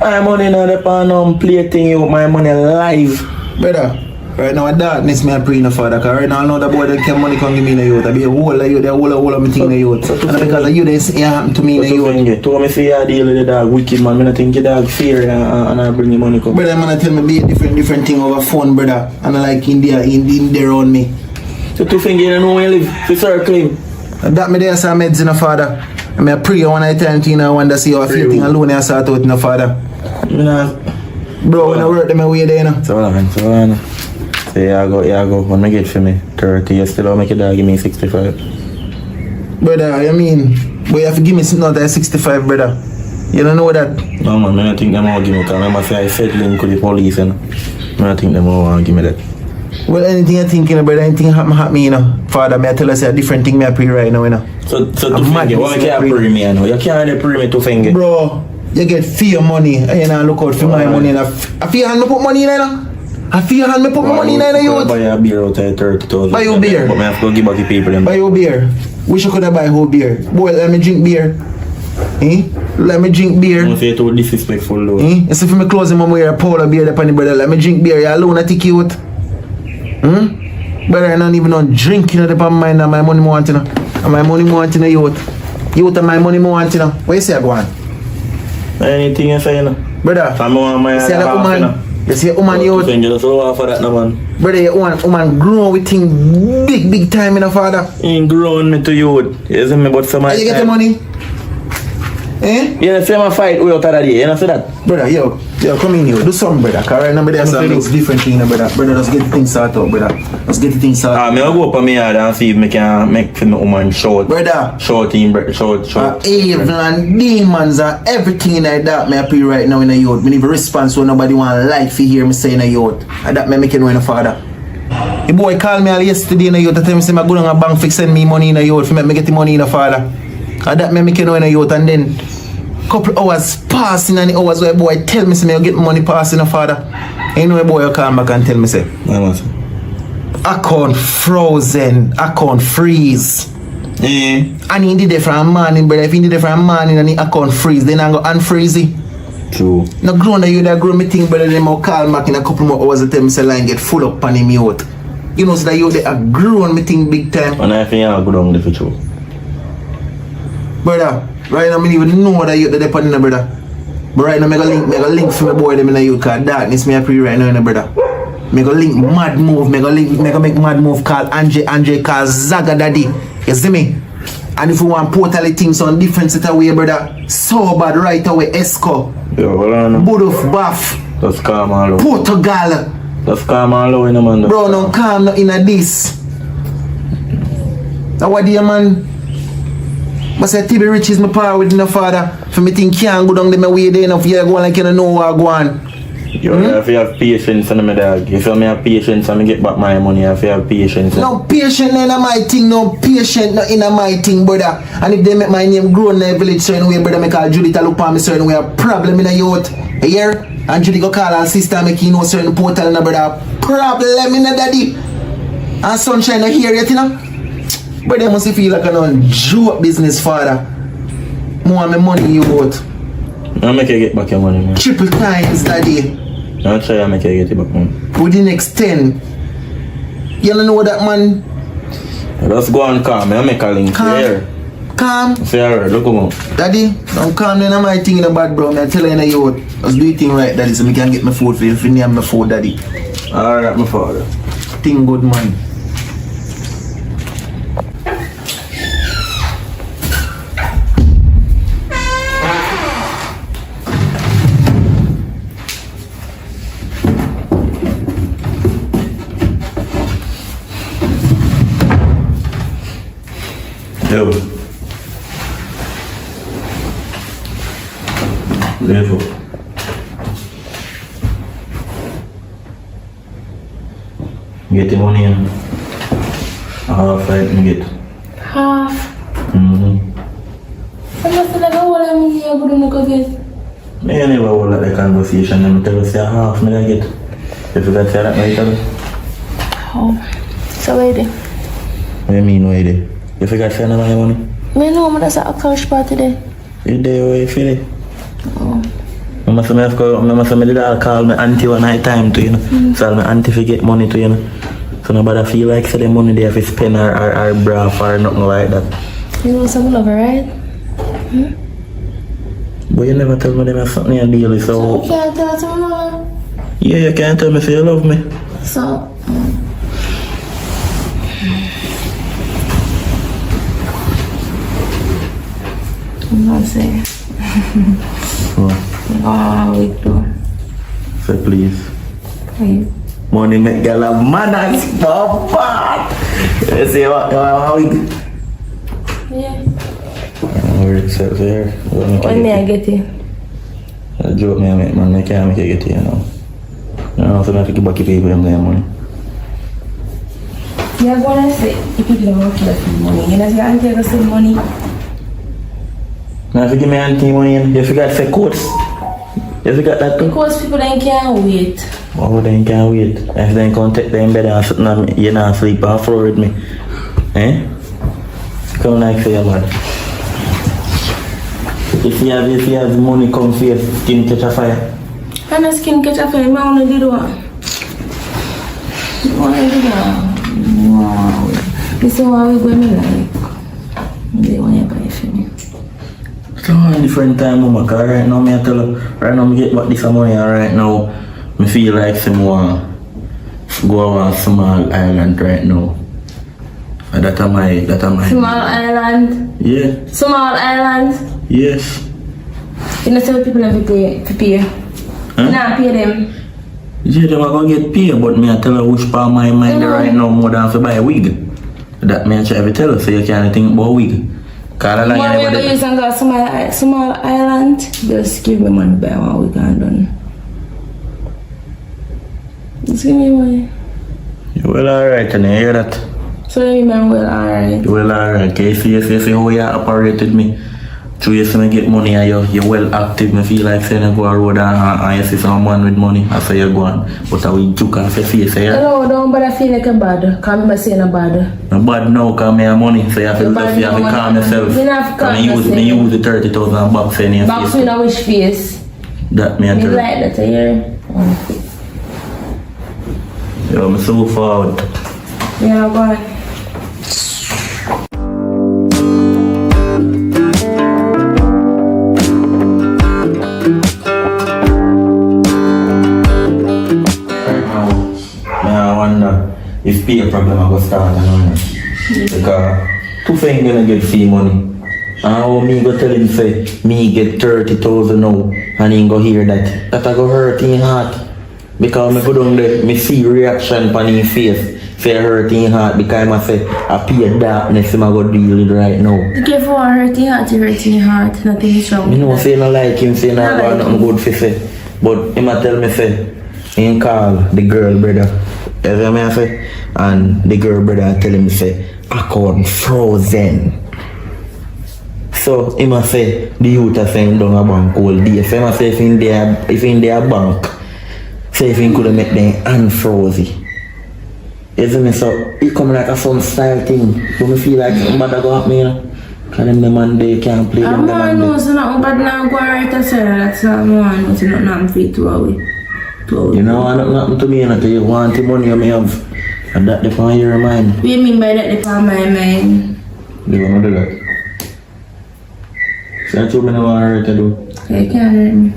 My money not the pan play thing you, my money live. Brother, right now, darkness me a pray no father, because right now I know the boy that can money come give me in the youth. I be a whole of you, the whole of me thing in the youth. And because of you, this happen to me in the youth. To me say you deal with the dog wicked man, I don't think your dog fear and I bring the money come. Brother, man, tell me be a different thing over phone, brother. And I like India around me. So two fingers, you know where you live, for circling. And that me there say meds in the father. And me a pray when I turn to you and wonder see how I feel thing alone I sort out in the father. Bro, when I work them away there, you know. So on. So you go. When I get for me 30, you still make your dog give me 65. Brother, I mean, boy, you have to give me something like 65, brother. You don't know that? No man, I don't think them all give me, because remember say I said link with the police, you know. I don't think them all want to give me that. Well, anything you think, you know, brother, anything happen me, you know. Father, may I tell us a different thing me I pray right now, you know. So two finger, why can't pray me, you know? You can't pray me two finger. Bro, you get fear money, and you know, look out for my money, you know. I fear hand me put money in, you know. I fear hand me put my money in, you know. Buy a beer out of 30,000. Buy your beer. But I have to give back the people them. Buy your beer. Wish you could have buy whole beer. Boy, let me drink beer. Let me drink beer. Don't say too disrespectful though. You see if me close him wear a polar beer upon the brother, let me drink beer, you alone I take you out. Brother, I don't even know drink, you know, the palm mind and my money more want, you know. And my money more want, you know, youth. Youth and my money more want, you know. What you say I go on? Anything you say, you know. Brother, I want my say that woman, You see, woman, you so for that, no man. brother, you woman grown with thing big time in a father. Ain't grown me to you. You see me, but some you get the money? Eh? Yeah, say my fight way out of the day. You know see that? Brother, yo, come in here. Do something, brother. Cause right now, brother, some things different thing, brother. Brother, let's get things sorted out, brother. Let's get things sorted out. Me go up on me yard and see if me can make for my woman short. Brother. Short. Evil and demons and everything like that, me appear right now in a youth. Me need a response when nobody want like to hear me say in a youth. And that me make it know in a father. The boy called me all yesterday in a youth to tell me say I go down a bank fix send me money in a youth for me get the money in a father. And that me make it know in a youth, and then couple hours passing and the hours where boy tell me say I get money passing a father. Ain't no boy you come back and tell me say account frozen, account freeze. And he did it from morning, brother. If he did it from morning and the account freeze, then I go unfreeze it. True. Now grown that you that grow me thing, brother, then I'll call back in a couple more hours and tell me say line get full up on him out. You know so that you they are grown me thing big time. And I think I'll go down the future. Brother, right now I don't even know that you the depending brother. But right now I go link for my boy them in the youth called darkness me pre right now in the brother. Me go link mad move, me go make mad move called Andre called Zaga Daddy. You see me? And if you want portally things on different set of way, brother, so bad right away, Esco. Yo, hold on. Buduf Buff. That's calm all over. Portugal. That's calm all over in the man. Bro, no calm no in a this. Now what do you man? But say TB Rich is my power with my father. For me think can't go down there my way there enough. You go like you don't know what I go on. You have to have patience and my dog. If you have patience and I get back my money, you have to have patience. No patience in my thing, no patience no in my thing, brother. And if they make my name grow in the village certain way, brother, make call Judy to look for me certain way, a problem in the youth. You hear? And Judy go call her sister, make you know certain portal in the brother. Problem in the daddy. And sunshine not here yet, you know? Brother must feel like a joke business father. More my money you out. I'll make you get back your money, man. Triple times daddy. I'll try to make you get it back, man. Within next 10. You don't know that man. Let's go and calm. I'll make a link here. Calm. See her, look at me. Daddy, don't calm down on my thing in the bad bro. I tell you in the youth. Let's do it thing right, daddy, so we can get my food for you. If you name my food, daddy. Alright, my father. Thing good, man. Yo. Level. Get the money in. Half right and get. Half. Mm-hmm. I must like how I'm here to look again. Me never hold like the conversation and tell us half me I get. If you got say that right away. Oh. So wait there. What do you mean why there? You forgot to send my money? Me know I'm that's a couch party there. You there where you feel it? Oh. I must have call my auntie one night time to, you know. So my auntie forget money to, you know. So nobody feel like say the money they have to spend or bra or nothing like that. You know some love, right? But you never tell me them have something you deal with, so... You can't tell some love. Yeah, you can't tell me if you love me. So... I'm not saying. Oh, we do. Say please. Please. Money make girl a manners, papa. You see what? How we? Yeah. Where it says here. When may I get it? A joke me I make, man. I can't make you get it, you know. You know, so I have to give back your people them their money. You're gonna say if you don't want to get money. You know, your auntie has some money. Now if you give me auntie money, you forgot to say quotes. You forgot that too? Because people then can't wait. Oh, they can't wait. If they can't take them in bed and sit on me, you not sleep on the floor with me. Eh? Come like say, man. If you have money come for your skin catch a fire. And the skin catch a fire, I want to do one. I want to do that. Wow. This is what we're going to like. They want to buy for me. So different time, mama, cause right now I tell you, right now I get back this money and right now I I feel like some want go on a small island right now. And that am my Small island? Yeah. Small island? Yes. You know some people have to pay. Huh? Nah, pay them. Yeah, them are gonna get paid, but me I tell her which part of my mind right now more than to buy a wig. That me I try to tell her so you can't think about wig. Cause I like More we use and go small island, just give me money buy one wig and done. Just give me money. You well alright and you hear that? So let me man well alright. You well alright, okay? You see how you operated me. Through you see me get money and you're well active. Me feel like saying I go a road and you see someone with money, I say you go on. But I will took off your face, yeah? No, don't bother feel like a bad. Cause me saying a bad. I'm bad now cause me have money, so you have to calm yourself. Me not have to calm myself. Me use the 30,000 box in your box face. me no wish face. That me Me tell. like that, I hear. Yo, I'm so forward. Yeah, go on. If pay a problem I go start and on because two things gonna get free money. And how me go tell him say me get 30,000 now and he go hear that I go hurt him heart. Because me go down there, me see reaction on his face. Say hurt him heart because I say I pay darkness him I go deal with right now. Be careful on hurting heart, nothing is wrong. You know say no like him, say no got nothing good for say. But him a tell me say he call the girl brother. You know what I say? And the girl brother tell him say account frozen. So he must say the youth are saying down a bank all day. So he must say if in their bank, say if he could make them unfrozen. You see me? So it come like a fun style thing. But me feel like something bad go happen, you know. Cause them the man they can't play them the man no, so nothing bad now go right as well. That's not one, but you not fit to away. You know what nothing to me, you know, you want the money you may have. And that depends on your mind. What do you mean by that depends on my mind? You wanna do that? So that's what I want to do. Okay, can't hurt me.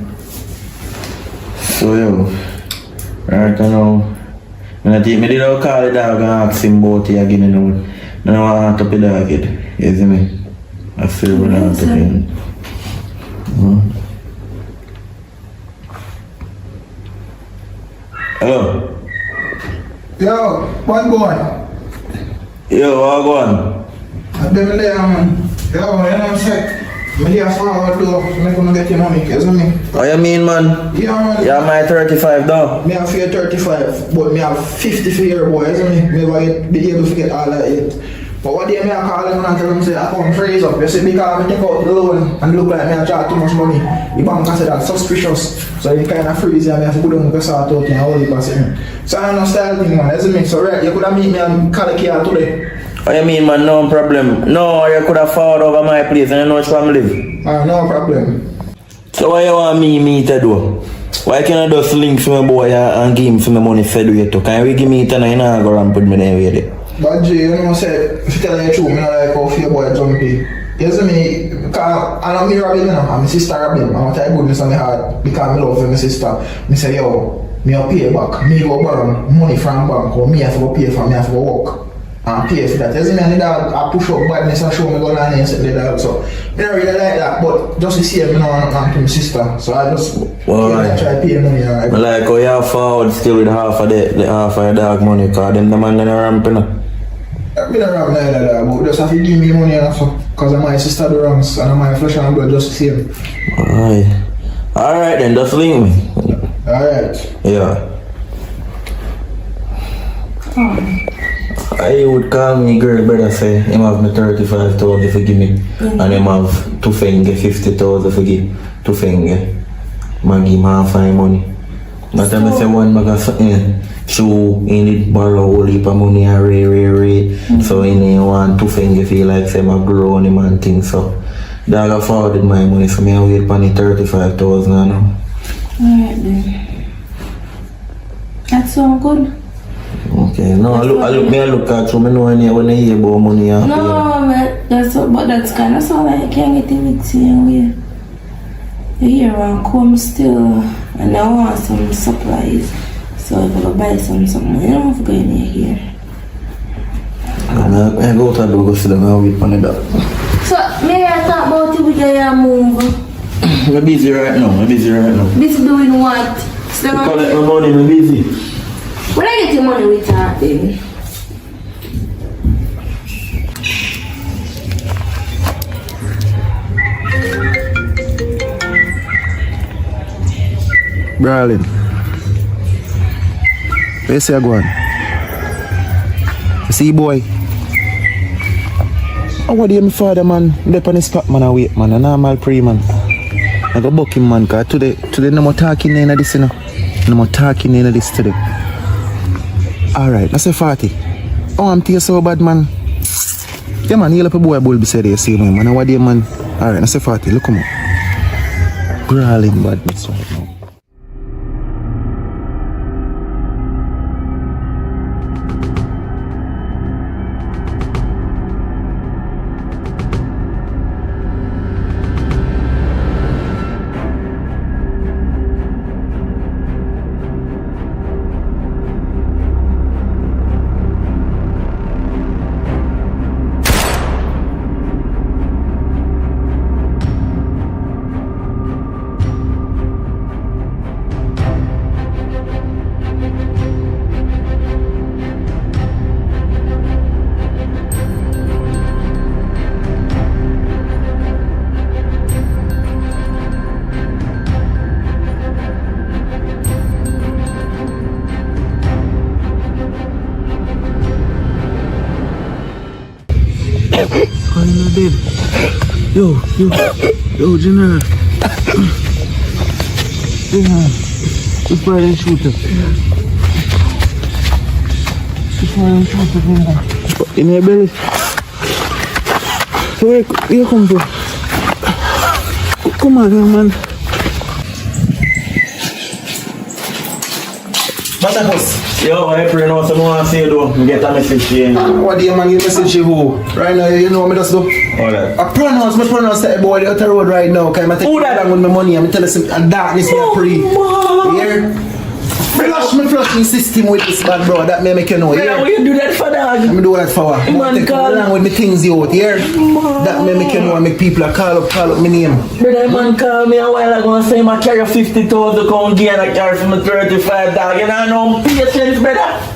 So yo, right now, when I take me the dog call the dog and ask him about it again, you know. Then I want to be dog it. You see me? I feel when I want to be. Hello? Yo, what going? Yo, what going? I've been there, man. Yo, you know what I'm saying? I'm here forward though, so I'm gonna get your money, you see me? What you mean, man? Yeah, man. Yeah, my 35 down. Me have for 35, but me have 50 for your boy, you see me? Me never be able to get all that yet. But what day me I call him and tell him say I come freeze up, you see, because I take out the loan and look like me I charge too much money. The bank can say that suspicious. So you kind of freeze and I have to go down and sort out and all the person. So I know style thing, man, you see me? So right, you could have meet me and call the here today. What you mean, man? No problem. No, you could have forward over my place and you know which one I live. No problem. So what you want me to do? Why can't I just link to my boy and give him some money for do it? Can you give me it and I not go ramp with me there with it? But Jay, you know, say, if you tell you the truth, I don't like how your boy jumpy. You see me, because I know me Robin, you know, and my sister Robin, I want to have goodness on my heart because I love my sister. I say, yo, me will pay back, me go borrow money from bank, or me have to go pay for, me have to go work and pay for that. You see me, and the dog, I push up badness and show me go down and set the dog, so I don't really like that, but just to see him, you know, I'm to my sister, so I just try to pay money. Right? I like how you have forward still with half of the half of the dog money, because them the man in the ramp, you know. I've been around like that, but just have to give me money and so, because my sister the wrongs and my flesh and blood just the same. Alright then, just link me. Alright. Yeah. I would call me girl brother say him have me 35,000 for give me and him have 2 finger 50,000 for give 2 finger. Man give him half my money. But I say one bag of something. So he need borrow a whole heap of money and ray. So he need 1 2 finger feel like say my grow on him and things. So dog I forwarded my money so me I wait for the 35,000 now. Alright then. That sound good. Okay, no, I look at you, I know when I hear about money. No, man, but that's kind of sound like you can't get it with you. You hear and come still. And I want some supplies. So if I go buy something, I don't have to go in here. I go to the go sit down and wait for the dog. So, may I talk about you with your move? I'm busy right now. Busy doing what? So, Collect my money, I'm busy. when I get your money, we talk then. Brawling. Where you say I go on? You see boy? Oh, what do you my father man? I'm on the spot man, I wait man, a normal pre man. I go book him man, cause today no more talking in this, you know. No more talking in this today. Alright, I say 40. Oh, I'm tear so bad man. Yeah man, heal up a boy bull beside you see man. What do you man? Alright, I say 40, look come on. Brawling badness right now. Yo, General. General, the fire and shooter. In your belly. So where you come from? Come on, man. Yo, I pray now someone say though, me get a message here. What do you man, you message you who? Right now, you know what me just do? Alright. I pronounce that boy the outer road right now. Okay, I take that with my money. I'm telling some and darkness me a free. Yeah. Flush my system with this bad bro. That may make you know. Yeah. Why you do that for dog? I'm do that for what? Man, take call along with me things you out. Yeah. That may make you know. I make people call up my name. Brother, man called me a while ago and say I carry 50,000 come gain I carry from the 35 dog. You know I know patience, brother.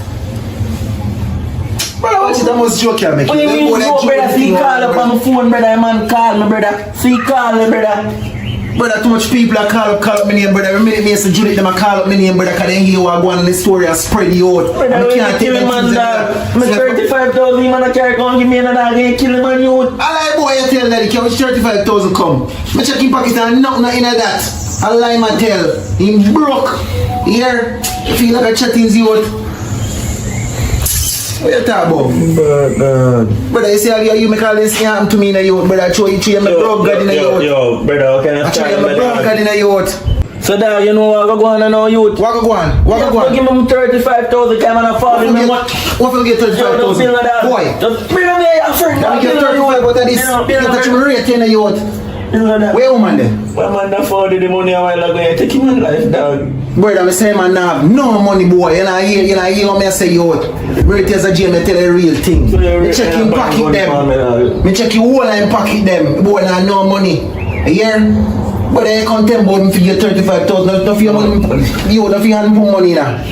Brother, watch it. I must joke here, make When you mean joke, brother, see call up on my phone, brother, man call me, brother. See call me, brother. Brother, too much people call up my name, brother. Every minute me say Juliet, them call up my name, brother, because they hear what go on in the story and spread the out. Brother, I can't take kill him, man, dog. I'm 35,000, man, I carry come give me another dog, you kill him, man, you. I like boy, you tell that, how much 35,000 come? I check in pocket and nothing in that. I lie, man, tell. He broke. Here, you feel like a chatting out. What you talk about? Brother, you see how you make all this happen to me in the youth, brother. I show you my broke God in the youth. Yo, brother, can I show you my broke God in the youth. So dog, you know what go on in our youth? What go on? Give him 35,000, come and fall in me. What will get 35,000? Boy. Just bring me a friend. Let me get 35 out of this. You touch me rate in the youth. Where woman there? Where man that afforded the money a while ago, you take him in life, dog. Brother, I say man now have no money, boy. You know what I say you out. Rate as a Jim, I tell you the real thing. Me check him pocket them. Me check you whole and pocket them. Boy, now no money. Yeah? But I can't tell about me for your 35,000. Not for your money. You don't feel hand put money now.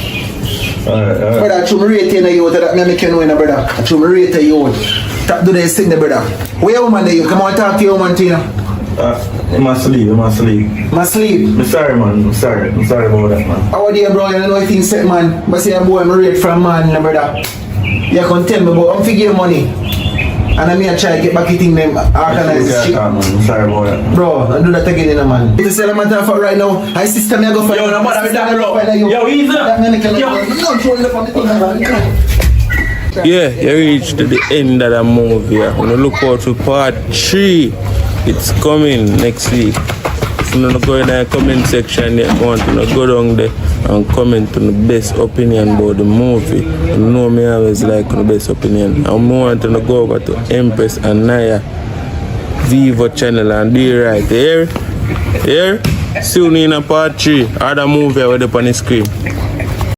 Alright. Brother, I should rate you in the youth. That me make you know, brother. I should rate you youth. Tap do this thing, brother. Where you woman there? You come on talk to your woman, Tina. In my sleep. My sleep? I'm sorry, man. I'm sorry about that, man. How are you, bro? You know what things set, man. But say, boy, I'm rate from man, brother. You can tell me, but I'm figure money. And I may try to get back in them, organize this shit. I'm sorry about that. Bro, I'll do that again, man. If you say I'm talking for right now, I sister me I go find. Yo, no matter that, bro. Yo, easy. Yeah, you reached to the end of the movie. I'm gonna look out for part 3. It's coming next week. If you don't go in the comment section, you want to go down there and comment on the best opinion about the movie. You know me always like the best opinion. I'm want to go over to Empress and Naya Vivo channel and do it right. Here? Soon in a part 3, other movie with up on the screen.